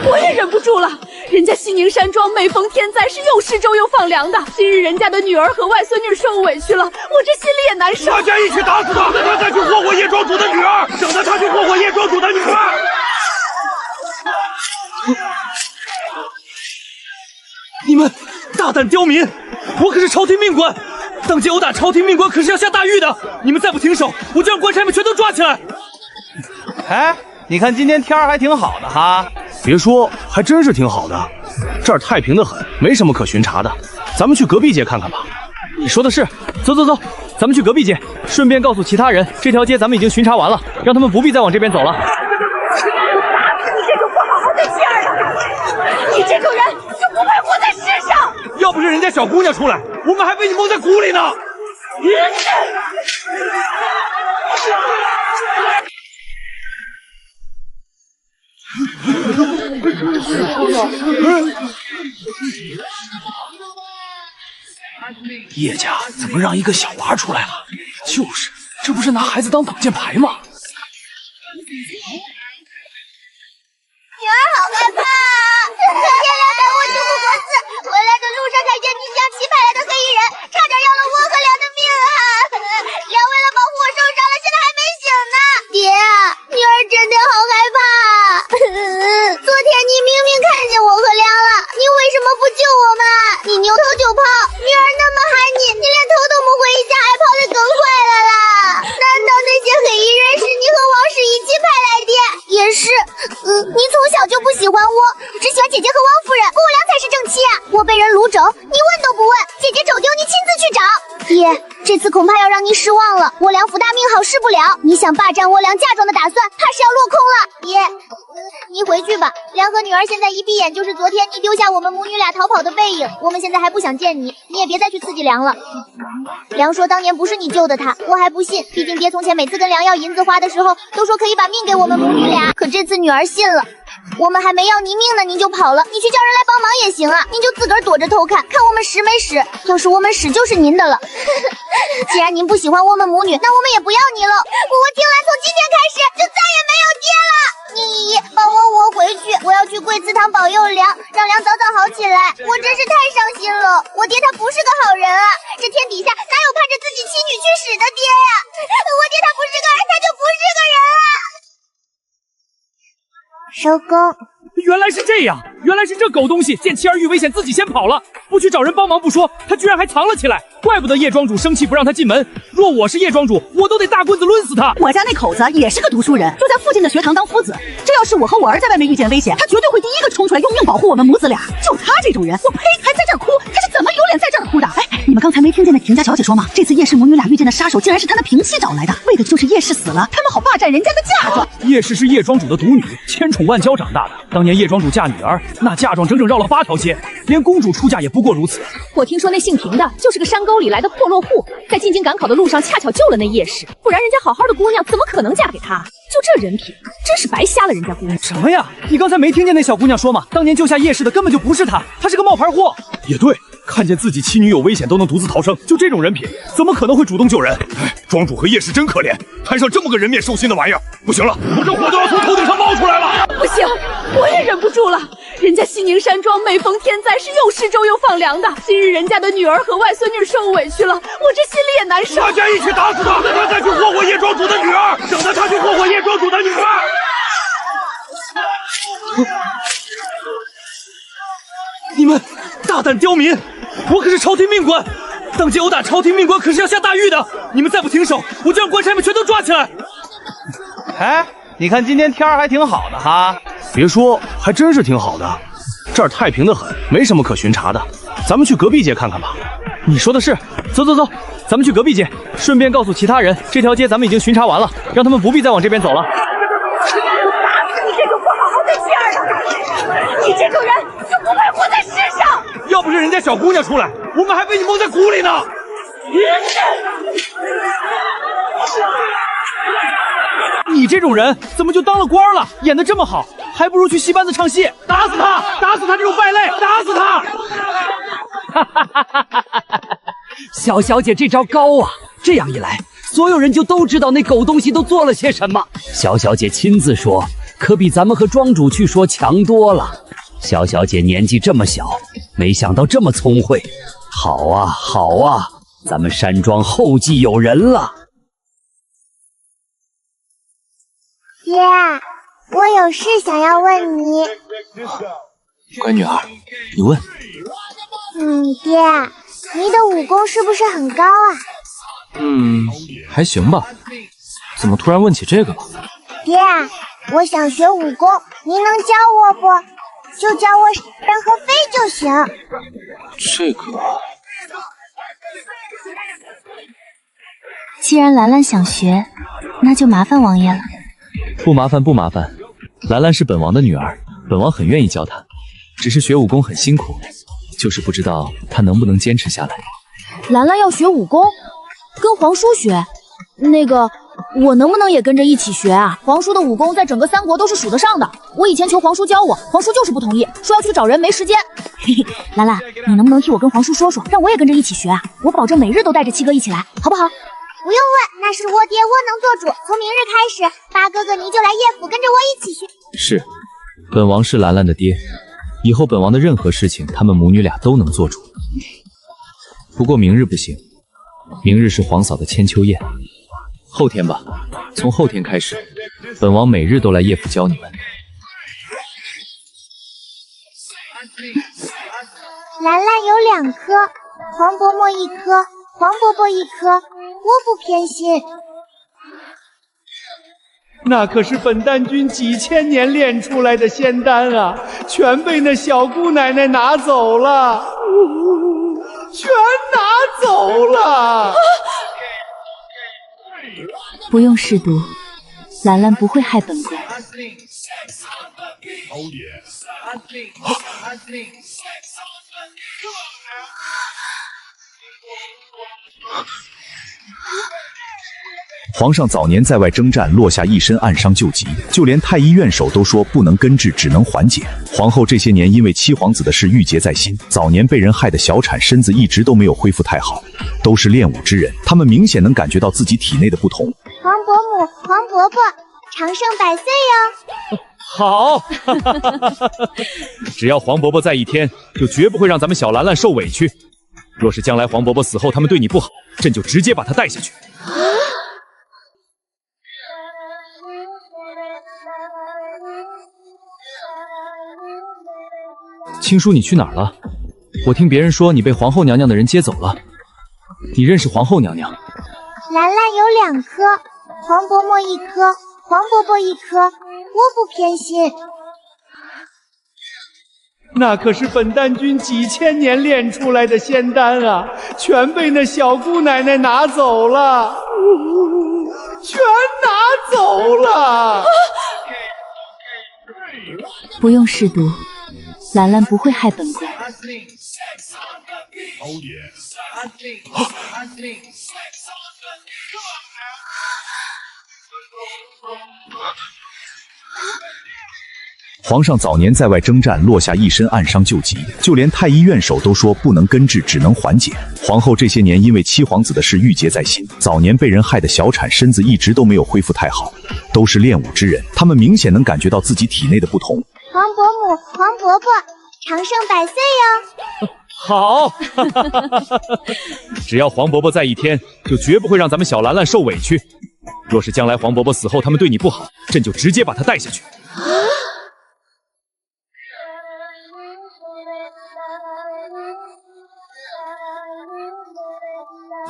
我也忍不住了。人家西宁山庄每逢天灾是又施粥又放粮的，今日人家的女儿和外孙女受委屈了，我这心里也难受。大家一起打死他，让他去祸祸叶庄主的女儿，省得他去祸祸叶庄主的女儿。你们大胆刁民！我可是朝廷命官，当街殴打朝廷命官可是要下大狱的。你们再不停手，我就让官差们全都抓起来。哎，你看今天天儿还挺好的哈。别说，还真是挺好的，这儿太平的很，没什么可巡查的。咱们去隔壁街看看吧。你说的是，走走走，咱们去隔壁街，顺便告诉其他人，这条街咱们已经巡查完了，让他们不必再往这边走了。你这种不好好的妻儿啊！你这种人就不配活在世上！要不是人家小姑娘出来，我们还被你蒙在鼓里呢。叶家怎么让一个小娃出来了？就是，这不是拿孩子当挡箭牌吗？女儿好害怕啊！天亮带我去护国寺，回来的路上看见宁江旗派来的黑衣人，差点要了我和梁的命啊！梁为了保护我受伤了，现在还没醒呢。爹，女儿真的好害怕。昨天你明明看见我和梁了，你为什么不救我们？你扭头就跑，女儿那么喊你，你连头都没回一下，还跑得更快了啦！难道那些黑衣人是你和王氏一起派来的？也是，你从小就不喜欢我，只喜欢姐姐和王夫人，顾良才是正妻啊！我被人掳走，你问都不问，姐姐走丢，你亲自去找。爹，这次恐怕要让你失望了，我梁府大命好失不了，你想霸占我梁嫁妆的打算，怕是要落空了。爹，你回去吧，梁和女儿现在一闭眼就是昨天你丢下我们母女俩逃跑的背影，我们现在还不想见你，你也别再去刺激梁了。梁说当年不是你救的他，我还不信，毕竟爹从前每次跟梁要银子花的时候，都说可以把命给我们母女俩，可这次女儿信了。我们还没要您命呢，您就跑了，你去叫人来帮忙也行啊，您就自个儿躲着偷看，看我们使没使，要是我们使就是您的了。既然您不喜欢我们母女，那我们也不要你了。我听兰从今天开始就再也没有爹了。你姨姨，帮我回去，我要去贵祠堂保佑梁，让梁早早好起来。我真是太伤心了，我爹他不是个好人啊，这天底下哪有盼着自己妻女去死的爹呀？我爹他不是个人，他就不是个人啊。收工。原来是这样，原来是这狗东西见妻儿遇危险，自己先跑了，不去找人帮忙不说，他居然还藏了起来，怪不得叶庄主生气不让他进门。若我是叶庄主，我都得大棍子抡死他。我家那口子也是个读书人，就在附近的学堂当夫子。这要是我和我儿在外面遇见危险，他绝对会第一个冲出来用命保护我们母子俩。就他这种人，我呸，还在这儿哭，他是怎么有脸在这儿哭的？哎，你们刚才没听见那平家小姐说吗？这次叶氏母女俩遇见的杀手竟然是她的平妻找来的，为的就是叶氏死了，他们好霸占人家的嫁妆。叶氏是叶庄主的独女，千宠万娇长大的。当年叶庄主嫁女儿，那嫁妆整整绕了8条街，连公主出嫁也不过如此。我听说那姓平的就是个山沟里来的破落户，在进京赶考的路上恰巧救了那叶氏，不然人家好好的姑娘怎么可能嫁给他？就这人品，真是白瞎了人家姑娘。什么呀？你刚才没听见那小姑娘说吗？当年救下叶氏的根本就不是她，她是个冒牌货。也对，看见自己妻女有危险都能独自逃生，就这种人品，怎么可能会主动救人？哎，庄主和叶氏真可怜，摊上这么个人面兽心的玩意儿，不行了，我这火都要从头顶上冒出来了。不行，我也忍不住了。人家西宁山庄每逢天灾是又施粥又放粮的，今日人家的女儿和外孙女受委屈了，我这心里也难受。大家一起打死他，让他去霍霍叶庄主的女儿，省得他去霍霍叶庄主的女儿。你们大胆刁民！我可是朝廷命官，当街殴打朝廷命官可是要下大狱的。你们再不停手，我就让官差们全都抓起来。哎，你看今天天儿还挺好的哈。别说，还真是挺好的，这儿太平得很，没什么可巡查的。咱们去隔壁街看看吧。你说的是，走走走，咱们去隔壁街，顺便告诉其他人，这条街咱们已经巡查完了，让他们不必再往这边走了。你这种不好好的妻儿的，你这种人就不配活在世上。要不是人家小姑娘出来，我们还被你蒙在鼓里呢。你这种人怎么就当了官了？演得这么好，还不如去戏班子唱戏。打死他！打死他这种败类！打死他！小小姐这招高啊！这样一来，所有人就都知道那狗东西都做了些什么。小小姐亲自说，可比咱们和庄主去说强多了。小小姐年纪这么小，没想到这么聪慧。好啊，好啊，咱们山庄后继有人了。爹，我有事想要问你。乖女儿，你问。爹，你的武功是不是很高啊？还行吧。怎么突然问起这个了？爹，我想学武功，您能教我不？就教我人和飞就行。这个……既然兰兰想学，那就麻烦王爷了。不麻烦，不麻烦。兰兰是本王的女儿，本王很愿意教她，只是学武功很辛苦，就是不知道她能不能坚持下来。兰兰要学武功，跟皇叔学，那个我能不能也跟着一起学啊？皇叔的武功在整个三国都是数得上的，我以前求皇叔教我，皇叔就是不同意，说要去找人没时间。嘿嘿，兰兰，你能不能替我跟皇叔说说，让我也跟着一起学啊？我保证每日都带着七哥一起来，好不好？不用问，那是我爹，我能做主。从明日开始，八哥哥你就来叶府跟着我一起学。是，本王是兰兰的爹，以后本王的任何事情，他们母女俩都能做主。不过明日不行，明日是皇嫂的千秋宴，后天吧，从后天开始，本王每日都来叶府教你们。兰兰有2颗，黄伯伯1颗，黄伯伯1颗，我不偏心。那可是本丹君几千年练出来的仙丹啊，全被那小姑奶奶拿走了，全拿走了。不用试毒，兰兰不会害本宫。皇上早年在外征战，落下一身暗伤旧疾，就连太医院手都说不能根治，只能缓解。皇后这些年因为七皇子的事郁结在心，早年被人害得小产，身子一直都没有恢复太好。都是练武之人，他们明显能感觉到自己体内的不同。黄伯母、黄伯伯，长生百岁哟！好，只要黄伯伯在一天，就绝不会让咱们小兰兰受委屈。若是将来黄伯伯死后，他们对你不好，朕就直接把他带下去。青叔，你去哪儿了？我听别人说你被皇后娘娘的人接走了。你认识皇后娘娘？兰兰有2颗，黄伯伯1颗，黄伯伯1颗，我不偏心。那可是本丹君几千年练出来的仙丹啊，全被那小姑奶奶拿走了，全拿走了。不用试毒，兰兰不会害本宫。皇上早年在外征战，落下一身暗伤旧疾，就连太医院手都说不能根治，只能缓解。皇后这些年因为七皇子的事郁结在心，早年被人害得小产，身子一直都没有恢复太好。都是练武之人，他们明显能感觉到自己体内的不同。黄伯母、黄伯伯，长生百岁哟！好，只要黄伯伯在一天，就绝不会让咱们小兰兰受委屈。若是将来黄伯伯死后，他们对你不好，朕就直接把他带下去。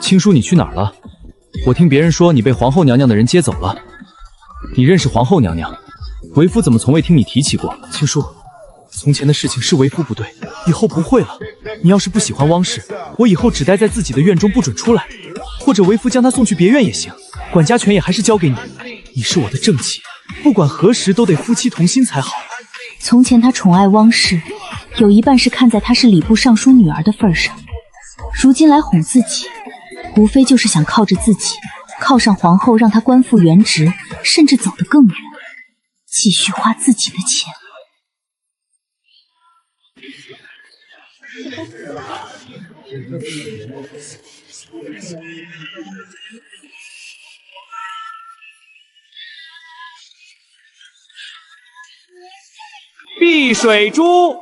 青叔，你去哪儿了？我听别人说你被皇后娘娘的人接走了。你认识皇后娘娘？为夫怎么从未听你提起过？青叔，从前的事情是为夫不对，以后不会了。你要是不喜欢汪氏，我以后只待在自己的院中，不准出来，或者为夫将她送去别院也行，管家权也还是交给你。你是我的正妻，不管何时都得夫妻同心才好。从前他宠爱汪氏，有一半是看在她是礼部尚书女儿的份上，如今来哄自己，无非就是想靠着自己，靠上皇后，让她官复原职，甚至走得更远，继续花自己的钱。碧水珠，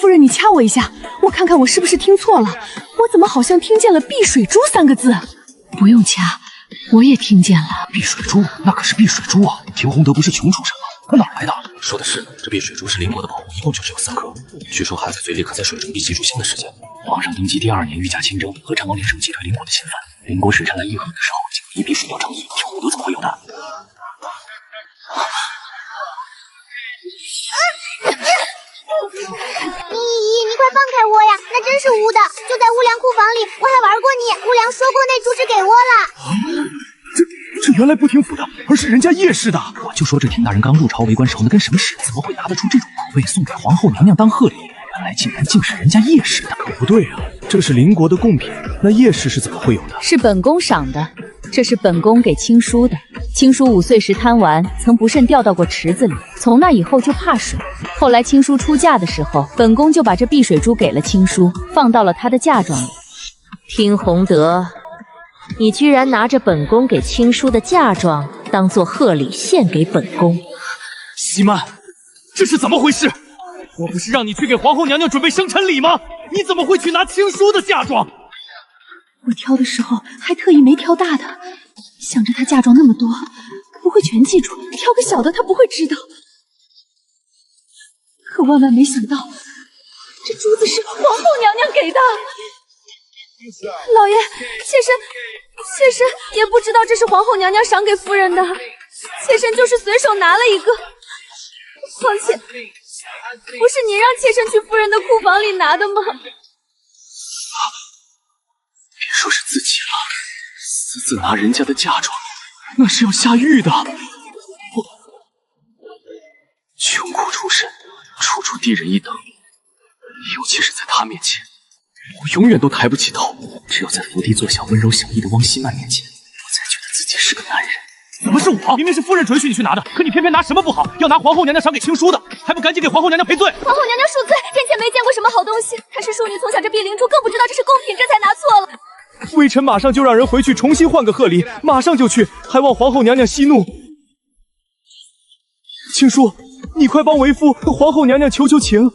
夫人，你掐我一下，我看看我是不是听错了。我怎么好像听见了碧水珠3个字？不用掐，我也听见了。碧水珠，那可是碧水珠啊！田宏德不是穷出身吗？他哪来的？说的是，这碧水珠是邻国的宝物，一共就只有3颗。据说含在嘴里可在水中一击入心的时间。皇上登基第2年，御驾亲征，和陈王联手击退邻国的侵犯。邻国使臣来议和的时候，竟以碧水疗诚意，田宏德怎么会有的？你快放开我呀！那真是污的，就在无良库房里，我还玩过你。无良说过那珠是给我了。这原来不听府的，而是人家叶氏的。我就说这田大人刚入朝为官时候，那跟什么似的，怎么会拿得出这种宝贝送给皇后娘娘当贺礼？原来竟是人家叶氏的。可不对啊，这是邻国的贡品，那叶氏是怎么会有的？是本宫赏的，这是本宫给青叔的。青叔5岁时贪玩，曾不慎掉到过池子里，从那以后就怕水。后来青叔出嫁的时候，本宫就把这碧水珠给了青叔，放到了他的嫁妆里。听洪德，你居然拿着本宫给青叔的嫁妆当做贺礼献给本宫。西曼，这是怎么回事？我不是让你去给皇后娘娘准备生辰礼吗？你怎么会去拿青叔的嫁妆？我挑的时候还特意没挑大的，想着她嫁妆那么多，不会全记住，挑个小的她不会知道。可万万没想到，这珠子是皇后娘娘给的。老爷，妾身也不知道这是皇后娘娘赏给夫人的，妾身就是随手拿了一个。况且，不是您让妾身去夫人的库房里拿的吗？别说是自己了，私自拿人家的嫁妆，那是要下狱的。我穷苦出身，处处低人一等，尤其是在他面前，我永远都抬不起头。只有在伏地做小、温柔小意的汪希曼面前，我才觉得自己是个男人。怎么是我？明明是夫人准许你去拿的，可你偏偏拿什么不好，要拿皇后娘娘赏给青叔的，还不赶紧给皇后娘娘赔罪！皇后娘娘恕罪，殿前没见过什么好东西。她是庶女，从小这碧灵珠，更不知道这是贡品，这才拿错了。微臣马上就让人回去重新换个贺礼，马上就去，还望皇后娘娘息怒。青叔，你快帮为夫和皇后娘娘求求情。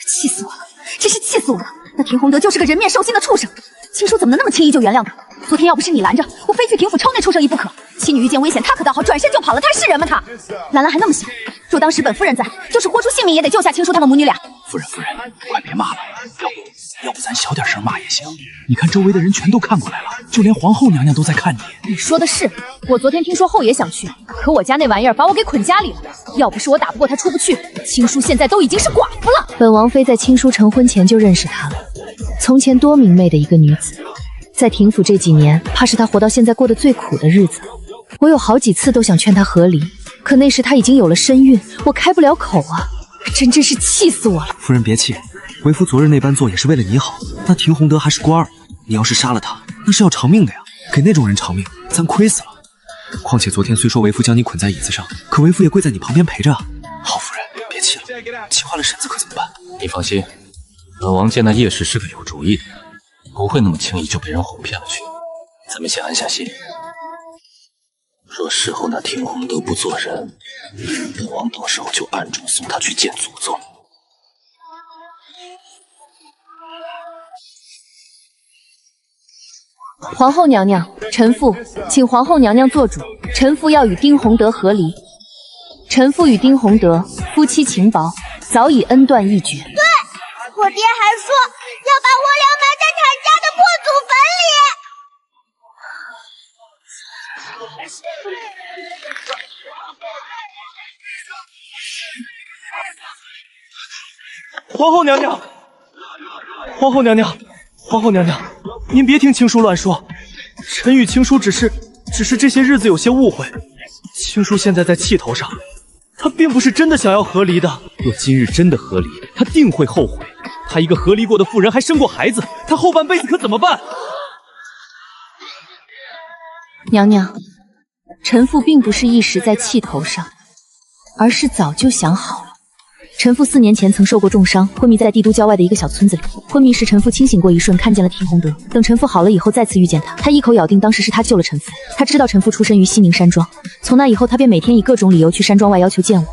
气死我了，真是气死我了！那田洪德就是个人面兽心的畜生，青叔怎么能那么轻易就原谅他？昨天要不是你拦着，我非去廷府抽那畜生一不可。妻女遇见危险，他可倒好，转身就跑了，他是人吗？他兰兰还那么小，若当时本夫人在，就是豁出性命也得救下青叔他们母女俩。夫人，快别骂了，要不咱小点声骂也行。你看周围的人全都看过来了，就连皇后娘娘都在看你。你说的是，我昨天听说后爷想去，可我家那玩意儿把我给捆家里了。要不是我打不过他出不去，青叔现在都已经是寡妇了。本王妃在青叔成婚前就认识他了，从前多明媚的一个女子，在廷府这几年，怕是她活到现在过得最苦的日子。我有好几次都想劝她和离，可那时她已经有了身孕，我开不了口啊，真是气死我了。夫人别气，为夫昨日那般做也是为了你好。那廷洪德还是官儿，你要是杀了他，那是要偿命的呀。给那种人偿命，咱亏死了。况且昨天虽说为夫将你捆在椅子上，可为夫也跪在你旁边陪着啊。好夫人，别气了，气坏了身子可怎么办？你放心，本王见那叶氏是个有主意的，不会那么轻易就被人哄骗了去。咱们先安下心。若事后那田洪德不做人，本王到时候就暗中送他去见祖宗。皇后娘娘，臣妇请皇后娘娘做主，臣妇要与丁洪德和离。臣妇与丁洪德夫妻情薄，早已恩断义绝。对，我爹还说要把我俩埋在他家的破祖坟里。皇后娘娘，皇后娘娘，皇后娘娘，您别听青叔乱说，臣与青叔只是这些日子有些误会。青叔现在在气头上，他并不是真的想要和离的。若今日真的和离，他定会后悔。他一个和离过的妇人，还生过孩子，他后半辈子可怎么办？娘娘，臣妇并不是一时在气头上，而是早就想好了。臣妇4年前曾受过重伤，昏迷在帝都郊外的一个小村子里。昏迷时，臣妇清醒过一瞬，看见了田洪德。等臣妇好了以后，再次遇见他，他一口咬定当时是他救了臣妇。他知道臣妇出身于西宁山庄，从那以后，他便每天以各种理由去山庄外要求见我。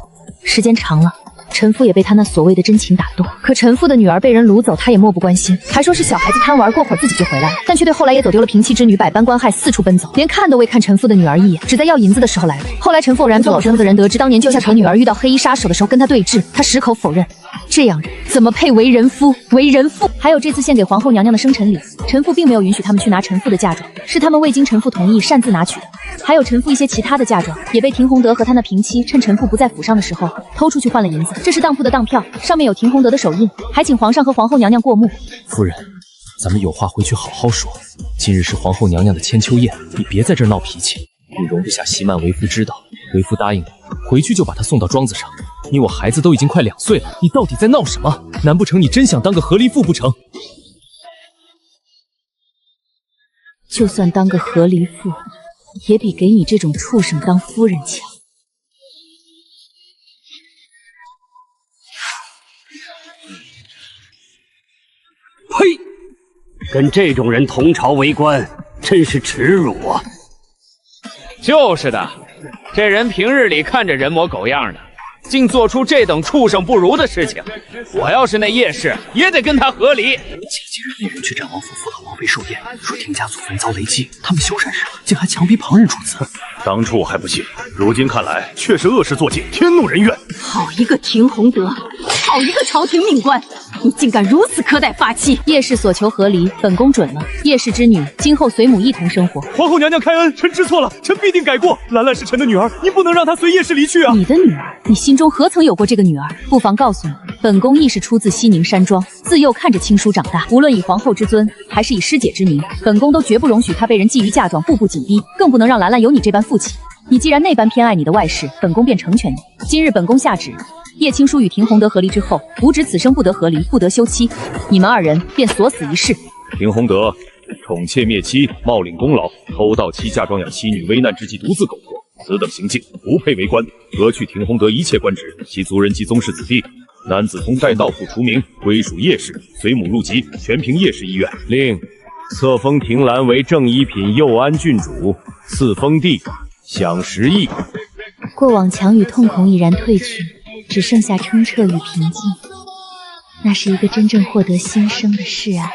时间长了，臣妇也被他那所谓的真情打动。可臣妇的女儿被人掳走，他也漠不关心，还说是小孩子贪玩，过会儿自己就回来了，但却对后来也走丢了平妻之女百般关害，四处奔走，连看都未看臣妇的女儿一眼，只在要银子的时候来了。后来臣妇偶然从老庄子人得知，当年救下臣女儿遇到黑衣杀手的时候跟他对峙，他矢口否认。这样人怎么配为人夫？为人妇？还有这次献给皇后娘娘的生辰礼，臣妇并没有允许他们去拿臣妇的嫁妆，是他们未经臣妇同意擅自拿取的。还有臣妇一些其他的嫁妆，也被田洪德和他那平妻趁臣妇不在府上的时候偷出去换了银子。这是当铺的当票，上面有田洪德的手印，还请皇上和皇后娘娘过目。夫人，咱们有话回去好好说。今日是皇后娘娘的千秋宴，你别在这儿闹脾气。你容不下西曼为夫知道，为夫答应你，回去就把她送到庄子上。你我孩子都已经快2岁了，你到底在闹什么？难不成你真想当个和离妇不成？就算当个和离妇，也比给你这种畜生当夫人强。跟这种人同朝为官，真是耻辱啊！就是的，这人平日里看着人模狗样的，竟做出这等畜生不如的事情。我要是那叶氏，也得跟他和离。前几日那人去战王府辅导王妃寿宴，说庭家祖坟遭雷击，他们修缮时竟还强逼旁人出资。当初我还不信，如今看来却是恶事做尽，天怒人怨。好一个廷洪德，好一个朝廷命官，你竟敢如此苛待发妻！叶氏所求和离，本宫准了。叶氏之女，今后随母一同生活。皇后娘娘开恩，臣知错了，臣必定改过。兰兰是臣的女儿，您不能让她随叶氏离去啊！你的女儿，你心中何曾有过这个女儿？不妨告诉你，本宫亦是出自西宁山庄，自幼看着亲叔长大，无论以皇后之尊，还是以师姐之名，本宫都绝不容许她被人觊觎嫁妆，步步紧逼，更不能让兰兰有你这般父亲。你既然那般偏爱你的外室，本宫便成全你。今日本宫下旨，叶青书与廷洪德和离之后，吾旨此生不得和离，不得休妻，你们二人便锁死一世。廷洪德宠妾灭妻，冒领功劳，偷盗妻嫁妆养妻女，危难之际独自苟活，此等行径不配为官，革去廷洪德一切官职，其族人及宗室子弟。男子从代盗父除名，归属叶氏，随母入籍，全凭叶氏意愿。另册封廷兰为正一品右安郡主，赐封地，享10亿。过往强与痛恐已然褪去，只剩下澄澈与平静。那是一个真正获得新生的示爱。